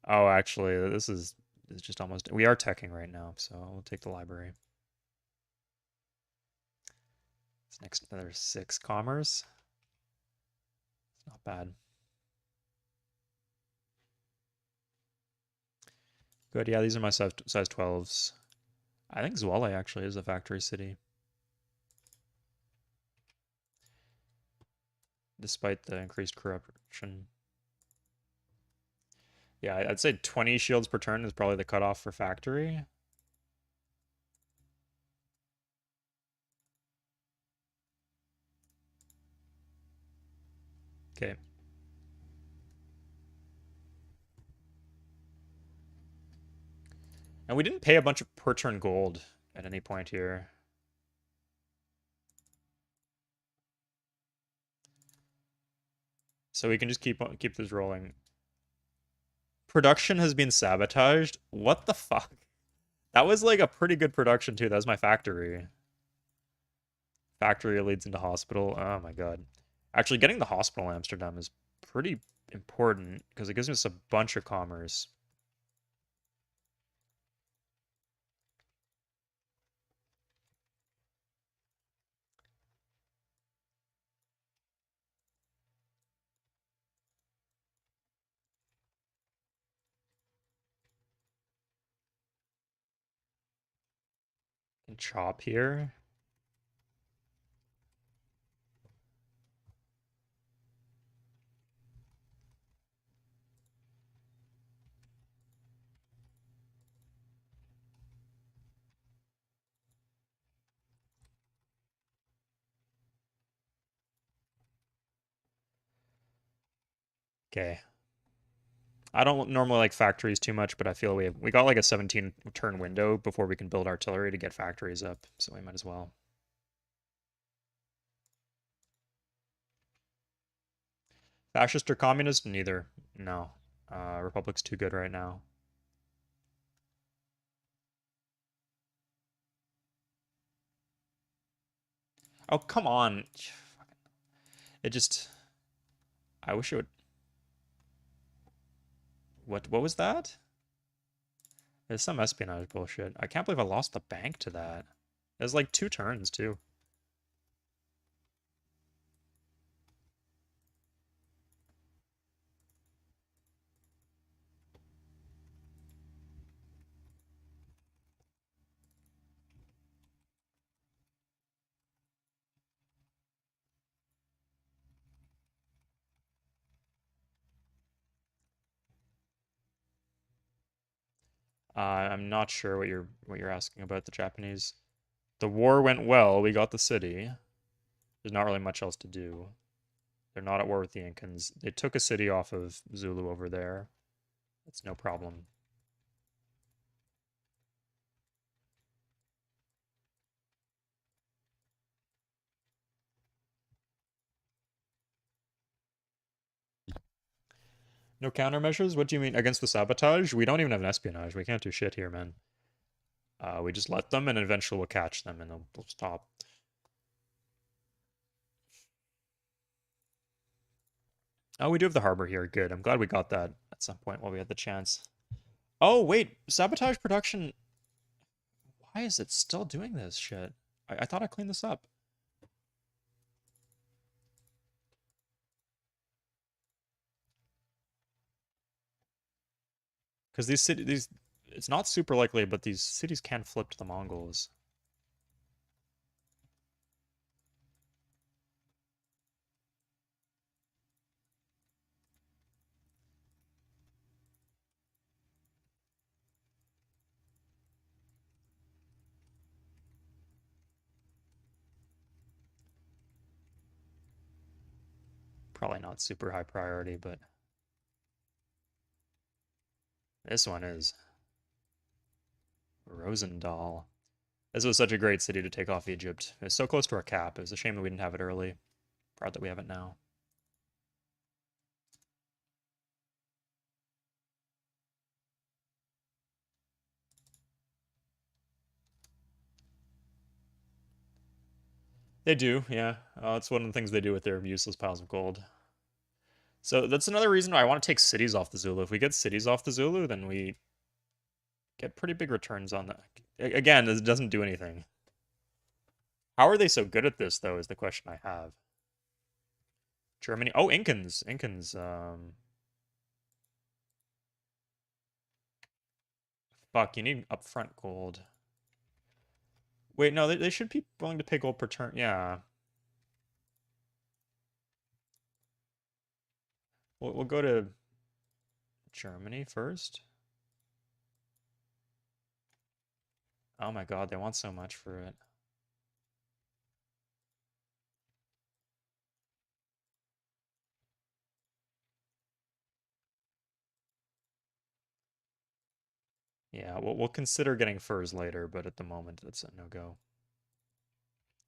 Speaker 1: Oh, actually, this is just almost. We are teching right now, so we'll take the library. It's next another 6 commerce. It's not bad. Good, yeah, these are my size 12s. I think Zwale actually is a factory city. Despite the increased corruption. Yeah, I'd say 20 shields per turn is probably the cutoff for factory. Okay. And we didn't pay a bunch of per turn gold at any point here. So we can just keep this rolling. Production has been sabotaged. What the fuck? That was like a pretty good production too. That was my factory. Factory leads into hospital. Oh my god. Actually, getting the hospital in Amsterdam is pretty important because it gives us a bunch of commerce. And chop here. Okay. I don't normally like factories too much, but I feel we got like a 17 turn window before we can build artillery to get factories up, so we might as well. Fascist or communist? Neither. No. Republic's too good right now. Oh, come on. It just I wish it would what was that? There's some espionage bullshit. I can't believe I lost the bank to that. It was like 2 turns too. I'm not sure what you're asking about the Japanese. The war went well. We got the city. There's not really much else to do. They're not at war with the Incans. They took a city off of Zulu over there. It's no problem. No countermeasures? What do you mean? Against the sabotage? We don't even have an espionage. We can't do shit here, man. We just let them, and eventually we'll catch them, and they'll stop. Oh, we do have the harbor here. Good. I'm glad we got that at some point while we had the chance. Oh, wait. Sabotage production. Why is it still doing this shit? I thought I cleaned this up. Because it's not super likely, but these cities can flip to the Mongols. Probably not super high priority, but this one is. Rosendahl. This was such a great city to take off Egypt. It's so close to our cap. It was a shame that we didn't have it early. Proud that we have it now. They do, yeah. It's one of the things they do with their useless piles of gold. So that's another reason why I want to take cities off the Zulu. If we get cities off the Zulu, then we get pretty big returns on that. Again, it doesn't do anything. How are they so good at this, though, is the question I have. Germany. Oh, Incans. Incans. Fuck, you need upfront gold. Wait, no, they should be willing to pay gold per turn. Yeah. We'll go to Germany first. Oh my god, they want so much for it. Yeah, we'll consider getting furs later, but at the moment, it's a no-go.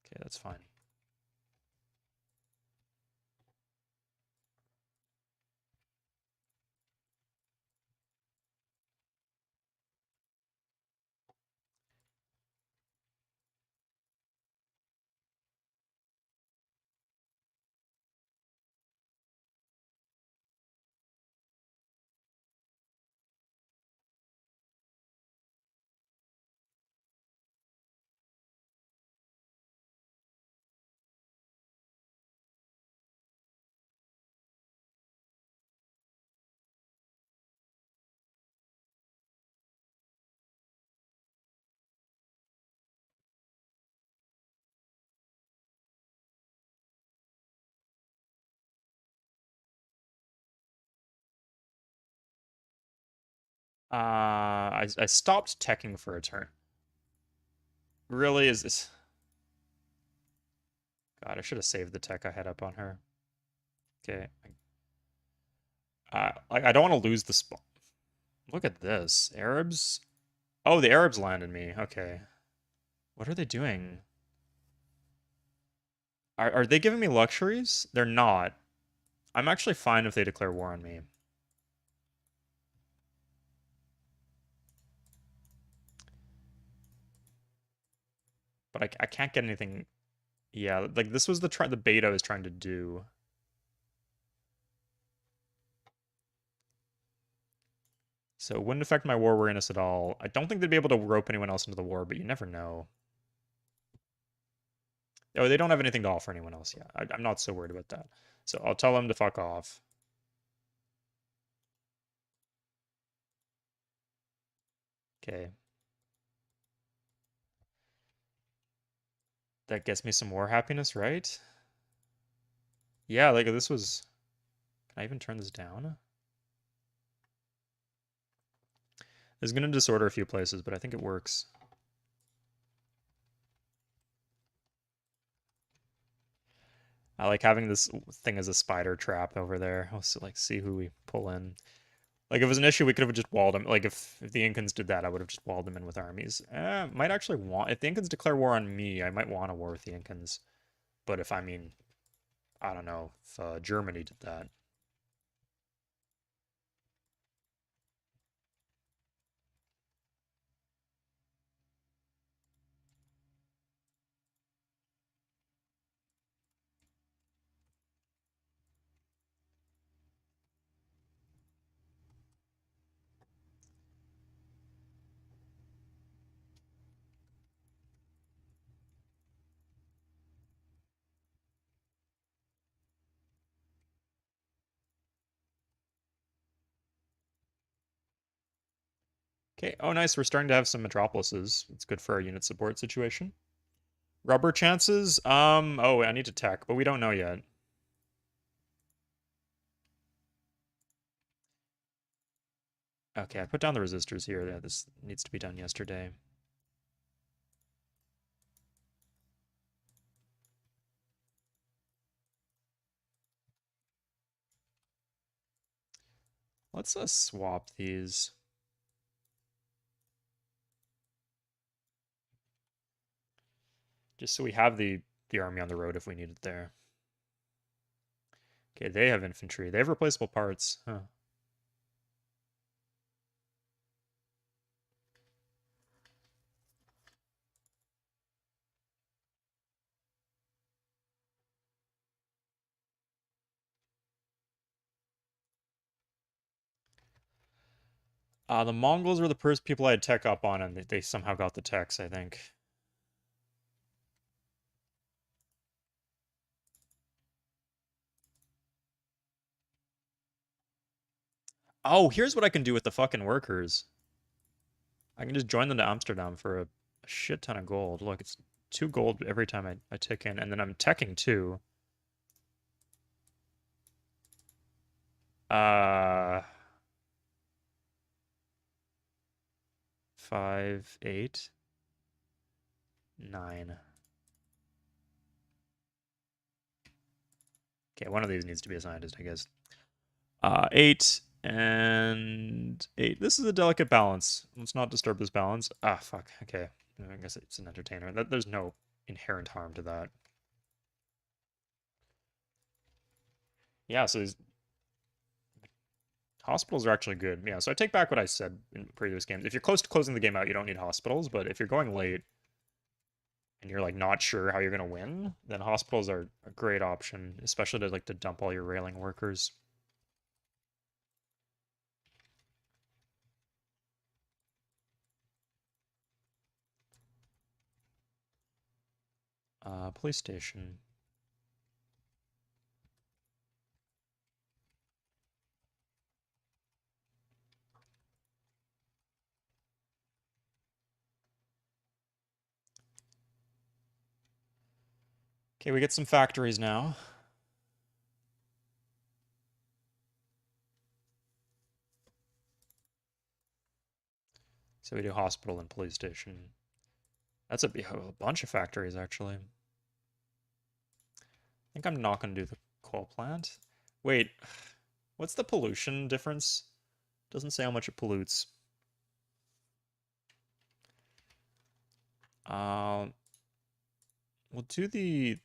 Speaker 1: Okay, that's fine. I stopped teching for a turn. Really, is this... God, I should have saved the tech I had up on her. Okay. I don't want to lose the spot. Look at this. Arabs? Oh, the Arabs landed me. Okay. What are they doing? Are they giving me luxuries? They're not. I'm actually fine if they declare war on me. But I can't get anything. Yeah, like this was the bait I was trying to do. So it wouldn't affect my war weariness at all. I don't think they'd be able to rope anyone else into the war, but you never know. Oh, they don't have anything to offer anyone else yet. I'm not so worried about that. So I'll tell them to fuck off. Okay. That gets me some more happiness, right? Yeah, like this was... Can I even turn this down? It's going to disorder a few places, but I think it works. I like having this thing as a spider trap over there. I'll like see who we pull in. Like if it was an issue, we could have just walled them. Like if the Incans did that, I would have just walled them in with armies. Might actually want if the Incans declare war on me, I might want a war with the Incans. But if I don't know if Germany did that. Okay. Oh, nice. We're starting to have some metropolises. It's good for our unit support situation. Rubber chances? Oh, I need to tech, but we don't know yet. Okay, I put down the resistors here. Yeah, this needs to be done yesterday. Let's swap these. Just so we have the army on the road if we need it there. Okay, they have infantry. They have replaceable parts. Huh. The Mongols were the first people I had tech up on, and they somehow got the techs, I think. Oh, here's what I can do with the fucking workers. I can just join them to Amsterdam for a shit ton of gold. Look, it's 2 gold every time I tick in, and then I'm teching too. 5, 8, 9. Okay, one of these needs to be a scientist, I guess. 8 and 8. This is a delicate balance. Let's not disturb this balance. Ah, fuck. Okay. I guess it's an entertainer. There's no inherent harm to that. Yeah, so these hospitals are actually good. Yeah, so I take back what I said in previous games. If you're close to closing the game out, you don't need hospitals, but if you're going late and you're like not sure how you're gonna win, then hospitals are a great option, especially to like to dump all your railing workers. Police station. Okay, we get some factories now. So we do hospital and police station. That's a bunch of factories, actually. I think I'm not going to do the coal plant. Wait, what's the pollution difference? Doesn't say how much it pollutes. We'll do the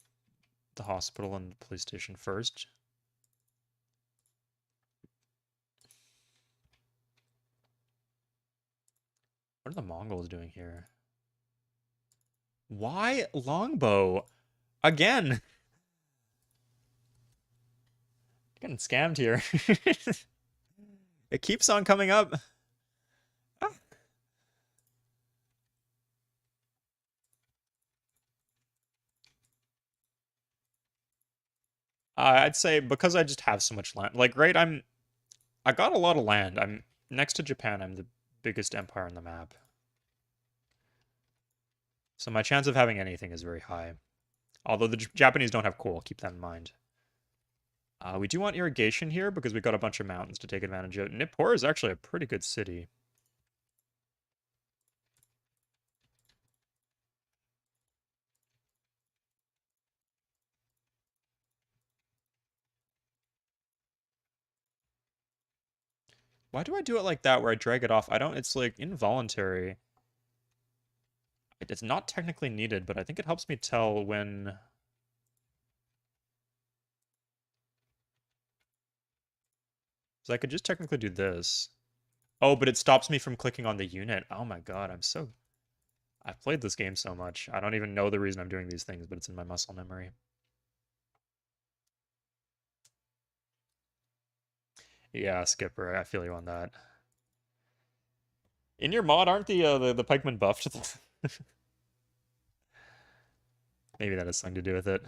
Speaker 1: hospital and the police station first. What are the Mongols doing here? Why longbow? Again! Getting scammed here. It keeps on coming up. Ah. I'd say because I just have so much land. Like, right, I got a lot of land. I'm next to Japan. I'm the biggest empire on the map. So my chance of having anything is very high. Although the Japanese don't have coal, keep that in mind. We do want irrigation here because we've got a bunch of mountains to take advantage of. Nippur is actually a pretty good city. Why do I do it like that where I drag it off? I don't, it's like involuntary. It's not technically needed, but I think it helps me tell when... So I could just technically do this. Oh, but it stops me from clicking on the unit. Oh my god, I've played this game so much. I don't even know the reason I'm doing these things, but it's in my muscle memory. Yeah, Skipper, I feel you on that. In your mod, aren't the pikemen buffed? Maybe that has something to do with it.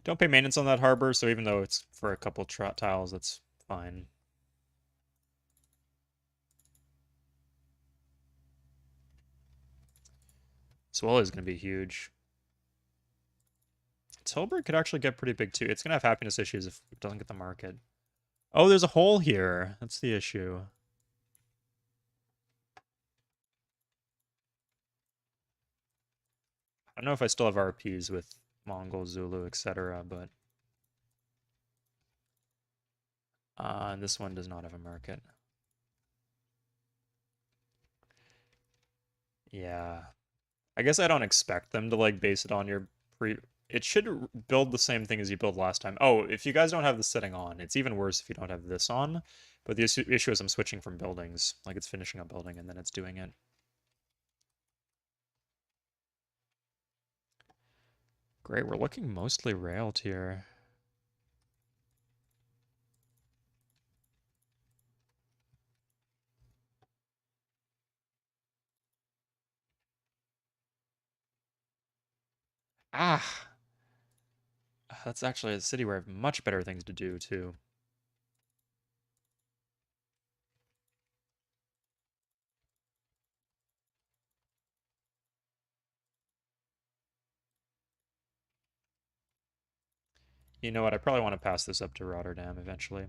Speaker 1: Don't pay maintenance on that harbor, so even though it's for a couple tiles, that's fine. Swell is going to be huge. Tilburg could actually get pretty big too. It's going to have happiness issues if it doesn't get the market. Oh, there's a hole here. That's the issue. don't know if I still have RPs with Mongol, Zulu, etc., but this one does not have a market. Yeah. I guess I don't expect them to like base it on your pre. It should build the same thing as you built last time. Oh, if you guys don't have this setting on, it's even worse if you don't have this on. But the issue is I'm switching from buildings. Like it's finishing a building and then it's doing it. Great, we're looking mostly railed here. Ah! That's actually a city where I have much better things to do, too. You know what? I probably want to pass this up to Rotterdam eventually.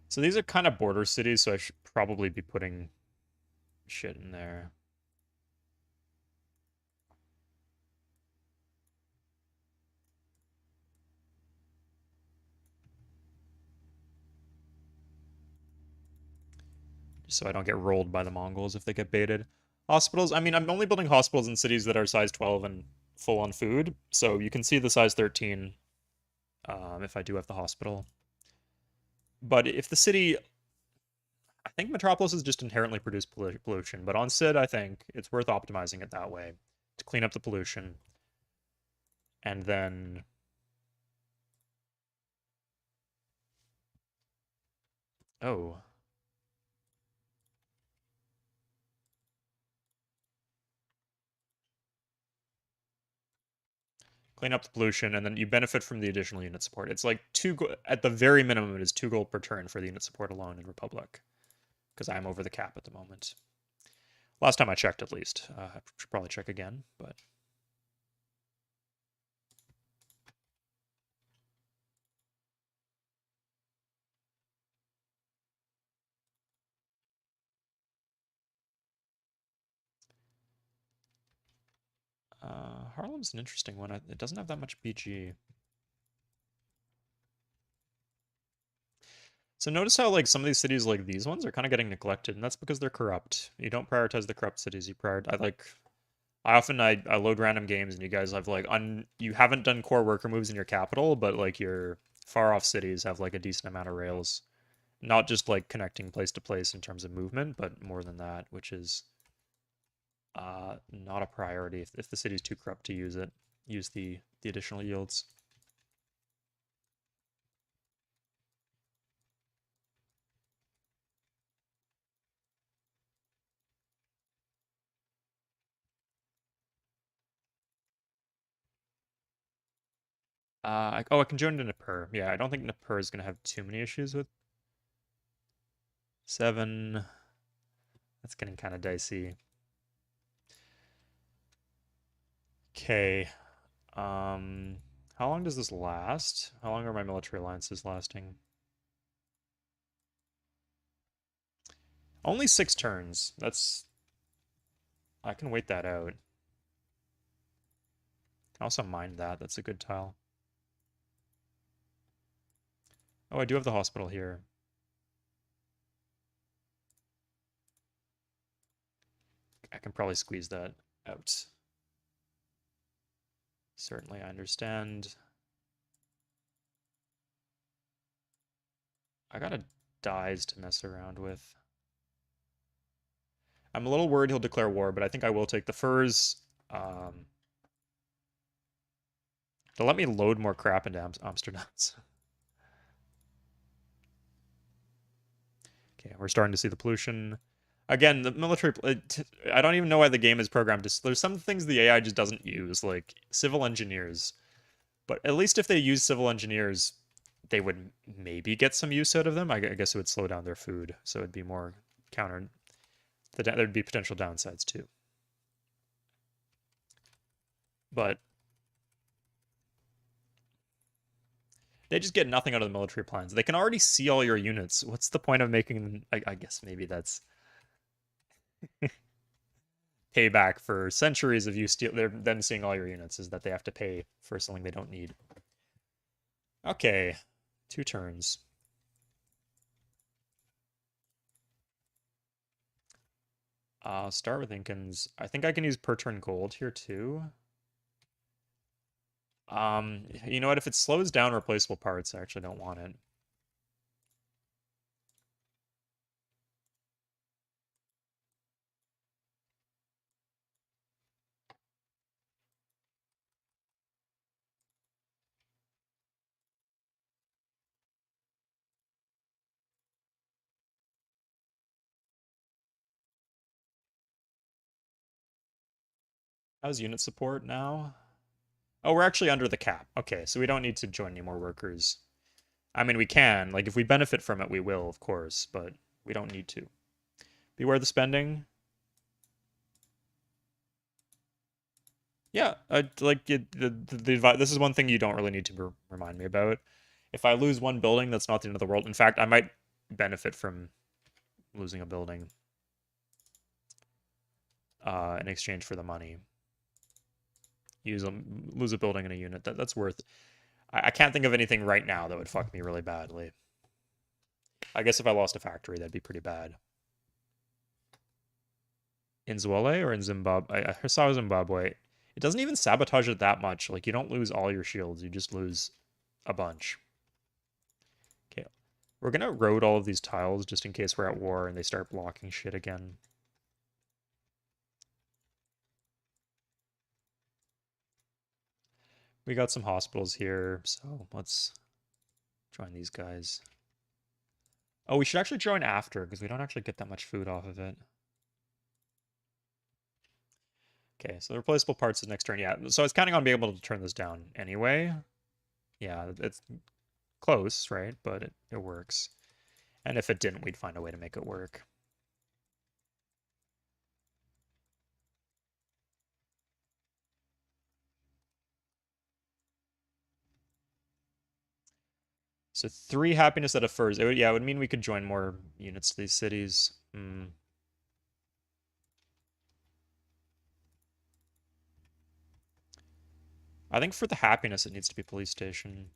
Speaker 1: So these are kind of border cities, so I should probably be putting shit in there. Just so I don't get rolled by the Mongols if they get baited. Hospitals, I mean, I'm only building hospitals in cities that are size 12 and full on food, so you can see the size 13 if I do have the hospital. But if the city, I think Metropolis is just inherently produce pollution, but on Sid, I think it's worth optimizing it that way to clean up the pollution. And then oh, clean up the pollution, and then you benefit from the additional unit support. It's like at the very minimum, it is 2 gold per turn for the unit support alone in Republic, because I'm over the cap at the moment. Last time I checked, at least. I should probably check again, but Harlem's an interesting one. It doesn't have that much BG. So notice how like some of these cities like these ones are kind of getting neglected, and that's because they're corrupt. You don't prioritize the corrupt cities. You prioritize I load random games and you guys have like you haven't done core worker moves in your capital, but like your far off cities have like a decent amount of rails. Not just like connecting place to place in terms of movement, but more than that, which is not a priority if the city's too corrupt to use the additional yields. I can join into Nippur. Yeah, I don't think Nippur is gonna have too many issues with 7. That's getting kind of dicey. Okay. How long does this last? How long are my military alliances lasting? Only 6 turns. I can wait that out. I can also mine that. That's a good tile. Oh, I do have the hospital here. I can probably squeeze that out. Certainly, I understand. I got a dies to mess around with. I'm a little worried he'll declare war, but I think I will take the furs. To let me load more crap into Amsterdam's. Okay, we're starting to see the pollution. Again, the military. I don't even know why the game is programmed to. There's some things the AI just doesn't use, like civil engineers. But at least if they use civil engineers, they would maybe get some use out of them. I guess it would slow down their food, so it'd be more counter. There'd be potential downsides too. But They just get nothing out of the military plans. They can already see all your units. What's the point of making them? I guess maybe that's payback for centuries of you them seeing all your units is that they have to pay for something they don't need. Okay, 2 turns. Start with Incans. I think I can use per turn gold here too. You know what? If it slows down replaceable parts, I actually don't want it. How's unit support now? Oh, we're actually under the cap. Okay, so we don't need to join any more workers. I mean, we can. Like, if we benefit from it, we will, of course, but we don't need to. Beware the spending. Yeah, like this is one thing you don't really need to remind me about. If I lose one building, that's not the end of the world. In fact, I might benefit from losing a building in exchange for the money. Lose a building in a unit. That's worth. I can't think of anything right now that would fuck me really badly. I guess if I lost a factory, that'd be pretty bad. In Zwole or in Zimbabwe? I saw Zimbabwe. It doesn't even sabotage it that much. Like, you don't lose all your shields. You just lose a bunch. Okay. We're going to erode all of these tiles just in case we're at war and they start blocking shit again. We got some hospitals here, so let's join these guys. Oh, we should actually join after, because we don't actually get that much food off of it. Okay, so the replaceable parts is next turn. Yeah, so I was counting on being able to turn this down anyway. Yeah, it's close, right? But it works. And if it didn't, we'd find a way to make it work. So 3 happiness out of furs. Yeah, it would mean we could join more units to these cities. I think for the happiness, it needs to be police station.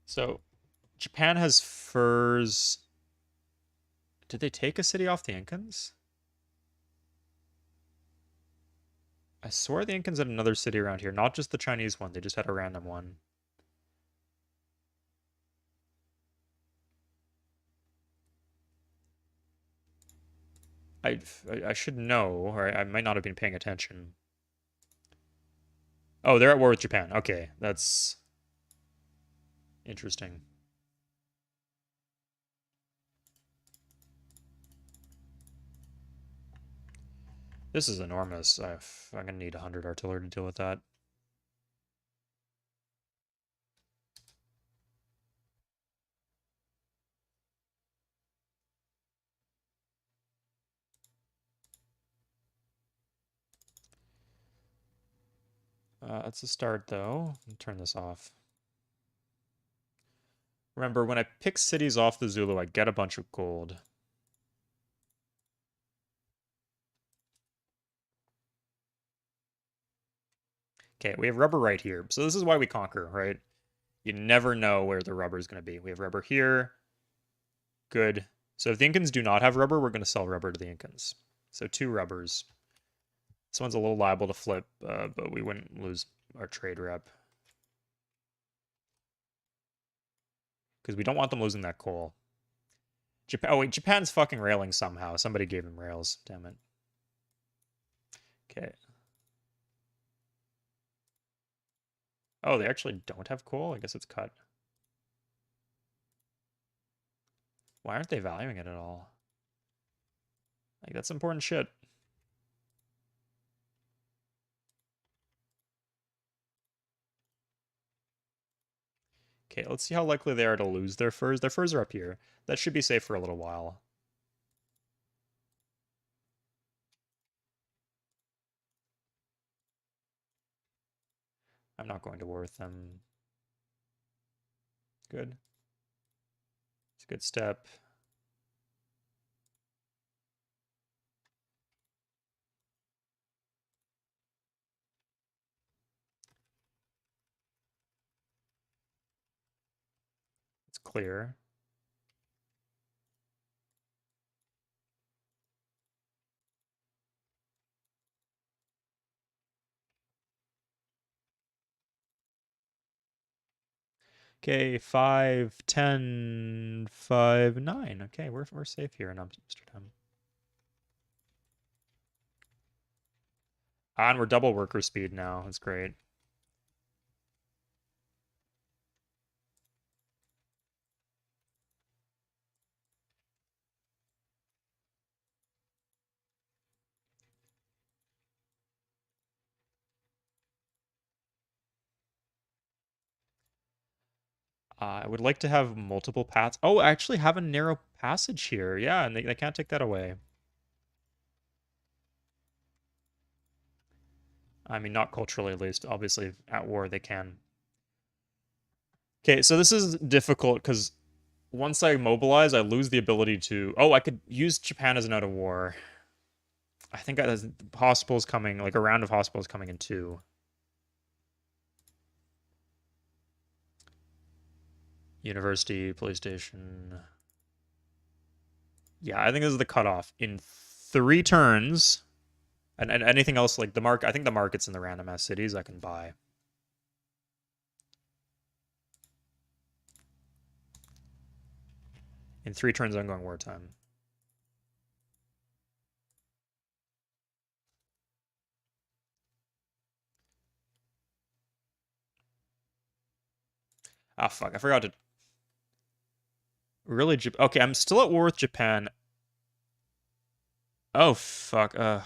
Speaker 1: So Japan has furs. Did they take a city off the Incans? I swore the Incans had another city around here, not just the Chinese one. They just had a random one. I should know, or I might not have been paying attention. Oh, they're at war with Japan. Okay, that's interesting. This is enormous. I'm gonna need 100 artillery to deal with that. That's a start, though. Turn this off. Remember, when I pick cities off the Zulu, I get a bunch of gold. Okay, we have rubber right here. So this is why we conquer, right? You never know where the rubber is going to be. We have rubber here. Good. So if the Incans do not have rubber, we're going to sell rubber to the Incans. So 2 rubbers. This one's a little liable to flip, but we wouldn't lose our trade rep. Because we don't want them losing that coal. Japan. Oh wait, Japan's fucking railing somehow. Somebody gave them rails. Damn it. Okay. Oh, they actually don't have coal? I guess it's cut. Why aren't they valuing it at all? Like, that's important shit. Okay, let's see how likely they are to lose their furs. Their furs are up here. That should be safe for a little while. I'm not going to war with them. Good. It's a good step. It's clear. Okay, 5, 10, 5, 9. Okay, we're safe here in Amsterdam. Ah, and we're double worker speed now. That's great. I would like to have multiple paths. Oh, I actually have a narrow passage here. Yeah, and they can't take that away. I mean, not culturally at least. Obviously, at war they can. Okay, so this is difficult because once I mobilize, I lose the ability to. Oh, I could use Japan as an out of war. I think hospitals coming, like a round of hospitals coming in two. University, police station. Yeah, I think this is the cutoff. In 3 turns, and anything else like the mark. I think the markets in the random ass cities I can buy. In 3 turns, I'm going wartime. Ah, fuck. I forgot to. Really? Okay, I'm still at war with Japan. Oh, fuck. I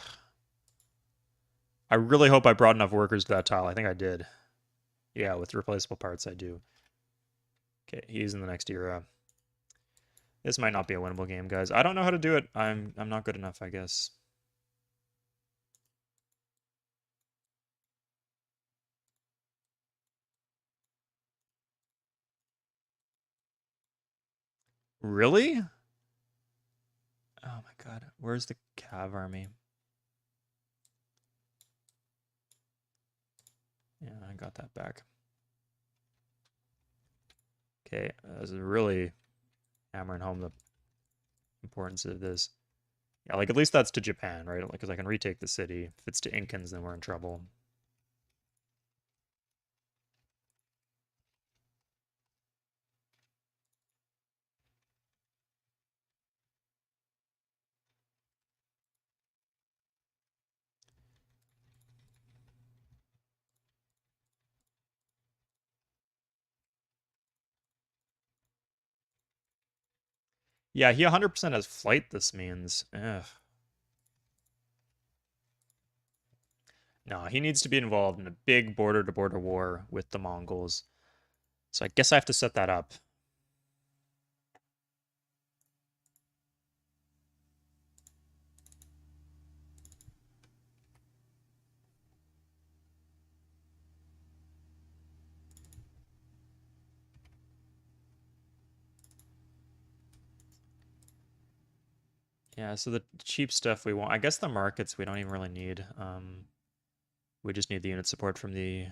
Speaker 1: really hope I brought enough workers to that tile. I think I did. Yeah, with replaceable parts, I do. Okay, he's in the next era. This might not be a winnable game, guys. I don't know how to do it. I'm not good enough, I guess. Really? Oh my god. Where's the Cav army? Yeah, I got that back. Okay, this is really hammering home the importance of this. Yeah, like at least that's to Japan, right? Like, because I can retake the city. If it's to Incans, then we're in trouble. Yeah, he 100% has flight, this means. Ugh. No, he needs to be involved in a big border-to-border war with the Mongols. So I guess I have to set that up. Yeah, so the cheap stuff we want. I guess the markets we don't even really need. We just need the unit support from the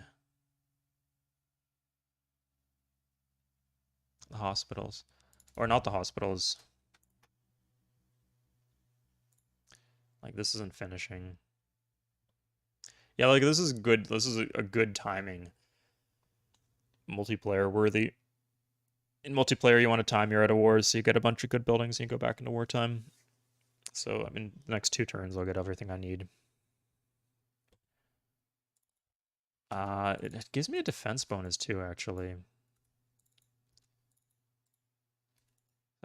Speaker 1: hospitals. Or not the hospitals. Like, this isn't finishing. Yeah, like, this is good. This is a good timing. Multiplayer worthy. In multiplayer, you want to time your out of wars, so you get a bunch of good buildings and you go back into wartime. So, I mean, the next 2 turns, I'll get everything I need. It gives me a defense bonus too, actually.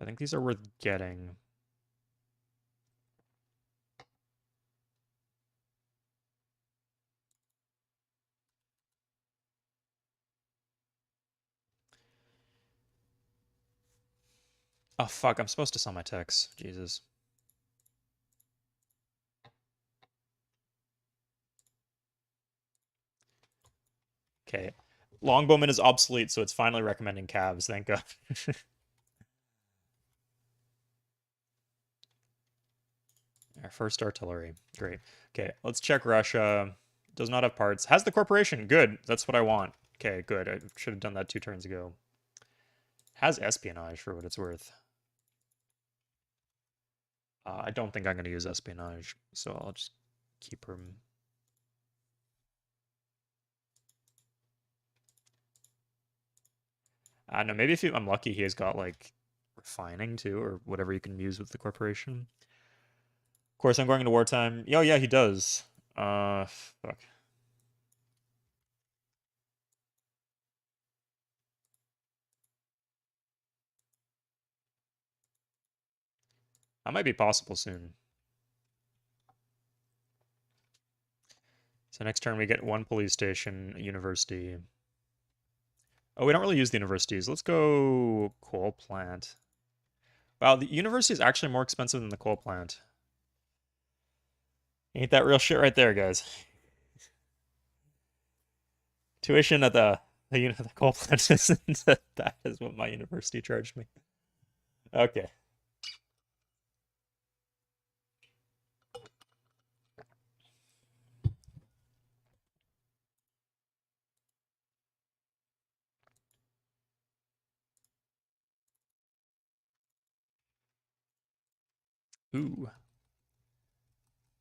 Speaker 1: I think these are worth getting. Oh, fuck, I'm supposed to sell my techs. Jesus. Okay. Longbowman is obsolete, so it's finally recommending calves. Thank God. Our first artillery. Great. Okay, let's check Russia. Does not have parts. Has the corporation. Good. That's what I want. Okay, good. I should have done that 2 turns ago. Has espionage for what it's worth. I don't think I'm going to use espionage, so I'll just keep her. I don't know. Maybe if I'm lucky, he has got like refining too, or whatever you can use with the corporation. Of course, I'm going into wartime. Oh yeah, he does. Fuck. That might be possible soon. So next turn we get one police station, a university. Oh, we don't really use the universities. Let's go coal plant. Wow, the university is actually more expensive than the coal plant. Ain't that real shit right there, guys? Tuition at the coal plant isn't that is what my university charged me. Okay. Ooh.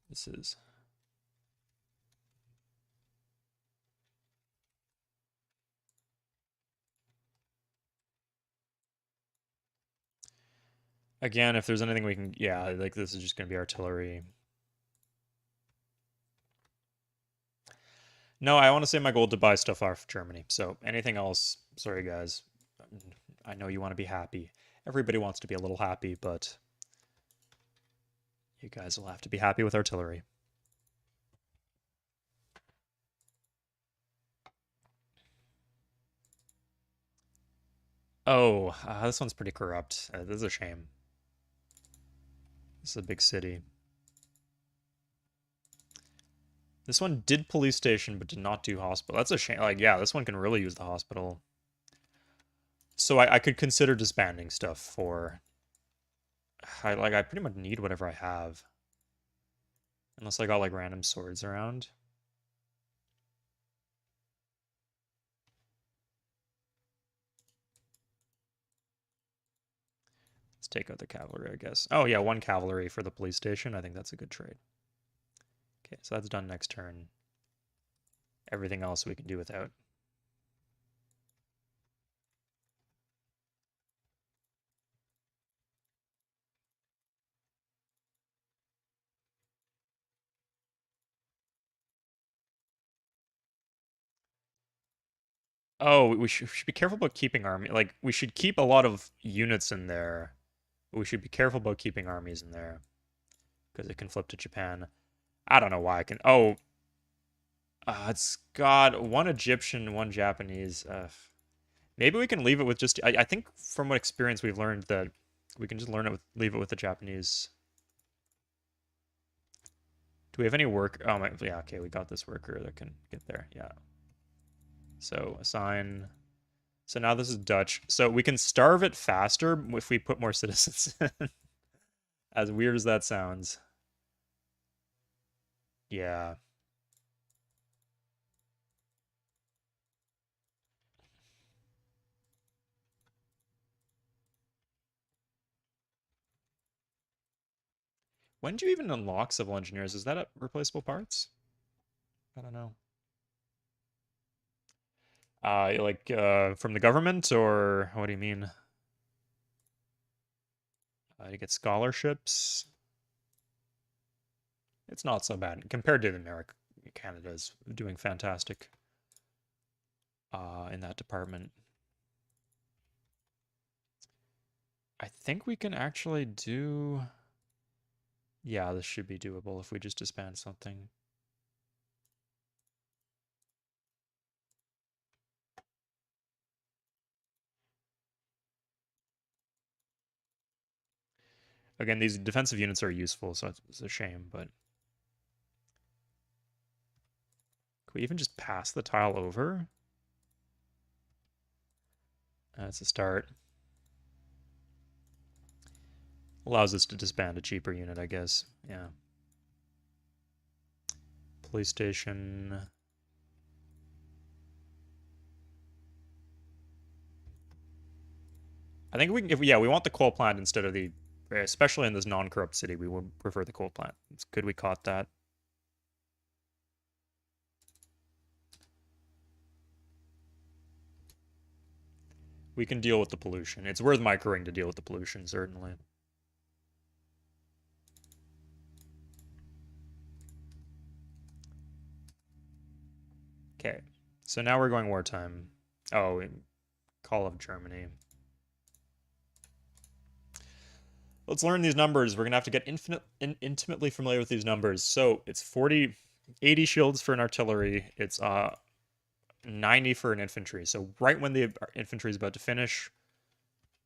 Speaker 1: This is again, if there's anything we can, yeah, like this is just gonna be artillery. No, I want to save my gold to buy stuff off Germany. So anything else, sorry guys. I know you want to be happy. Everybody wants to be a little happy, but you guys will have to be happy with artillery. Oh, this one's pretty corrupt. This is a shame. This is a big city. This one did police station, but did not do hospital. That's a shame. Like, yeah, this one can really use the hospital. So I could consider disbanding stuff for... I pretty much need whatever I have. Unless I got, like, random swords around. Let's take out the cavalry, I guess. Oh, yeah, 1 cavalry for the police station. I think that's a good trade. Okay, so that's done next turn. Everything else we can do without. Oh, we should be careful about keeping army. Like, we should keep a lot of units in there. But we should be careful about keeping armies in there. Because it can flip to Japan. I don't know why I can... Oh, it's got 1 Egyptian, 1 Japanese. Maybe we can leave it with just... I think from what experience we've learned that we can just leave it with the Japanese. Do we have any work? Oh, my, yeah, okay, we got this worker that can get there. Yeah. So, assign... So now this is Dutch. So we can starve it faster if we put more citizens in. As weird as that sounds. Yeah. When do you even unlock civil engineers? Is that replaceable parts? I don't know. From the government, or what do you mean? You get scholarships. It's not so bad compared to the America. Canada's doing fantastic in that department. I think we can actually do... Yeah, this should be doable if we just disband something. Again, these defensive units are useful, so it's a shame, but... Can we even just pass the tile over? That's a start. Allows us to disband a cheaper unit, I guess. Yeah. Police station. I think we can, if yeah, we want the coal plant instead of the, especially in this non-corrupt city, we would prefer the coal plant. It's good we caught that. We can deal with the pollution. It's worth microing to deal with the pollution, certainly. Okay, so now we're going wartime. Oh, Call of Germany. Let's learn these numbers. We're gonna have to get intimately familiar with these numbers. So it's 40, 80 shields for an artillery. It's 90 for an infantry. So right when the infantry is about to finish,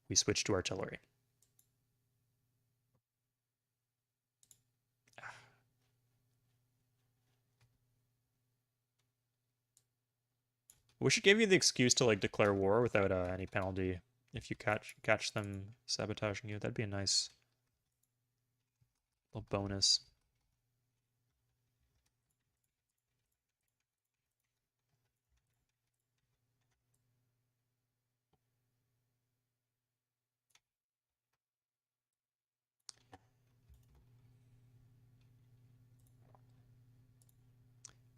Speaker 1: we switch to artillery. We should give you the excuse to like declare war without any penalty if you catch them sabotaging you. That'd be a nice little bonus.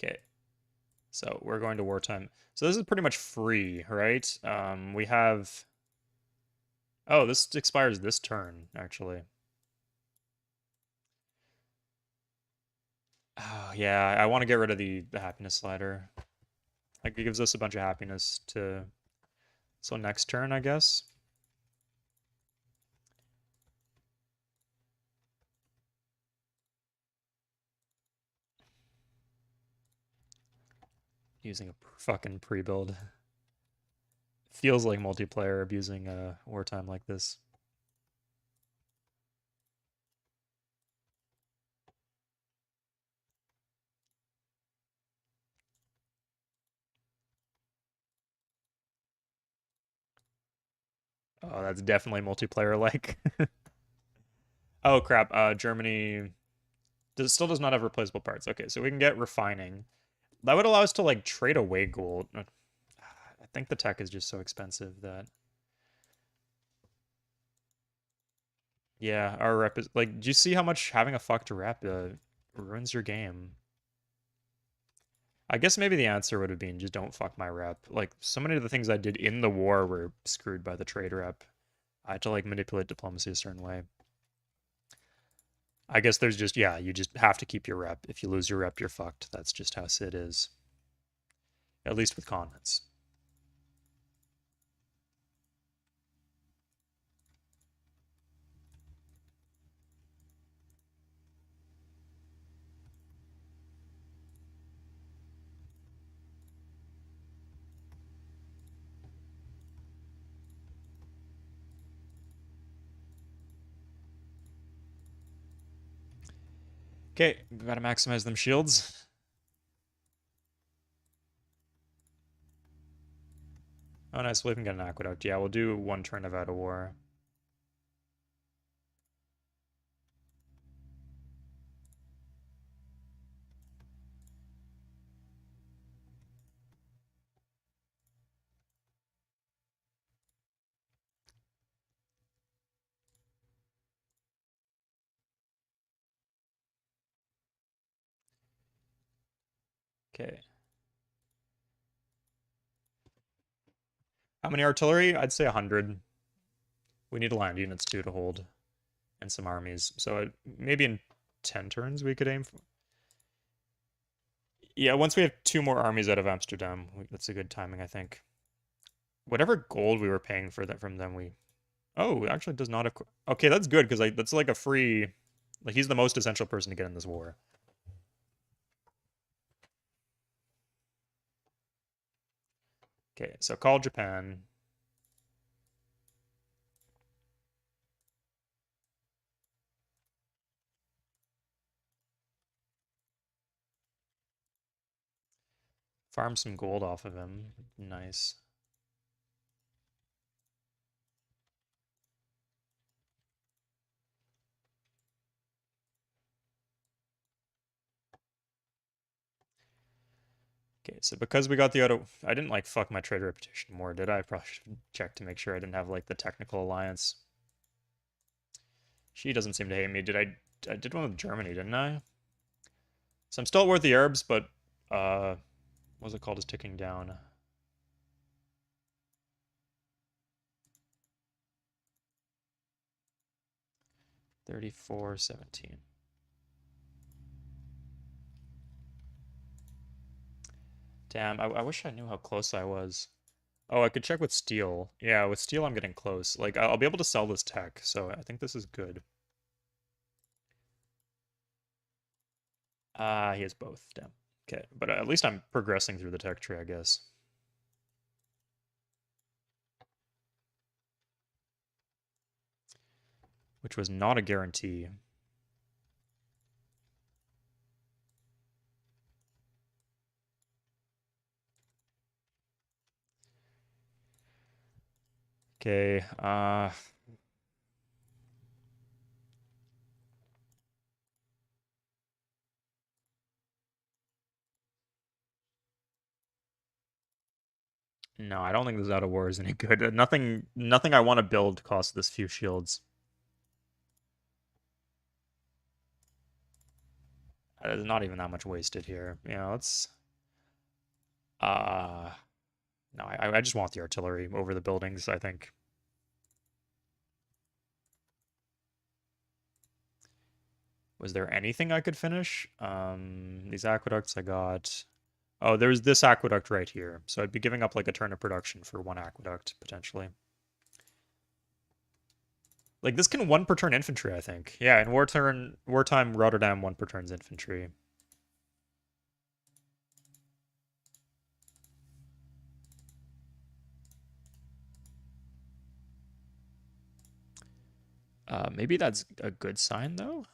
Speaker 1: Okay, so we're going to wartime. So this is pretty much free, right? We have. Oh, this expires this turn, actually. Oh, yeah, I want to get rid of the happiness slider. Like, it gives us a bunch of happiness to... So next turn, I guess? Using a fucking pre-build. Feels like multiplayer abusing wartime like this. Oh, that's definitely multiplayer-like. Oh, crap. Germany still does not have replaceable parts. Okay, so we can get refining. That would allow us to, like, trade away gold. I think the tech is just so expensive that... Yeah, our rep is... Like, do you see how much having a fucked rep ruins your game? I guess maybe the answer would have been just don't fuck my rep. Like, so many of the things I did in the war were screwed by the trade rep. I had to, like, manipulate diplomacy a certain way. I guess there's just, yeah, you just have to keep your rep. If you lose your rep, you're fucked. That's just how Sid is. At least with convents. Okay, we gotta maximize them shields. Oh, nice. We'll even get an aqueduct. Yeah, we'll do one turn of out of war. Okay. How many artillery? I'd say 100. We need land units too to hold, and some armies. So maybe in 10 turns we could aim for. Yeah, once we have two more armies out of Amsterdam, that's a good timing, I think. Whatever gold we were paying for that from them, we. Oh, it actually does not. Okay, that's good because that's like a free. Like he's the most essential person to get in this war. Okay, so call Japan. Farm some gold off of him. Nice. Okay, so because we got the auto, I didn't like fuck my trade reputation more, did I? I probably should check to make sure I didn't have like the technical alliance. She doesn't seem to hate me. I did one with Germany, didn't I? So I'm still at war with the Arabs, but what's it called is ticking down. 34-17. Damn, I wish I knew how close I was. Oh, I could check with steel. Yeah, with steel I'm getting close. Like, I'll be able to sell this tech, so I think this is good. Ah, he has both. Damn. Okay, but at least I'm progressing through the tech tree, I guess. Which was not a guarantee. Okay, no, I don't think this out of war is any good. Nothing I want to build costs this few shields. There's not even that much wasted here. Yeah, let's. Uh, no, I just want the artillery over the buildings, I think. Was there anything I could finish? These aqueducts I got. Oh, there's this aqueduct right here. So I'd be giving up like a turn of production for one aqueduct, potentially. Like this can one per turn infantry, I think. Yeah, in wartime Rotterdam one per turn's infantry. Maybe that's a good sign though.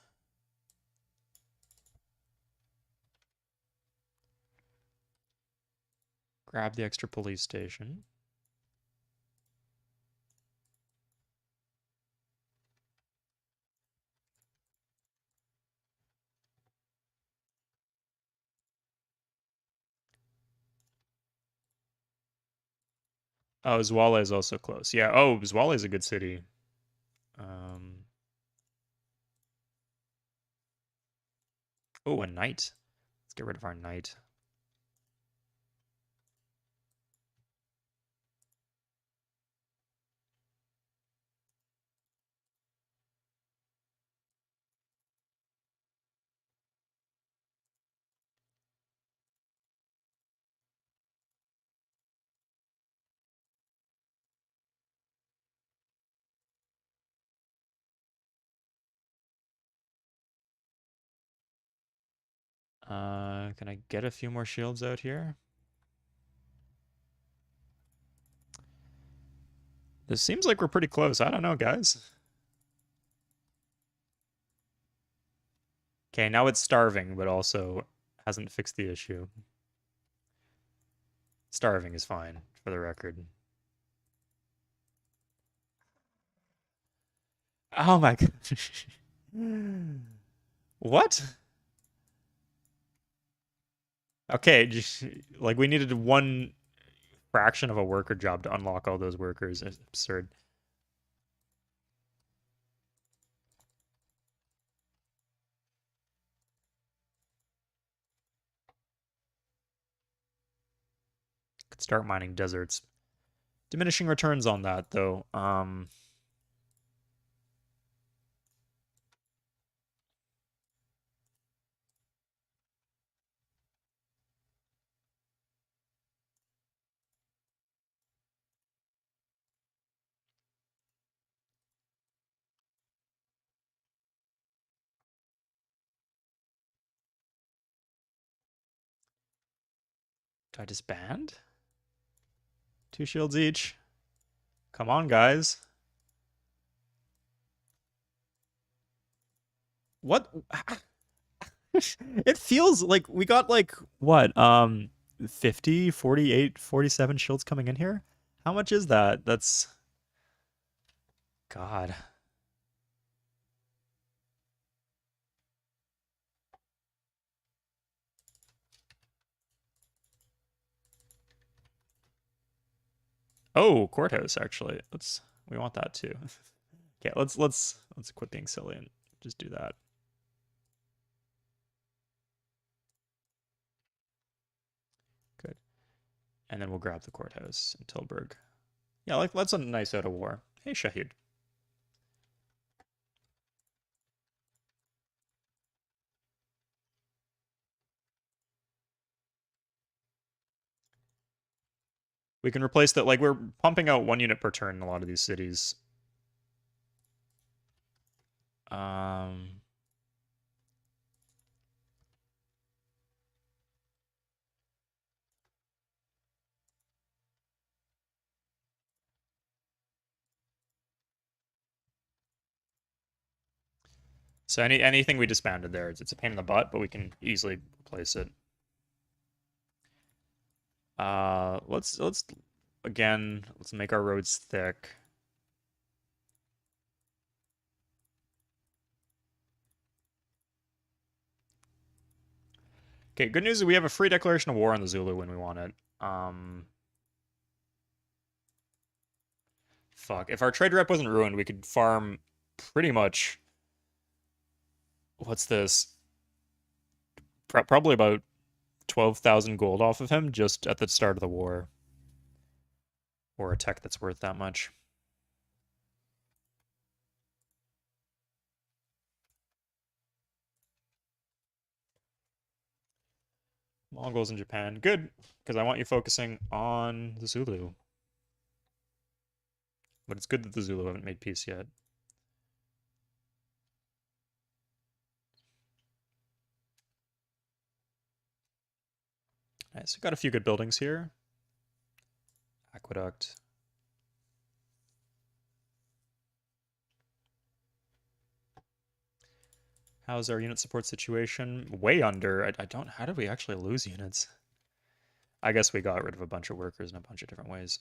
Speaker 1: Grab the extra police station. Oh, Zwolle is also close. Yeah. Oh, Zwolle is a good city. Oh, a knight. Let's get rid of our knight. Can I get a few more shields out here? This seems like we're pretty close. I don't know, guys. Okay, now it's starving, but also hasn't fixed the issue. Starving is fine, for the record. Oh my god. What? Okay, just like we needed one fraction of a worker job to unlock all those workers. It's absurd. Could start mining deserts. Diminishing returns on that though. Do I disband? 2 shields each. Come on, guys. What? It feels like we got like what? 50, 48, 47 shields coming in here? How much is that? That's God. Oh, courthouse actually. We want that too. Okay, let's quit being silly and just do that. Good. And then we'll grab the courthouse in Tilburg. Yeah, like let's a nice out of war. Hey, Shahid. We can replace that. Like we're pumping out 1 unit per turn in a lot of these cities. Um, so anything we disbanded there, it's a pain in the butt, but we can easily replace it. Let's again, let's make our roads thick. Okay, good news is we have a free declaration of war on the Zulu when we want it. Fuck. If our trade rep wasn't ruined, we could farm pretty much. What's this? Probably about 12,000 gold off of him just at the start of the war. Or a tech that's worth that much. Mongols in Japan. Good, because I want you focusing on the Zulu. But it's good that the Zulu haven't made peace yet. Alright, so we've got a few good buildings here. Aqueduct. How's our unit support situation? Way under. I don't. How did we actually lose units? I guess we got rid of a bunch of workers in a bunch of different ways.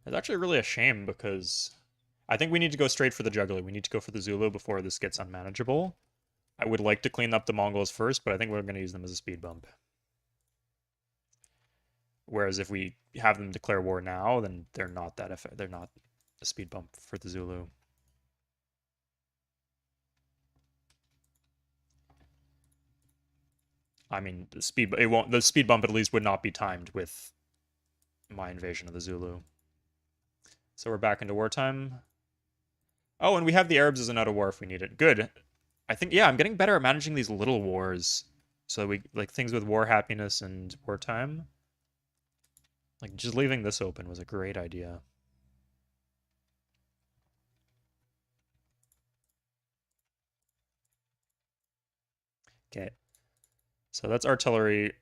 Speaker 1: It's actually really a shame because I think we need to go straight for the juggler. We need to go for the Zulu before this gets unmanageable. I would like to clean up the Mongols first, but I think we're going to use them as a speed bump. Whereas if we have them declare war now, then they're not that effective. They're not a speed bump for the Zulu. I mean, the speed bump at least would not be timed with my invasion of the Zulu. So we're back into wartime. Oh, and we have the Arabs as an out of war if we need it. Good. I think, yeah, I'm getting better at managing these little wars. So we like things with war happiness and wartime. Like just leaving this open was a great idea. Okay. So that's artillery.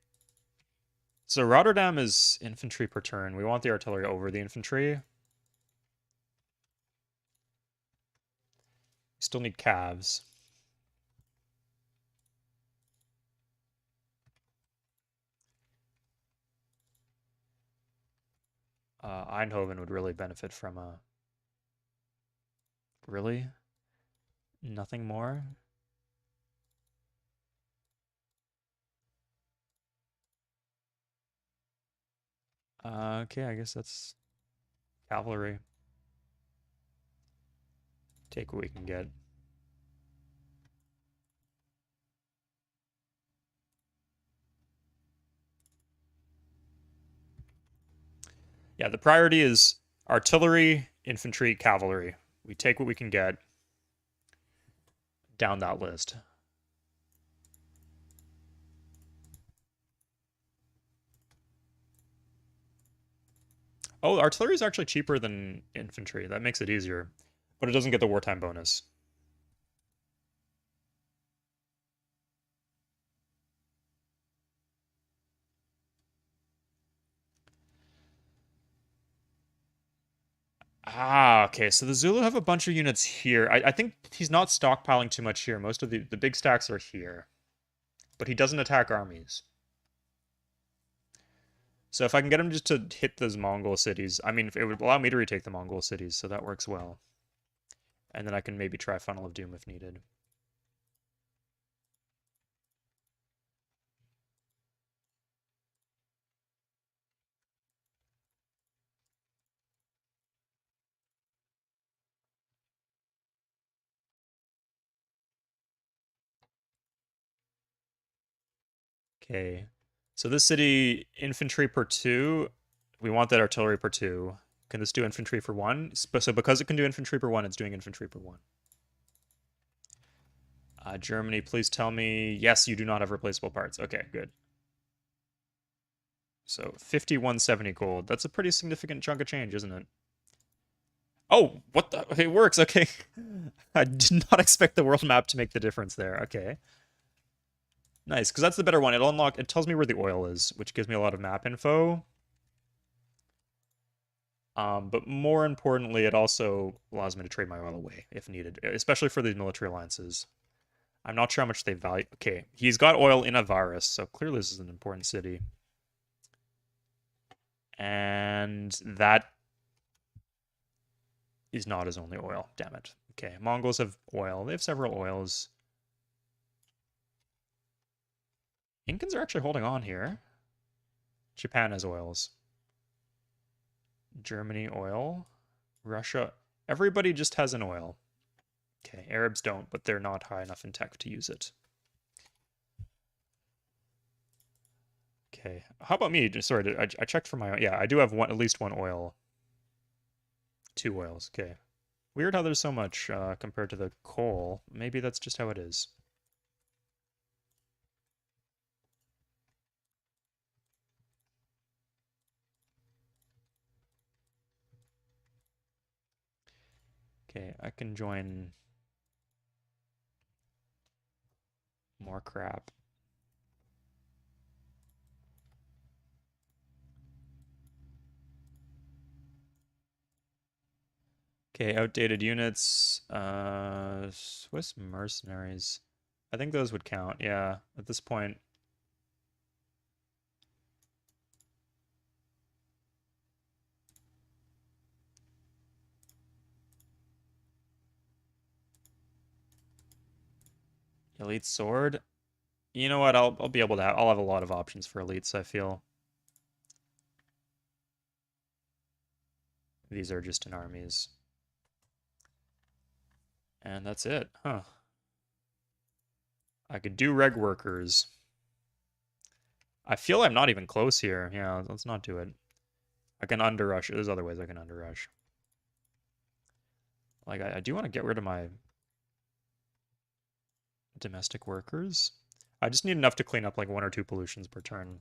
Speaker 1: So Rotterdam is infantry per turn. We want the artillery over the infantry. We still need calves. Eindhoven would really benefit from a... Really? Nothing more? Okay, I guess that's cavalry. Take what we can get. Yeah, the priority is artillery, infantry, cavalry. We take what we can get down that list. Oh, artillery is actually cheaper than infantry. That makes it easier. But it doesn't get the wartime bonus. Ah, okay. So the Zulu have a bunch of units here. I think he's not stockpiling too much here. Most of the big stacks are here. But he doesn't attack armies. So if I can get him just to hit those Mongol cities, I mean, it would allow me to retake the Mongol cities, so that works well. And then I can maybe try Funnel of Doom if needed. Okay. So this city, infantry per 2. We want that artillery per 2. Can this do infantry for 1? So because it can do infantry per 1, it's doing infantry per 1. Germany, please tell me. Yes, you do not have replaceable parts. Okay, good. So 5170 gold. That's a pretty significant chunk of change, isn't it? Oh, what the? It works. Okay. I did not expect the world map to make the difference there. Okay. Nice, because that's the better one. It tells me where the oil is, which gives me a lot of map info. But more importantly, it also allows me to trade my oil away if needed, especially for these military alliances. I'm not sure how much they value. Okay, he's got oil in Avaris, so clearly this is an important city. And that is not his only oil. Damn it. Okay, Mongols have oil. They have several oils. Incans are actually holding on here. Japan has oils. Germany oil. Russia. Everybody just has an oil. Okay, Arabs don't, but they're not high enough in tech to use it. Okay, how about me? Sorry, I checked for my. Yeah, I do have at least one oil. 2 oils. Okay. Weird how there's so much compared to the coal. Maybe that's just how it is. Okay, I can join more crap. Okay, outdated units. Swiss mercenaries. I think those would count. Yeah, at this point. Elite sword. You know what? I'll be able to I'll have a lot of options for elites, I feel. These are just in armies. And that's it. Huh. I could do reg workers. I feel I'm not even close here. Yeah, let's not do it. I can underrush. There's other ways I can underrush. Like, I do want to get rid of my domestic workers. I just need enough to clean up like 1 or 2 pollutions per turn.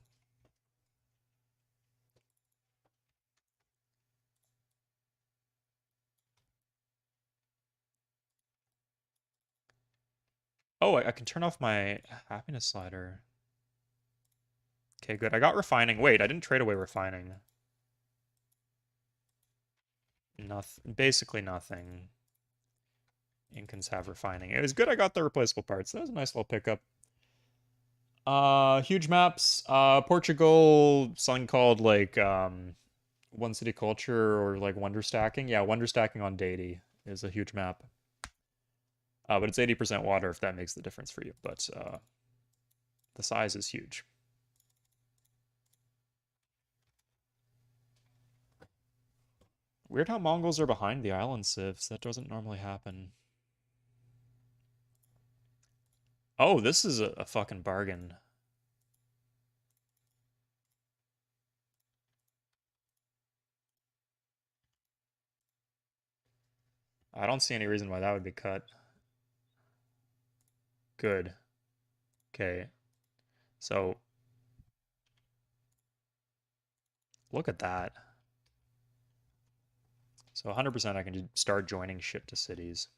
Speaker 1: Oh, I can turn off my happiness slider. Okay, good. I got refining. Wait, I didn't trade away refining. Nothing. Basically nothing. Incans have refining. It was good I got the replaceable parts. That was a nice little pickup. Huge maps. Portugal, something called like one city culture or like wonder stacking. Yeah, wonder stacking on deity is a huge map. But it's 80% water if that makes the difference for you. But the size is huge. Weird how Mongols are behind the island civs. That doesn't normally happen. Oh, this is a fucking bargain. I don't see any reason why that would be cut. Good. Okay. So, look at that. So 100% I can just start joining shit to cities.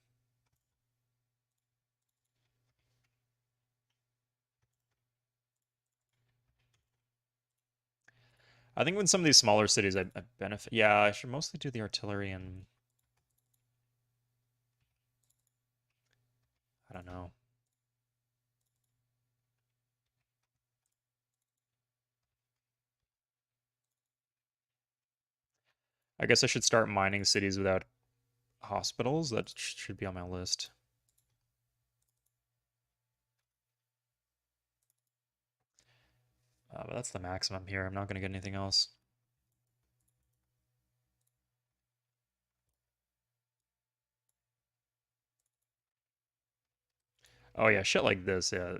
Speaker 1: I think when some of these smaller cities I benefit. Yeah, I should mostly do the artillery and I don't know. I guess I should start mining cities without hospitals. That should be on my list. But that's the maximum here. I'm not going to get anything else. Oh yeah, shit like this, yeah,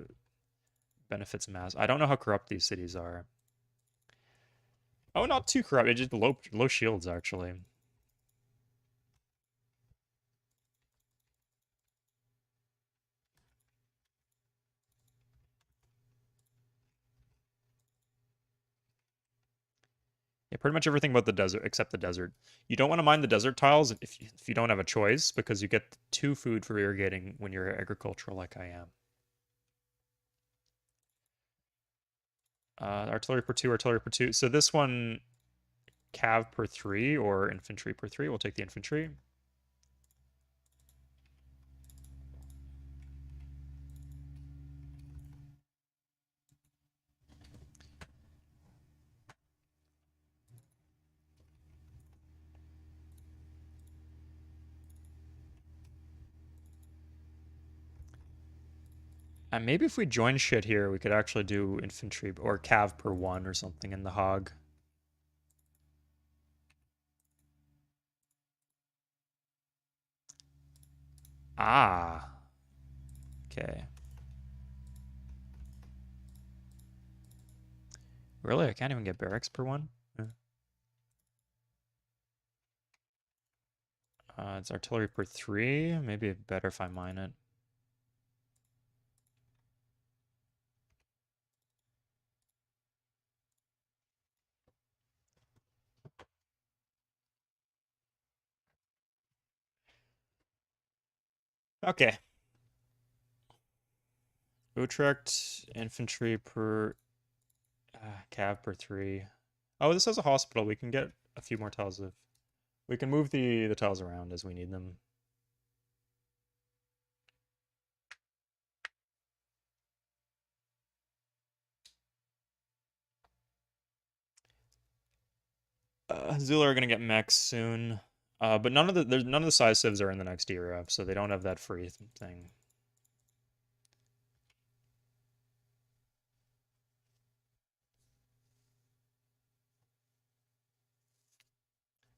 Speaker 1: benefits mass. I don't know how corrupt these cities are. Oh, not too corrupt. It's just low shields actually. Yeah, pretty much everything about the desert except the desert. You don't want to mine the desert tiles if you don't have a choice because you get 2 food for irrigating when you're agricultural like I am. Artillery per 2, artillery per 2. So this one, cav per 3 or infantry per 3. We'll take the infantry. And maybe if we join shit here, we could actually do infantry or cav per 1 or something in the hog. Ah. Okay. Really? I can't even get barracks per 1? It's artillery per 3. Maybe better if I mine it. Okay. Utrecht, infantry per cav per 3. Oh, this has a hospital. We can get a few more tiles of. We can move the tiles around as we need them. Zula are gonna get mechs soon. But none of the size civs are in the next era, so they don't have that free thing.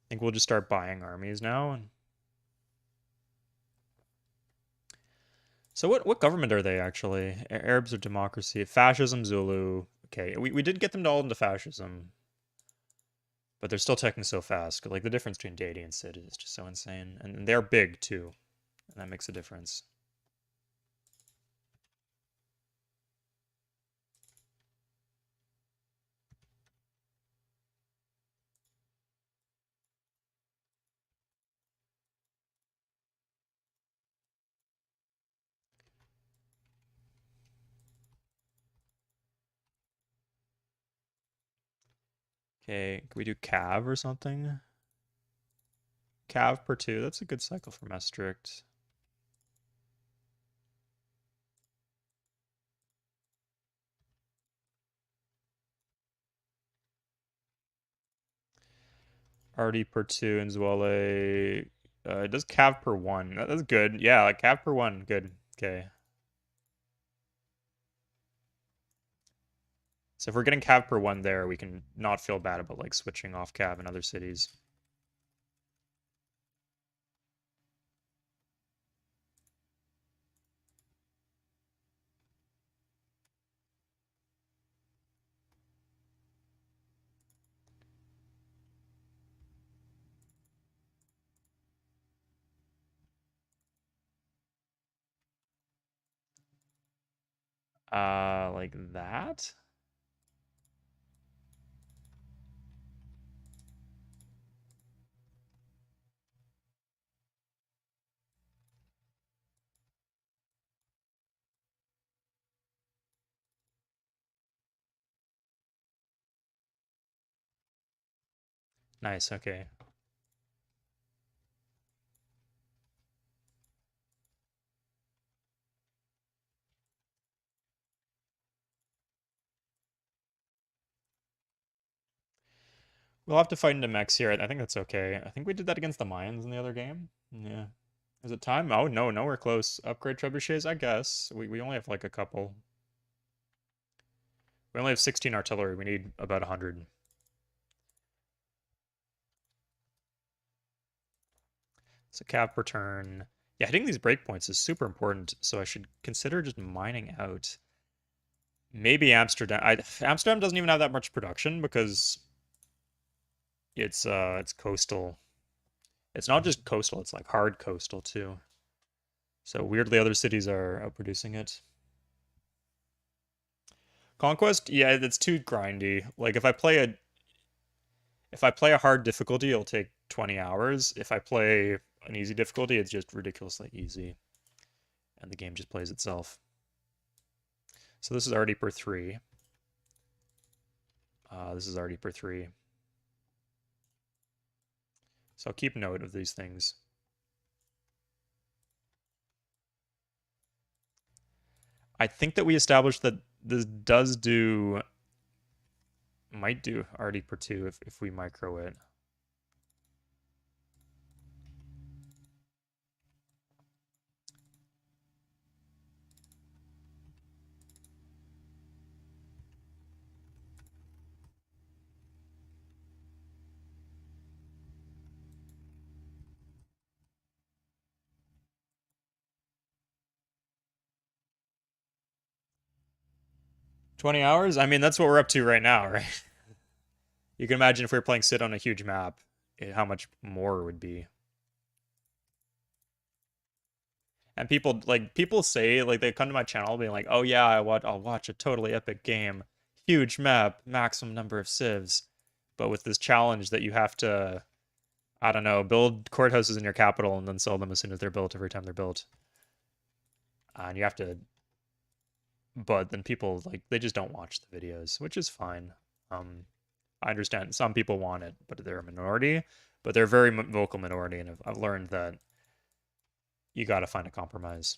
Speaker 1: I think we'll just start buying armies now. And so what government are they actually? Arabs or democracy? Fascism, Zulu. Okay, we did get them all into fascism, but they're still taking so fast. Like the difference between Deity and Sid is just so insane, and they're big too, and that makes a difference. Okay, can we do Cav or something? Cav per 2. That's a good cycle for Maastricht. Arty per 2 and Zwelle. It does Cav per 1. That's good. Yeah, like Cav per 1. Good. Okay. So if we're getting Cav per 1 there, we can not feel bad about like switching off Cav in other cities. Like that? Nice, okay. We'll have to fight into mechs here. I think that's okay. I think we did that against the Mayans in the other game. Yeah. Is it time? Oh, no, nowhere close. Upgrade trebuchets, I guess. We only have like a couple. We only have 16 artillery. We need about 100. So cap per turn. Yeah, hitting these breakpoints is super important, so I should consider just mining out. Maybe Amsterdam. Amsterdam doesn't even have that much production because it's coastal. It's not just coastal, it's like hard coastal too. So weirdly other cities are outproducing it. Conquest, yeah, it's too grindy. Like if I play a hard difficulty, it'll take 20 hours. If I play an easy difficulty, it's just ridiculously easy. And the game just plays itself. So this is already per 3. This is already per 3. So I'll keep note of these things. I think that we established that this might do already per 2 if we micro it. $20 hours? I mean, that's what we're up to right now, right? You can imagine if we were playing Sid on a huge map, how much more it would be. And people say like they come to my channel being like, "Oh yeah, I'll watch a totally epic game, huge map, maximum number of civs," but with this challenge that you have to, I don't know, build courthouses in your capital and then sell them as soon as they're built every time they're built, and you have to. But then people like they just don't watch the videos, which is fine. I understand some people want it, but they're a minority. But they're a very vocal minority, and I've learned that you got to find a compromise.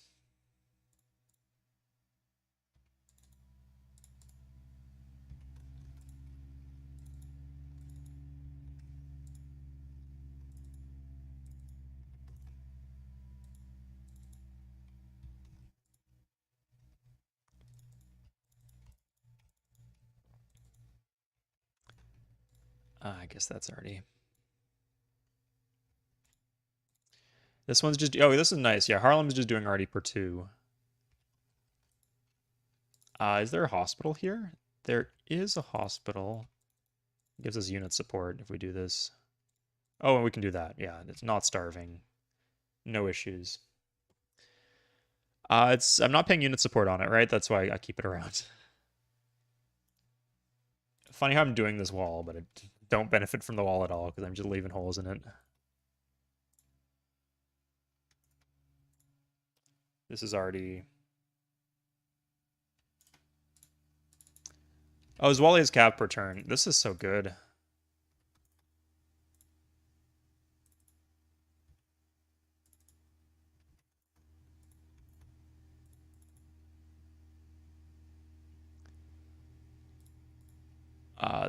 Speaker 1: I guess that's already. This one's just. Oh, this is nice. Yeah, Harlem's just doing already per 2. Is there a hospital here? There is a hospital. It gives us unit support if we do this. Oh, and we can do that. Yeah, it's not starving. No issues. I'm not paying unit support on it, right? That's why I keep it around. Funny how I'm doing this wall, but I don't benefit from the wall at all because I'm just leaving holes in it. This is already. Oh, Zwali has cap per turn. This is so good.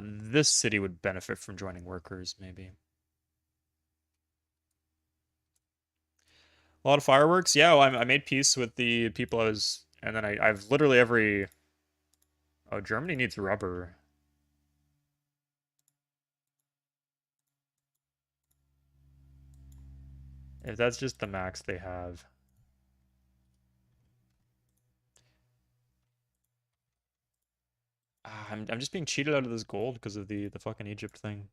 Speaker 1: This city would benefit from joining workers, maybe. A lot of fireworks. Yeah, well, I made peace with the people I was, and then I've literally every. Oh, Germany needs rubber. If that's just the max they have. I'm just being cheated out of this gold because of the fucking Egypt thing.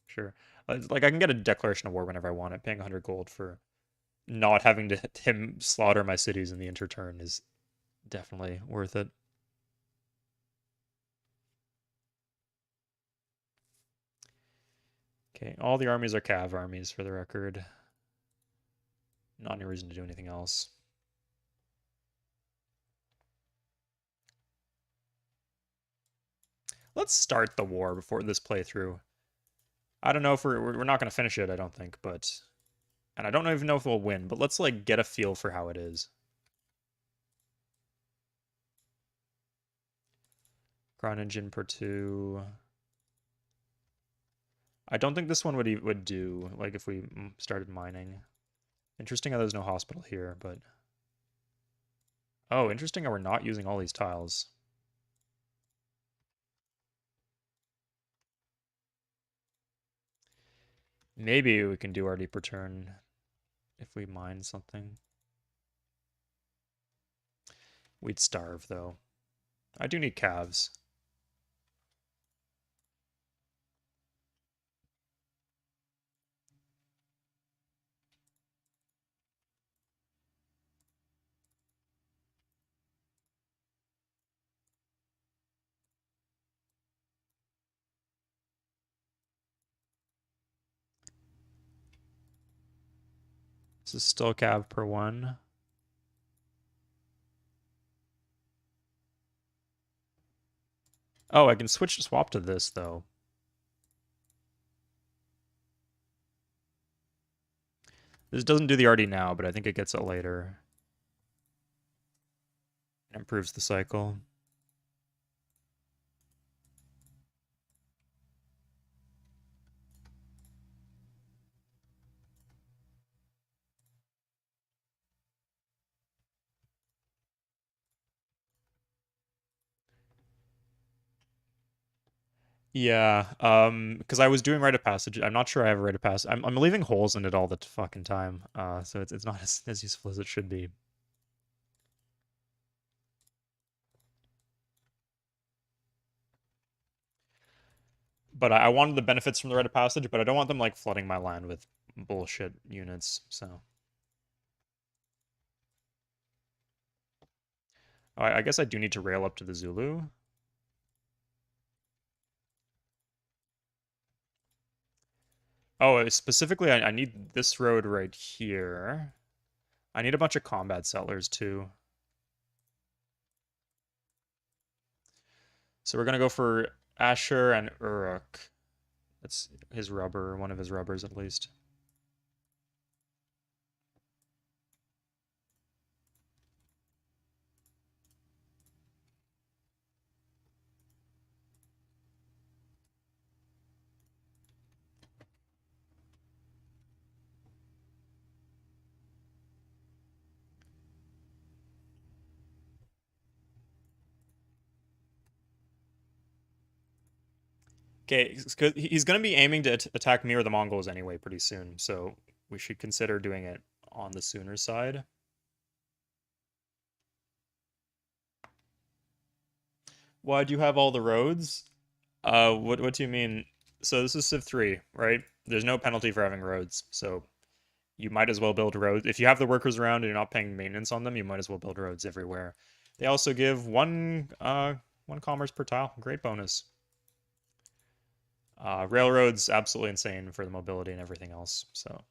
Speaker 1: Sure. Like I can get a declaration of war whenever I want it. Paying 100 gold for not having to him slaughter my cities in the interturn is definitely worth it. Okay, all the armies are Cav armies for the record. Not any reason to do anything else. Let's start the war before this playthrough. I don't know if we're not going to finish it, I don't think, but and I don't even know if we'll win, but let's like get a feel for how it is. Ground engine per 2. I don't think this one would do, like, if we started mining. Interesting how there's no hospital here, but... Oh, interesting how we're not using all these tiles. Maybe we can do RD per turn if we mine something. We'd starve, though. I do need calves. This is still cav per one. Oh, I can swap to this, though. This doesn't do the RD now, but I think it gets it later. It improves the cycle. Yeah, because I was doing rite of passage. I'm not sure I have a rite of passage. I'm leaving holes in it all the fucking time. So it's not as useful as it should be. But I wanted the benefits from the rite of passage, but I don't want them like flooding my land with bullshit units. So I guess I do need to rail up to the Zulu. Oh, specifically, I need this road right here. I need a bunch of combat settlers too. So we're gonna go for Asher and Uruk. That's his rubber, one of his rubbers at least. Okay, he's going to be aiming to attack me or the Mongols anyway pretty soon, so we should consider doing it on the sooner side. Why do you have all the roads? What do you mean? So this is Civ 3, right? There's no penalty for having roads, so you might as well build roads. If you have the workers around and you're not paying maintenance on them, you might as well build roads everywhere. They also give one commerce per tile. Great bonus. Railroads absolutely insane for the mobility and everything else. So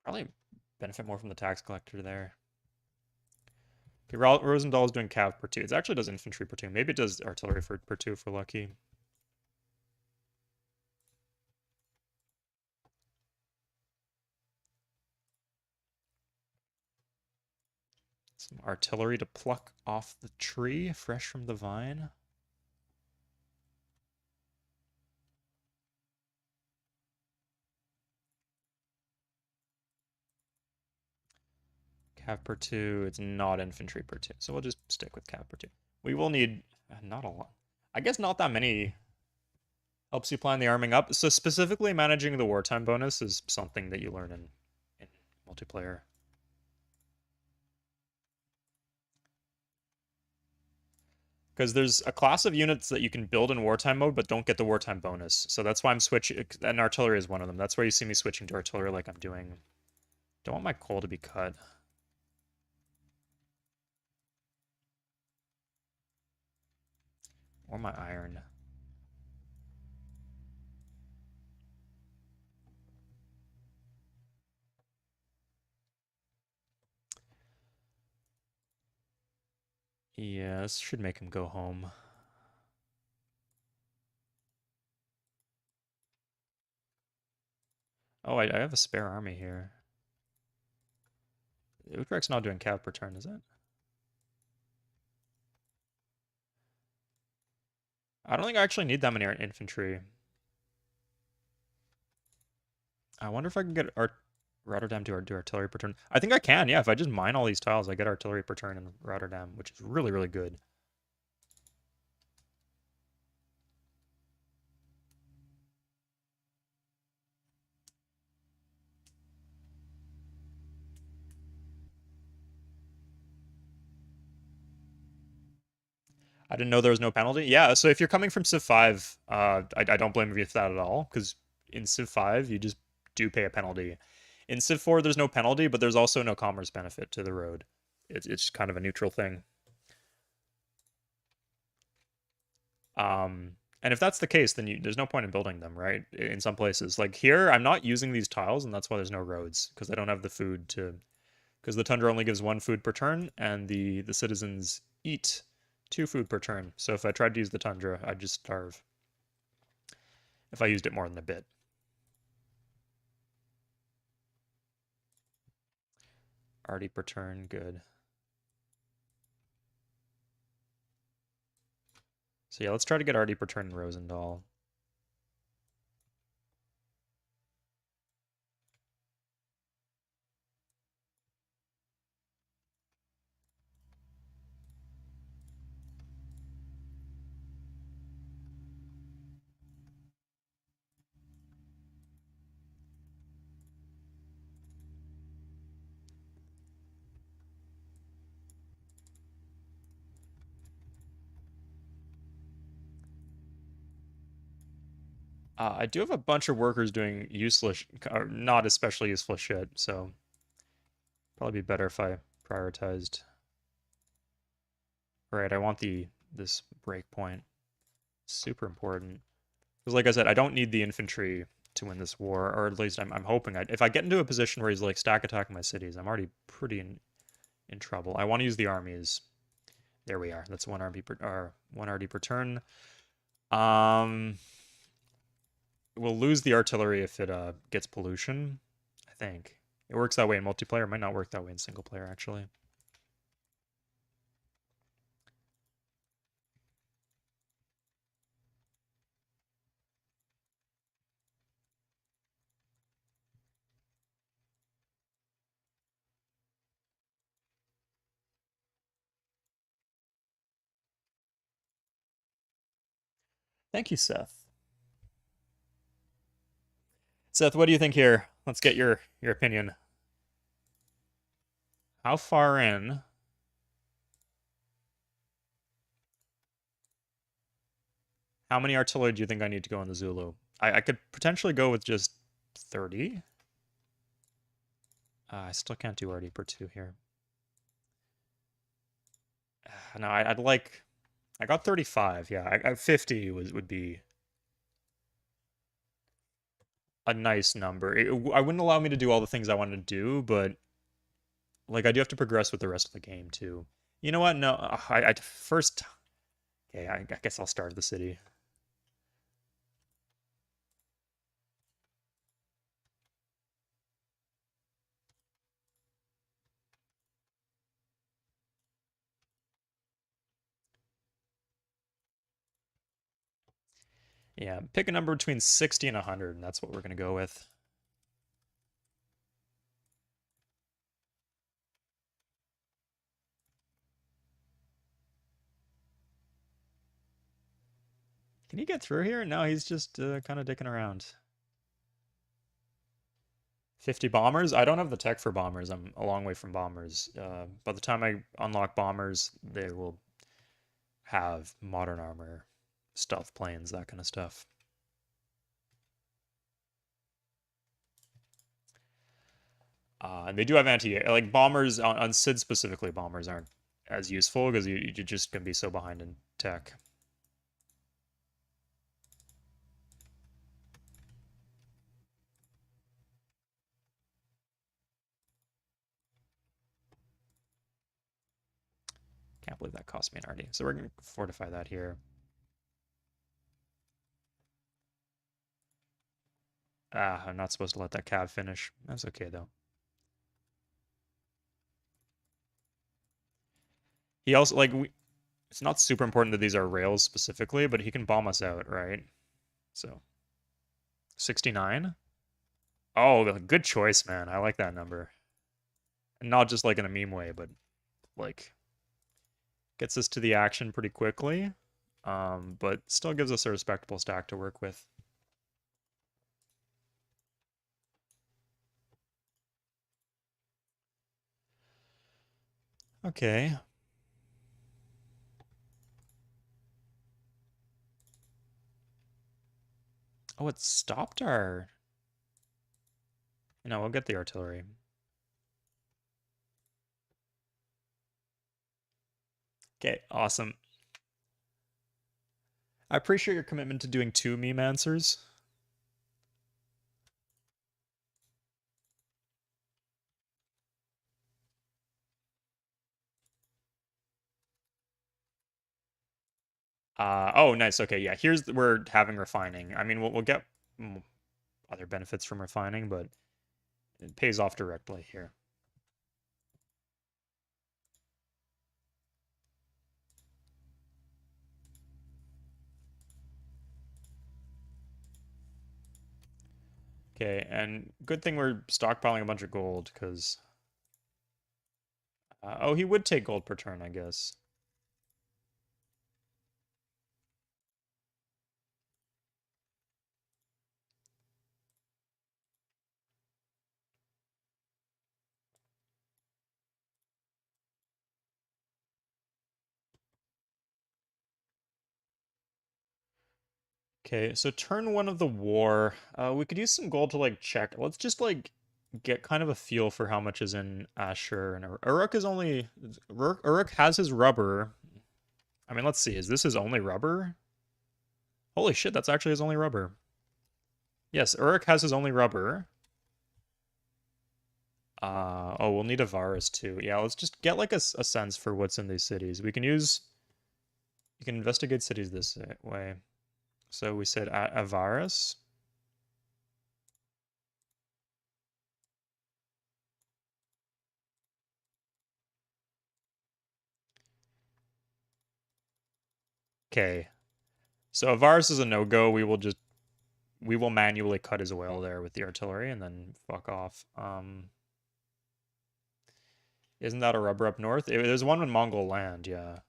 Speaker 1: probably benefit more from the tax collector there. Okay, Rosendahl is doing cav per two. It actually does infantry per two. Maybe it does artillery per two if we're lucky. Some artillery to pluck off the tree, fresh from the vine. Cav per two. It's not infantry per two, so we'll just stick with cav per two. We will need not a lot. I guess not that many helps you plan the arming up. So specifically managing the wartime bonus is something that you learn in multiplayer. Because there's a class of units that you can build in wartime mode but don't get the wartime bonus. So that's why I'm switching, and artillery is one of them. That's why you see me switching to artillery like I'm doing. Don't want my coal to be cut. Or my iron. Yeah, this should make him go home. Oh, I have a spare army here. Utrecht's not doing cav per turn, is it? I don't think I actually need that many infantry. I wonder if I can get Rotterdam to do artillery per turn. I think I can, yeah. If I just mine all these tiles, I get artillery per turn in Rotterdam, which is really, really good. I didn't know there was no penalty. Yeah, so if you're coming from Civ 5, I don't blame you for that at all, because in Civ 5, you just do pay a penalty. In Civ 4, there's no penalty, but there's also no commerce benefit to the road. It's kind of a neutral thing. And if that's the case, then there's no point in building them, right? In some places. Like here, I'm not using these tiles, and that's why there's no roads, because I don't have the food to... Because the tundra only gives 1 food per turn, and the citizens eat 2 food per turn. So if I tried to use the tundra, I'd just starve. If I used it more than a bit. Arty per turn, good. So yeah, let's try to get Arty per turn in Rosendahl. I do have a bunch of workers doing useless, or not especially useful shit, so probably be better if I prioritized. Right, I want this breakpoint. Super important. Because like I said, I don't need the infantry to win this war, or at least I'm hoping if I get into a position where he's like stack attacking my cities, I'm already pretty in trouble. I want to use the armies. There we are. That's 1 RD per turn. Um, we'll lose the artillery if it gets pollution. I think it works that way in multiplayer. It might not work that way in single player actually. Thank you, Seth. Seth, what do you think here? Let's get your opinion. How far in? How many artillery do you think I need to go in the Zulu? I could potentially go with just 30. I still can't do RD per 2 here. No, I'd like... I got 35, yeah. 50 would be a nice number. I wouldn't allow me to do all the things I wanted to do, but like I do have to progress with the rest of the game too. You know what? No, I first... Okay, I guess I'll starve the city. Yeah, pick a number between 60 and 100, and that's what we're going to go with. Can he get through here? No, he's just kind of dicking around. 50 bombers? I don't have the tech for bombers. I'm a long way from bombers. By the time I unlock bombers, they will have modern armor, stealth planes, that kind of stuff. And they do have like bombers on Sid specifically. Bombers aren't as useful because you just can be so behind in tech. Can't believe that cost me an RD. So we're going to fortify that here. Ah, I'm not supposed to let that cav finish. That's okay, though. He also, like, it's not super important that these are rails specifically, but he can bomb us out, right? So, 69? Oh, good choice, man. I like that number. And not just, like, in a meme way, but, like, gets us to the action pretty quickly, but still gives us a respectable stack to work with. Okay. Oh, it stopped our... No, we'll get the artillery. Okay, awesome. I appreciate your commitment to doing 2 meme answers. Oh, nice. Okay, yeah. We're having refining. I mean, we'll get other benefits from refining, but it pays off directly here. Okay, and good thing we're stockpiling a bunch of gold, because... oh, he would take gold per turn, I guess. Okay, so turn 1 of the war. We could use some gold to, like, check. Let's just, like, get kind of a feel for how much is in Asher. And Uruk is only... Uruk has his rubber. I mean, let's see. Is this his only rubber? Holy shit, that's actually his only rubber. Yes, Uruk has his only rubber. Oh, we'll need a Varus too. Yeah, let's just get like a sense for what's in these cities. You can investigate cities this way. So we said Avaris. Okay. So Avaris is a no-go. We will manually cut his oil there with the artillery and then fuck off. Isn't that a rubber up north? There's one in Mongol land, yeah.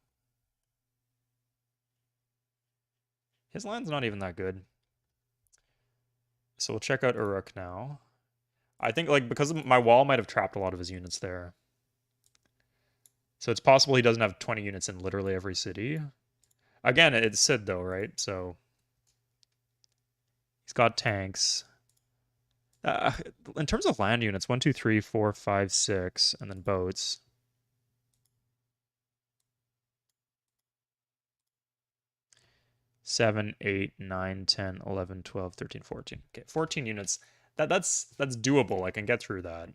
Speaker 1: His land's not even that good. So we'll check out Uruk now. I think, like, because my wall might have trapped a lot of his units there. So it's possible he doesn't have 20 units in literally every city. Again, it's Sid though, right? So he's got tanks. Uh, in terms of land units, 1, 2, 3, 4, 5, 6, and then boats. 7, 8, 9, 10, 11, 12, 13, 14. Okay, 14 units. That's doable. I can get through that.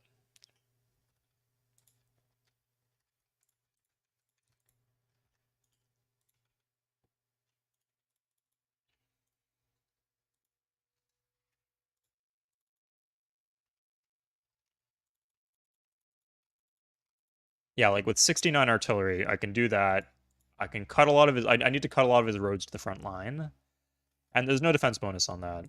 Speaker 1: Yeah, like with 69 artillery, I can do that. I can cut a lot of his. I need to cut a lot of his roads to the front line, and there's no defense bonus on that.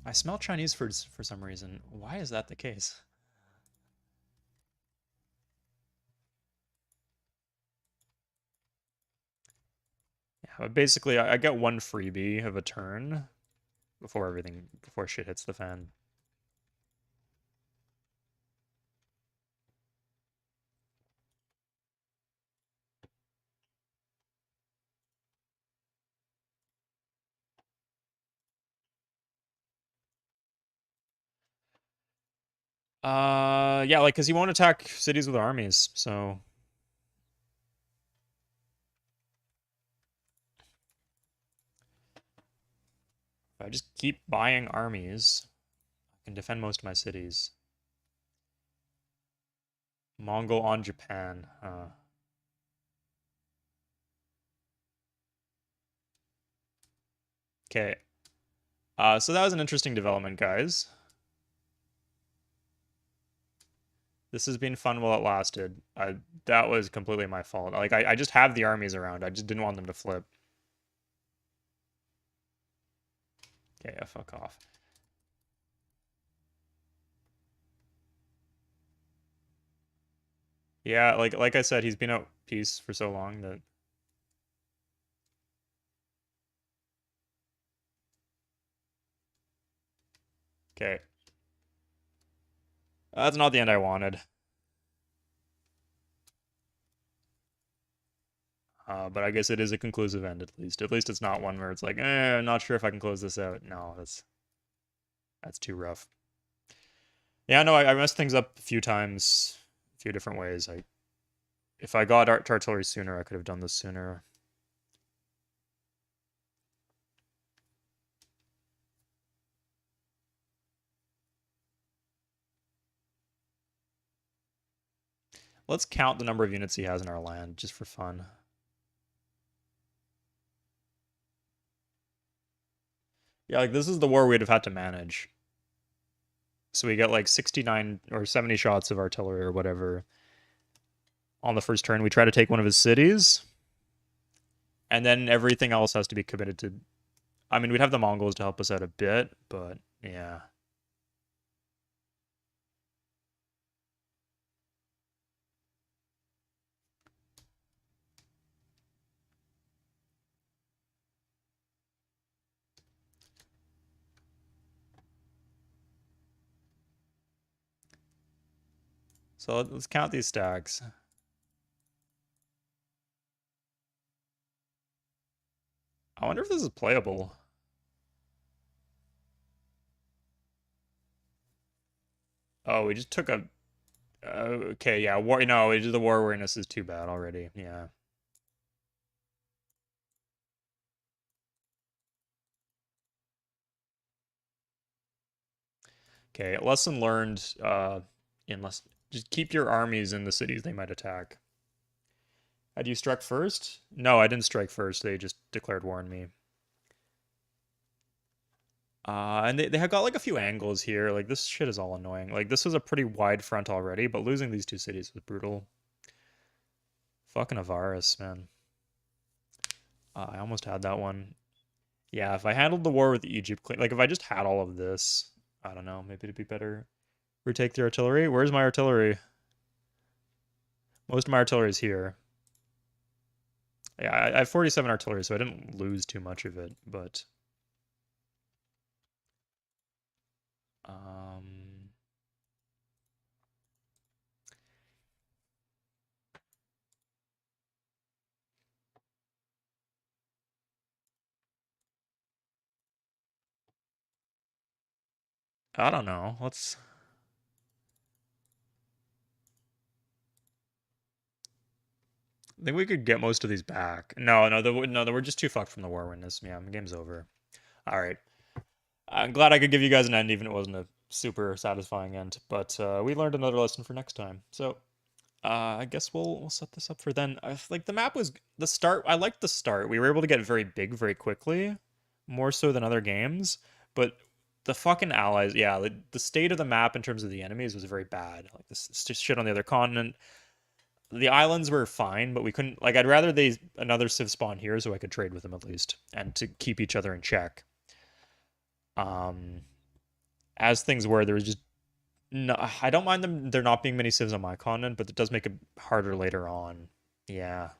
Speaker 1: I smell Chinese foods for some reason. Why is that the case? Yeah, but basically, I get one freebie of a turn before shit hits the fan. Yeah, like, because he won't attack cities with armies, so... If I just keep buying armies, I can defend most of my cities. Mongol on Japan. Okay. So that was an interesting development, guys. This has been fun while it lasted. That was completely my fault. Like, I just have the armies around. I just didn't want them to flip. Okay, yeah, fuck off. Yeah, like I said, he's been out peace for so long that... Okay. That's not the end I wanted. But I guess it is a conclusive end at least. At least it's not one where it's like, I'm not sure if I can close this out. No, that's too rough. Yeah, no, I messed things up a few times, a few different ways. If I got artillery sooner, I could have done this sooner. Let's count the number of units he has in our land, just for fun. Yeah, like this is the war we'd have had to manage. So we get like 69 or 70 shots of artillery or whatever on the first turn. We try to take one of his cities, and then everything else has to be committed to... I mean, we'd have the Mongols to help us out a bit, but yeah. So let's count these stacks. I wonder if this is playable. Oh, we just took a... okay, yeah, war... No, the war awareness is too bad already. Yeah. Okay, lesson learned, unless... Just keep your armies in the cities they might attack. Had you struck first? No, I didn't strike first. They just declared war on me. And they have got like a few angles here. Like this shit is all annoying. Like this was a pretty wide front already, but losing these two cities was brutal. Fucking Avaris, man. I almost had that one. Yeah, if I handled the war with Egypt clean, like if I just had all of this, I don't know, maybe it'd be better. Retake the artillery. Where's my artillery? Most of my artillery is here. Yeah, I have 47 artillery, so I didn't lose too much of it, but um I don't know. I think we could get most of these back. No, we're just too fucked from the war witness. Yeah, the game's over. All right. I'm glad I could give you guys an end, even if it wasn't a super satisfying end. But we learned another lesson for next time. So I guess we'll set this up for then. Like the map was the start. I liked the start. We were able to get very big very quickly, more so than other games. But the fucking allies, yeah, the state of the map in terms of the enemies was very bad. Like this just shit on the other continent. The islands were fine, but we couldn't. Like I'd rather another civ spawn here so I could trade with them at least and to keep each other in check. Um, as things were, there was just no. I don't mind them there not being many civs on my continent, but it does make it harder later on. Yeah.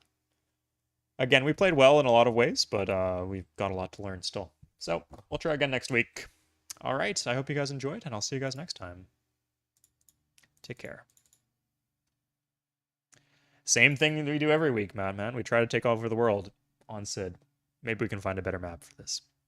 Speaker 1: Again, we played well in a lot of ways, but we've got a lot to learn still. So we'll try again next week. All right. I hope you guys enjoyed, and I'll see you guys next time. Take care. Same thing that we do every week, man. We try to take over the world on Sid. Maybe we can find a better map for this.